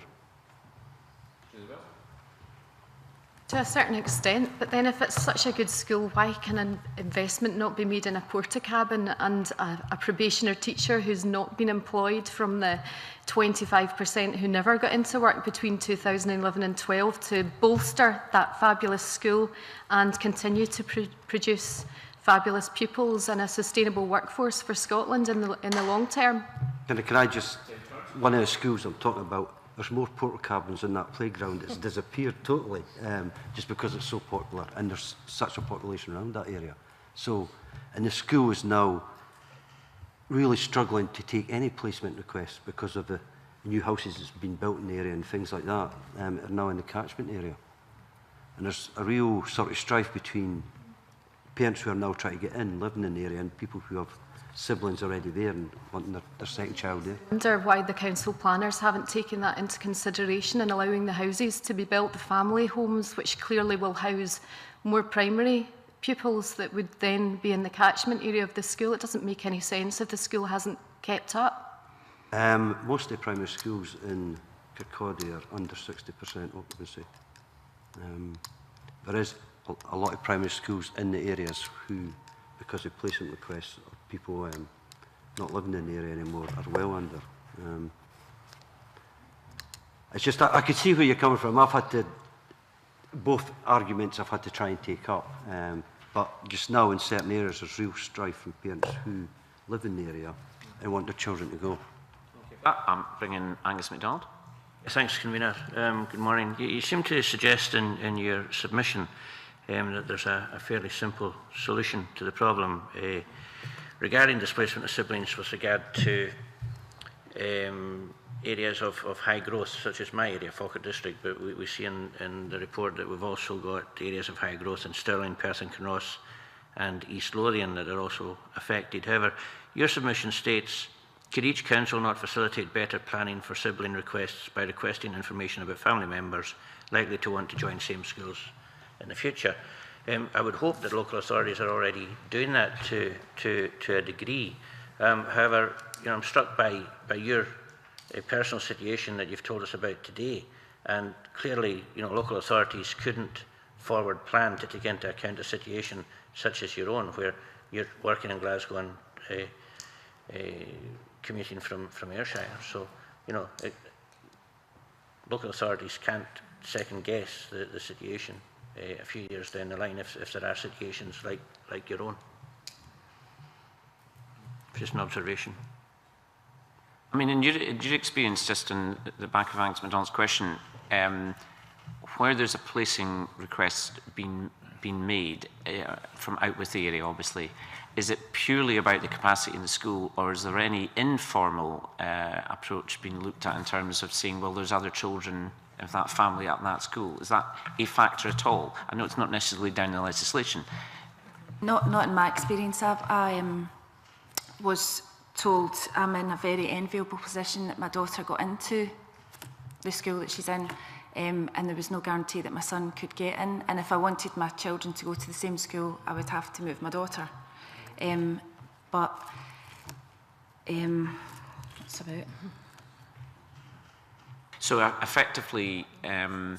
To a certain extent, but then if it's such a good school, why can an investment not be made in a porta cabin and a probationer teacher who's not been employed from the 25% who never got into work between 2011 and 12 to bolster that fabulous school and continue to produce fabulous pupils and a sustainable workforce for Scotland in the long term?
Can I just, one of the schools I'm talking about, there's more porta cabins in that playground. It's disappeared totally, just because it's so popular and there's such a population around that area. So, and the school is now really struggling to take any placement requests because of the new houses that's been built in the area and things like that are now in the catchment area. And there's a real sort of strife between parents who are now trying to get in, living in the area, and people who have siblings already there and wanting their second child there.
I wonder why the council planners haven't taken that into consideration in allowing the houses to be built, the family homes, which clearly will house more primary pupils that would then be in the catchment area of the school. It doesn't make any sense if the school hasn't kept up.
Most of the primary schools in Kirkcaldy are under 60% occupancy. There is a lot of primary schools in the areas who, because of placement requests of people not living in the area anymore, are well under. It's just, I could see where you're coming from. I've had to, both arguments I've had to try and take up, but just now in certain areas there's real strife from parents who live in the area and want their children to go.
I'm bringing Angus MacDonald.
Thanks, Convener. Good morning. You seem to suggest in your submission that there's a fairly simple solution to the problem regarding displacement of siblings with regard to areas of high growth, such as my area, Falkirk District, but we see in the report that we've also got areas of high growth in Stirling, Perth and Kinross and East Lothian that are also affected. However, your submission states, could each council not facilitate better planning for sibling requests by requesting information about family members likely to want to join same schools in the future? I would hope that local authorities are already doing that to a degree. However, I'm struck by your personal situation that you've told us about today, and clearly, local authorities couldn't forward plan to take into account a situation such as your own, where you're working in Glasgow and commuting from Ayrshire. So, local authorities can't second guess the situation a few years down the line if there are situations like your own. Just an observation.
I mean, in your experience, just in the back of Angus MacDonald's question, where there's a placing request being made from out with the area, obviously, is it purely about the capacity in the school, or is there any informal approach being looked at in terms of saying, well, there's other children of that family at that school? Is that a factor at all? I know it's not necessarily down in the legislation.
Not in my experience. I was told I'm in a very enviable position that my daughter got into the school that she's in, and there was no guarantee that my son could get in. And if I wanted my children to go to the same school, I would have to move my daughter. But that's about it.
So effectively, there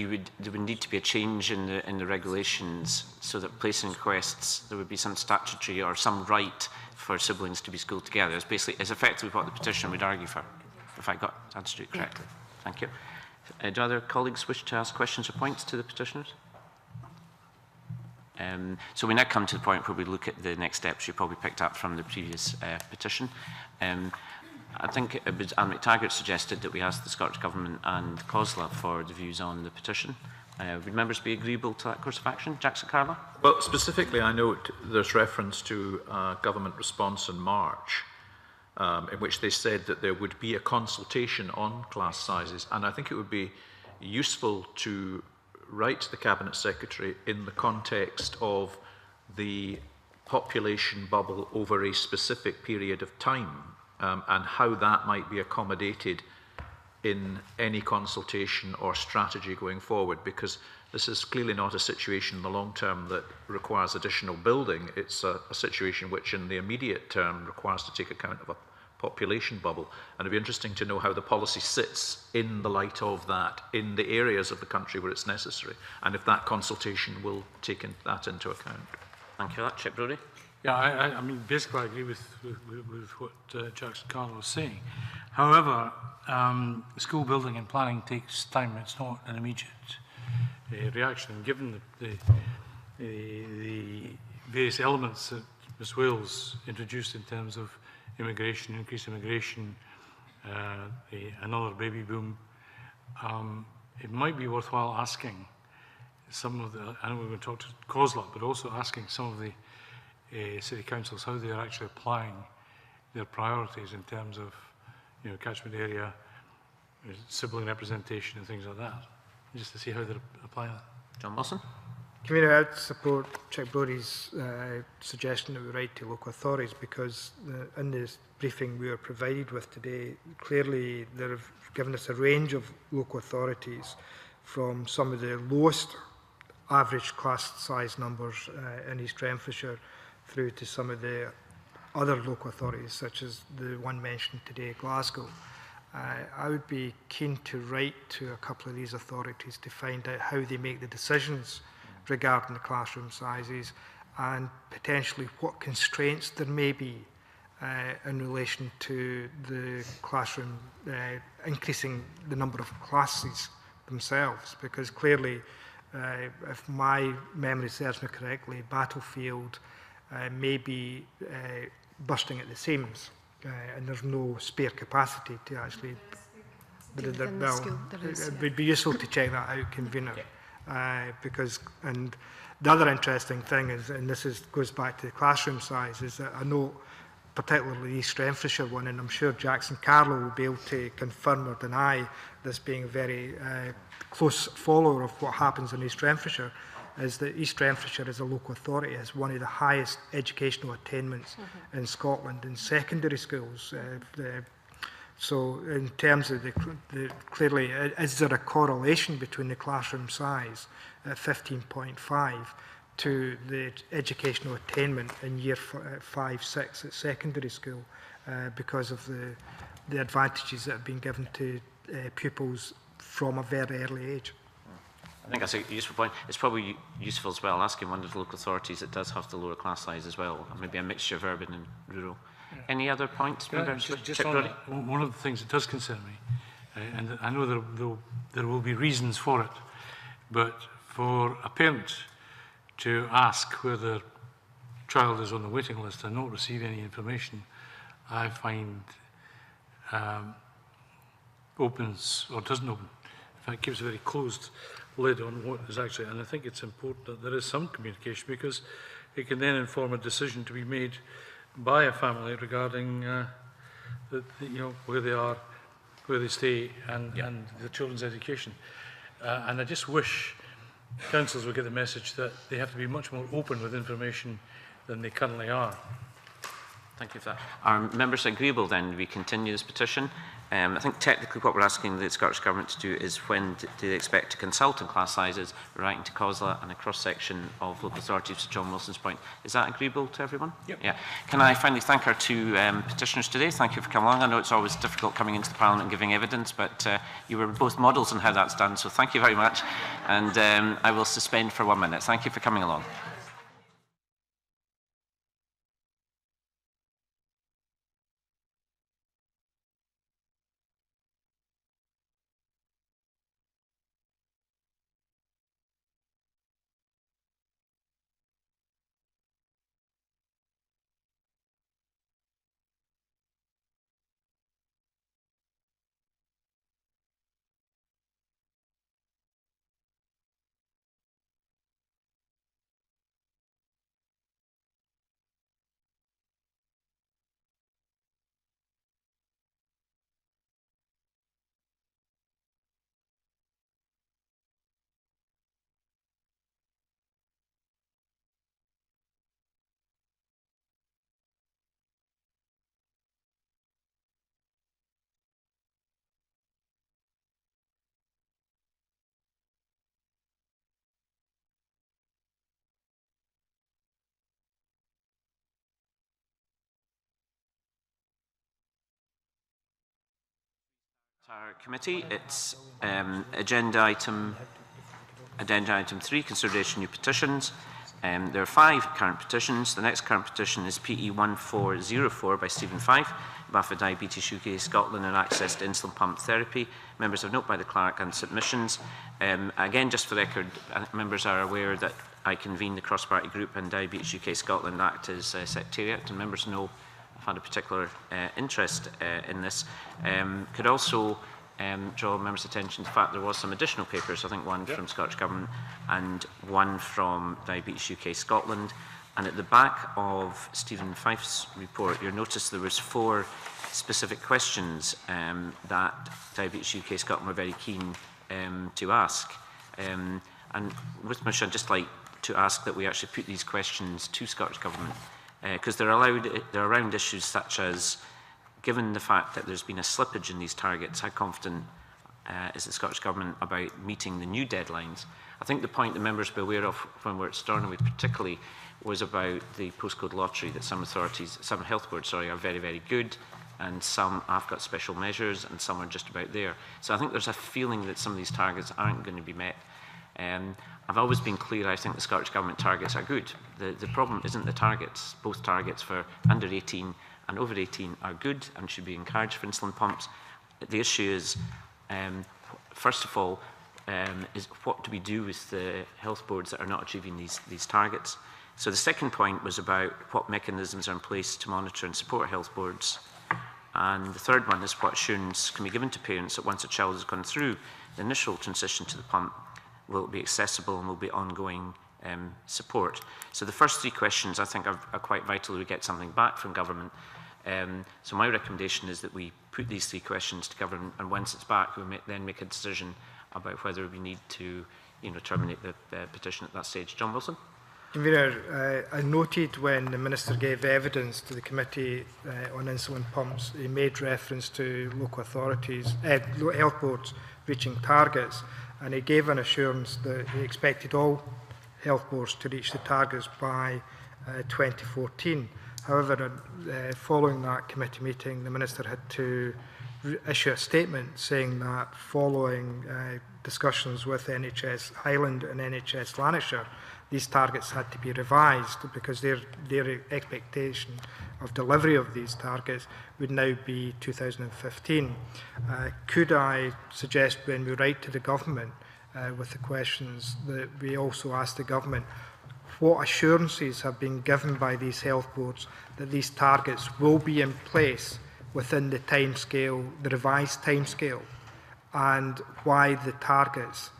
would need to be a change in the regulations so that placing requests, there would be some statutory or some right for siblings to be schooled together. It's effectively what the petition would argue for, if I got understood correctly. Thank you. Do other colleagues wish to ask questions or points to the petitioners? So we now come to the point where we look at the next steps you probably picked up from the previous petition. I think it was Anne McTaggart suggested that we ask the Scottish Government and COSLA for the views on the petition. Would members be agreeable to that course of action? Jackson Carla?
Well, specifically, I note there's reference to government response in March, in which they said that there would be a consultation on class sizes, and I think it would be useful to write to the Cabinet Secretary in the context of the population bubble over a specific period of time, and how that might be accommodated in any consultation or strategy going forward, because this is clearly not a situation in the long term that requires additional building. It's a situation which in the immediate term requires to take account of a population bubble, and it'd be interesting to know how the policy sits in the light of that in the areas of the country where it's necessary, and if that consultation will take that into account.
Thank you for that. Chip Brodie?
Yeah, I mean, basically I agree with what Jackson Carla was saying. However, school building and planning takes time. It's not an immediate reaction. And given the various elements that Ms Wales introduced in terms of immigration, increased immigration, another baby boom, it might be worthwhile asking some of the, I know we're going to talk to COSLA, but also asking some of the city councils how they are actually applying their priorities in terms of, you know, catchment area, sibling representation and things like that, just to see how they're applying that.
John Wilson?
Commissioner, I would support Chuck Brodie's suggestion that we write to local authorities, because in this briefing we were provided with today, clearly they have given us a range of local authorities from some of the lowest average class size numbers in East Renfrewshire through to some of the other local authorities, such as the one mentioned today, Glasgow. I would be keen to write to a couple of these authorities to find out how they make the decisions regarding the classroom sizes, and potentially what constraints there may be in relation to the classroom, increasing the number of classes themselves, because clearly, if my memory serves me correctly, Battlefield may be bursting at the seams, and there's no spare capacity to actually. It would be useful to check that out, convener, because, and the other interesting thing is, and this goes back to the classroom size, is that I know particularly East Renfrewshire one, and I'm sure Jackson Carlo will be able to confirm or deny this being a very close follower of what happens in East Renfrewshire, is that East Renfrewshire as a local authority has one of the highest educational attainments in Scotland in secondary schools. So in terms of clearly, is there a correlation between the classroom size at 15.5 to the educational attainment in year 5, 6 at secondary school because of the advantages that have been given to pupils from a very early age?
I think that's a useful point. It's probably useful as well asking one of the local authorities that does have the lower class size as well, maybe a mixture of urban and rural. Yeah. Any other points?
Yeah, just on one of the things that does concern me, and I know there will be reasons for it, but for a parent to ask whether their child is on the waiting list and not receive any information, I find opens or doesn't open. In fact, keeps a very closed lid on what is actually, and I think it's important that there is some communication, because it can then inform a decision to be made by a family regarding where they are, where they stay, and the children's education. And I just wish councils would get the message that they have to be much more open with information than they currently are.
Thank you for that. Are members agreeable then we continue this petition? I think technically what we're asking the Scottish Government to do is when do they expect to consult on class sizes, writing to COSLA and a cross-section of local authorities, to John Wilson's point. Is that agreeable to everyone? Yep. Yeah. Can I finally thank our two petitioners today? Thank you for coming along. I know it's always difficult coming into the Parliament and giving evidence, but you were both models on how that's done, so thank you very much. And I will suspend for 1 minute. Thank you for coming along. Our committee, it's agenda item 3, consideration new petitions. There are 5 current petitions. The next current petition is PE 1404 by Stephen Fife, behalf of Diabetes UK Scotland and access to insulin pump therapy. Members have note by the clerk and submissions. Again, just for the record, members are aware that I convene the cross-party group and Diabetes UK Scotland act as secretariat, and members know I've had a particular interest in this. Could also draw members' attention to the fact there was some additional papers, I think one from Scottish Government and one from Diabetes UK Scotland. And at the back of Stephen Fife's report, you'll notice there was 4 specific questions that Diabetes UK Scotland were very keen to ask. And with permission, I'd just like to ask that we actually put these questions to Scottish Government, because they're around issues such as, given the fact that there's been a slippage in these targets, how confident is the Scottish Government about meeting the new deadlines? I think the point the members will be aware of when we're at Stornoway particularly was about the postcode lottery, that some health boards, are very, very good, and some have got special measures, and some are just about there. So I think there's a feeling that some of these targets aren't going to be met. I've always been clear, I think the Scottish Government targets are good. The problem isn't the targets. Both targets for under 18 and over 18 are good and should be encouraged for insulin pumps. The issue is, first of all, is what do we do with the health boards that are not achieving these targets? So the second point was about what mechanisms are in place to monitor and support health boards. And the third one is what assurance can be given to parents that once a child has gone through the initial transition to the pump, will it be accessible and will be ongoing support. So the first 3 questions I think are quite vital we get something back from government. So my recommendation is that we put these 3 questions to government, and once it's back, we then make a decision about whether we need to terminate the petition at that stage. John Wilson.
Convener, I noted when the Minister gave evidence to the committee on insulin pumps, he made reference to local authorities, health boards reaching targets, and he gave an assurance that he expected all health boards to reach the targets by 2014. However, following that committee meeting, the Minister had to issue a statement saying that following discussions with NHS Highland and NHS Lanarkshire, these targets had to be revised because their expectation of delivery of these targets would now be 2015. Could I suggest when we write to the government with the questions that we also ask the government what assurances have been given by these health boards that these targets will be in place within the timescale, the revised timescale, and why the targets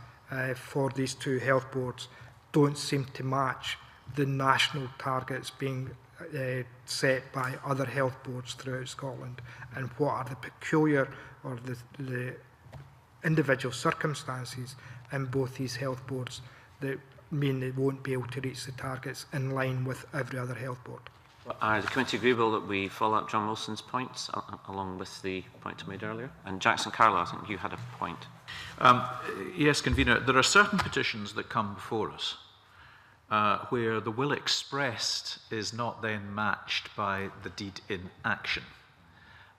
for these 2 health boards don't seem to match the national targets being set by other health boards throughout Scotland, and what are the peculiar or the individual circumstances in both these health boards that mean they won't be able to reach the targets in line with every other health board.
Are the committee agreeable that we follow up John Wilson's points along with the point I made earlier? And Jackson Carlow, I think you had a point.
Yes, Convener. There are certain petitions that come before us where the will expressed is not then matched by the deed in action.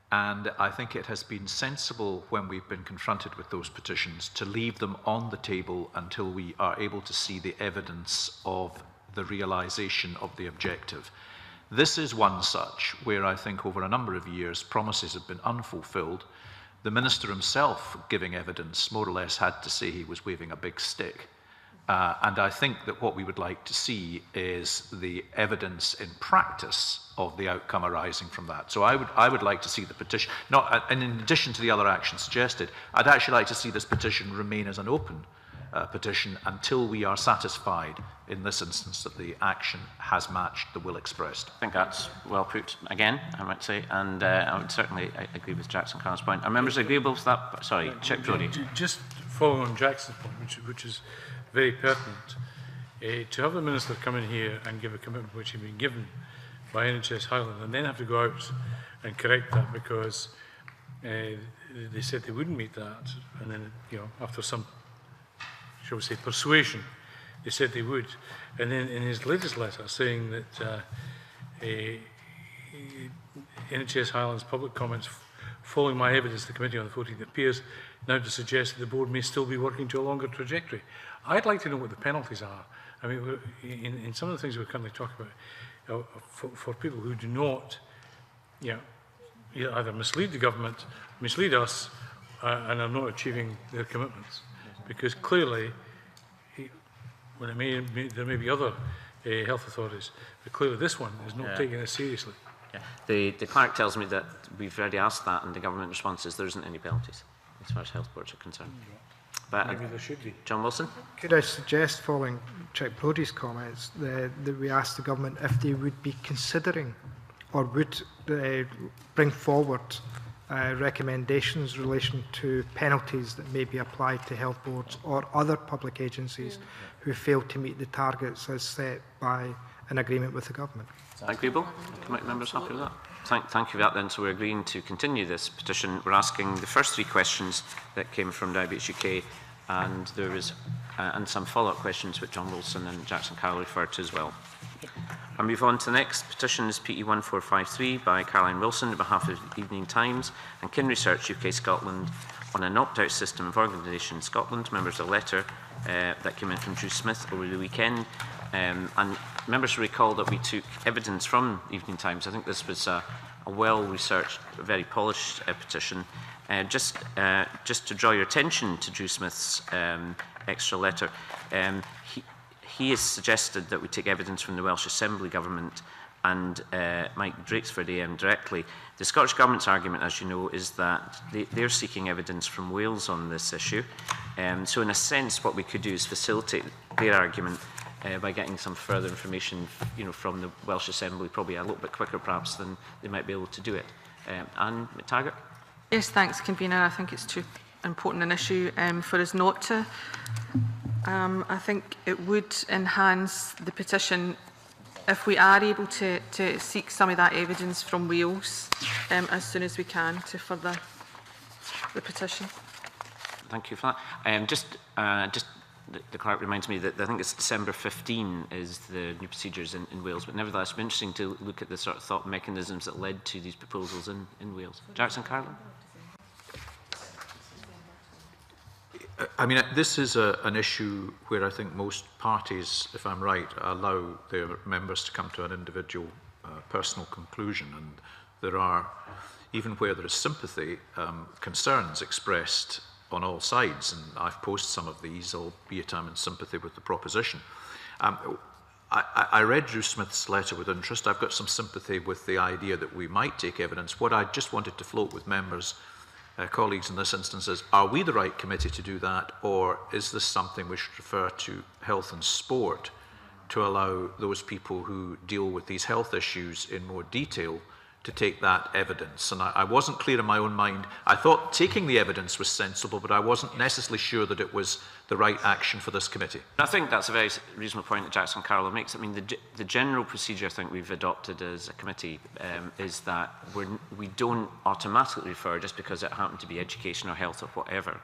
And I think it has been sensible when we've been confronted with those petitions to leave them on the table until we are able to see the evidence of the realisation of the objective. This is one such where I think over a number of years promises have been unfulfilled. The Minister himself, giving evidence, more or less had to say he was waving a big stick. And I think that what we would like to see is the evidence in practice of the outcome arising from that. So I would like to see the petition, and in addition to the other actions suggested, I'd actually like to see this petition remain as an open petition until we are satisfied in this instance that the action has matched the will expressed.
I think that's well put again, I might say, and I would certainly agree with Jackson Carl's point. Are members agreeable with that? Sorry, Chip Brodie.
Just following on Jackson's point, which is very pertinent, to have the Minister come in here and give a commitment which had been given by NHS Highland and then have to go out and correct that because they said they wouldn't meet that, and then, after some, shall we say, persuasion, they said they would. And then in his latest letter saying that NHS Highland's public comments following my evidence to the committee on the 14th, it appears now to suggest that the board may still be working to a longer trajectory. I'd like to know what the penalties are. I mean, in some of the things we're currently talking about, for people who do not, either mislead the government, mislead us, and are not achieving their commitments. Because clearly, there may be other health authorities, but clearly this one is not taking this seriously.
Yeah. The clerk tells me that we've already asked that, and the government response is there isn't any penalties as far as health boards are concerned. But
maybe there should be.
John Wilson?
Could I suggest, following Chuck Brodie's comments, that we ask the government if they would be considering or would bring forward recommendations in relation to penalties that may be applied to health boards or other public agencies who fail to meet the targets as set by an agreement with the government.
Is that agreeable? Committee members happy with that? Thank you for that then. So we're agreeing to continue this petition. We're asking the first 3 questions that came from Diabetes UK, and there was and some follow-up questions which John Wilson and Jackson Carroll referred to as well. I move on to the next petition is PE 1453 by Caroline Wilson on behalf of the Evening Times and Kin Research UK Scotland on an opt-out system of organisation Scotland. Members of the letter that came in from Drew Smith over the weekend. And members recall that we took evidence from Evening Times. I think this was a well-researched, very polished petition. Just to draw your attention to Drew Smith's extra letter, he has suggested that we take evidence from the Welsh Assembly Government and Mike Drakesford AM directly. The Scottish Government's argument, as you know, is that they're seeking evidence from Wales on this issue. So in a sense, what we could do is facilitate their argument by getting some further information from the Welsh Assembly, probably a little bit quicker perhaps than they might be able to do it. Anne McTaggart?
Yes, thanks, Convener. I think it's too important an issue for us not to. I think it would enhance the petition if we are able to seek some of that evidence from Wales as soon as we can to further the petition.
Thank you for that. The clerk reminds me that I think it's December 15 is the new procedures in Wales, but nevertheless, it's been interesting to look at the sort of thought mechanisms that led to these proposals in Wales. Jackson Carroll?
I mean, this is an issue where I think most parties, if I'm right, allow their members to come to an individual personal conclusion. And there are, even where there is sympathy, concerns expressed on all sides. And I've posed some of these, albeit I'm in sympathy with the proposition. I read Drew Smith's letter with interest. I've got some sympathy with the idea that we might take evidence. What I just wanted to float with members, colleagues in this instance, is, are we the right committee to do that, or is this something we should refer to health and sport to allow those people who deal with these health issues in more detail to take that evidence? And I wasn't clear in my own mind. I thought taking the evidence was sensible, but I wasn't necessarily sure that it was the right action for this committee.
I think that's a very reasonable point that Jackson Carroll makes. I mean, the general procedure I think we've adopted as a committee is that we don't automatically refer just because it happened to be education or health or whatever.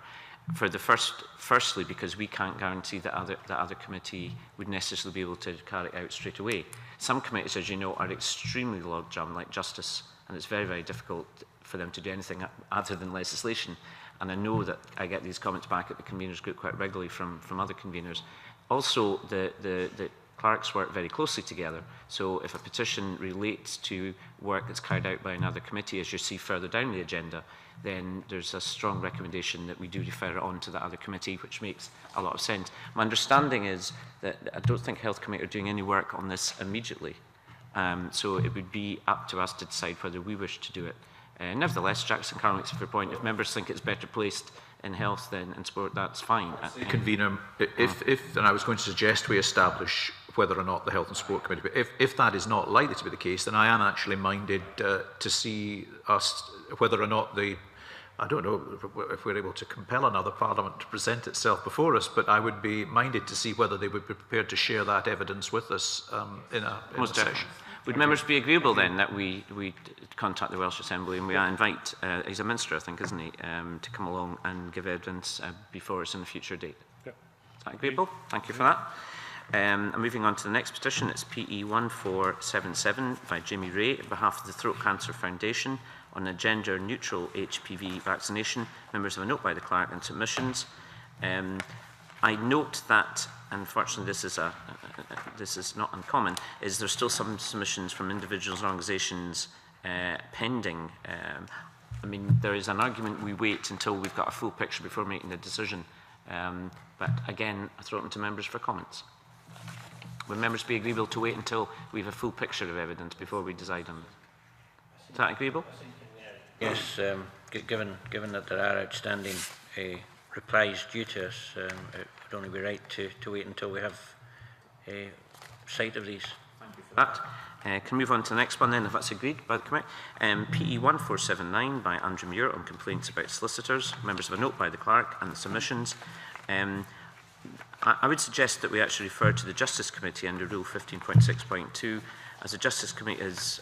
For the firstly, because we can't guarantee that other committee would necessarily be able to carry it out straight away. Some committees, as you know, are extremely logjam, like justice, and it's very, very difficult for them to do anything other than legislation. And I know that I get these comments back at the conveners group quite regularly from other conveners. Also, the clerks work very closely together. So if a petition relates to work that's carried out by another committee, as you see further down the agenda, then there's a strong recommendation that we do refer it on to that other committee, which makes a lot of sense. My understanding is that I don't think Health Committee are doing any work on this immediately. So it would be up to us to decide whether we wish to do it. Nevertheless, Jackson Carroll makes a fair point. If members think it's better placed in health than in sport, that's fine.
Convener, and I was going to suggest we establish whether or not the Health and Sport Committee, but if that is not likely to be the case, then I am actually minded to see us, whether or not I don't know if we're able to compel another parliament to present itself before us, but I would be minded to see whether they would be prepared to share that evidence with us in a session.
Would members be agreeable then that we contact the Welsh Assembly and we invite, he's a minister I think, isn't he, to come along and give evidence before us in a future date? Yep. Is that agreeable? Thank you for that. And moving on to the next petition, it's PE 1477 by Jimmy Ray on behalf of the Throat Cancer Foundation on a gender-neutral HPV vaccination. Members have a note by the clerk and submissions. I note that, unfortunately, this is not uncommon, is there's still some submissions from individuals and organisations pending. I mean, there is an argument we wait until we've got a full picture before making the decision. But again, I throw it to members for comments. Will members be agreeable to wait until we have a full picture of evidence before we decide on it? Is that agreeable?
Yes, given that there are outstanding replies due to us, it would only be right to wait until we have sight of these.
Thank you for that. Can we move on to the next one then, if that's agreed by the committee? PE 1479 by Andrew Muir on complaints about solicitors. Members have a note by the clerk and the submissions. I would suggest that we actually refer to the Justice Committee under Rule 15.6.2, as the Justice Committee has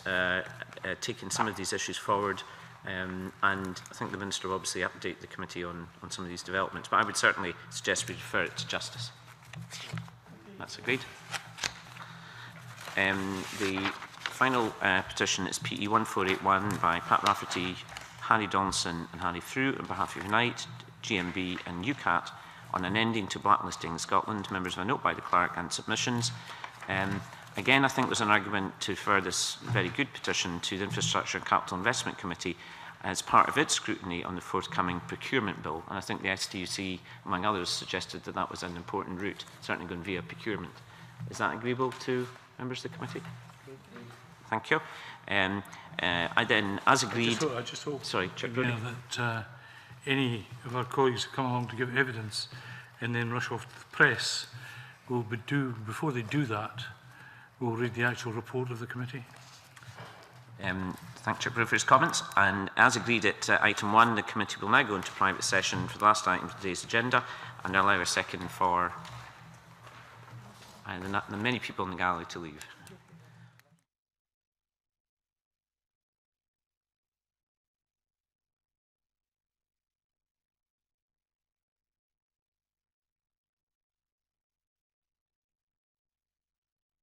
taken some of these issues forward, and I think the Minister will obviously update the committee on some of these developments, but I would certainly suggest we refer it to Justice. That's agreed. The final petition is PE 1481 by Pat Rafferty, Harry Donson and Harry Frew on behalf of Unite, GMB and UCAT on an ending to blacklisting in Scotland. Members have a note by the clerk and submissions. Again, I think there's an argument to refer this very good petition to the Infrastructure and Capital Investment Committee as part of its scrutiny on the forthcoming procurement bill. And I think the STUC, among others, suggested that that was an important route, certainly going via procurement. Is that agreeable to members of the committee? Thank you. I then, as agreed...
I just hope
sorry,
that any of our colleagues who come along to give evidence and then rush off to the press will before they do that, we'll read the actual report of the committee.
Thank Chuck Brewer for his comments. And as agreed at item 1, the committee will now go into private session for the last item of today's agenda, and I'll allow a second for the many people in the gallery to leave.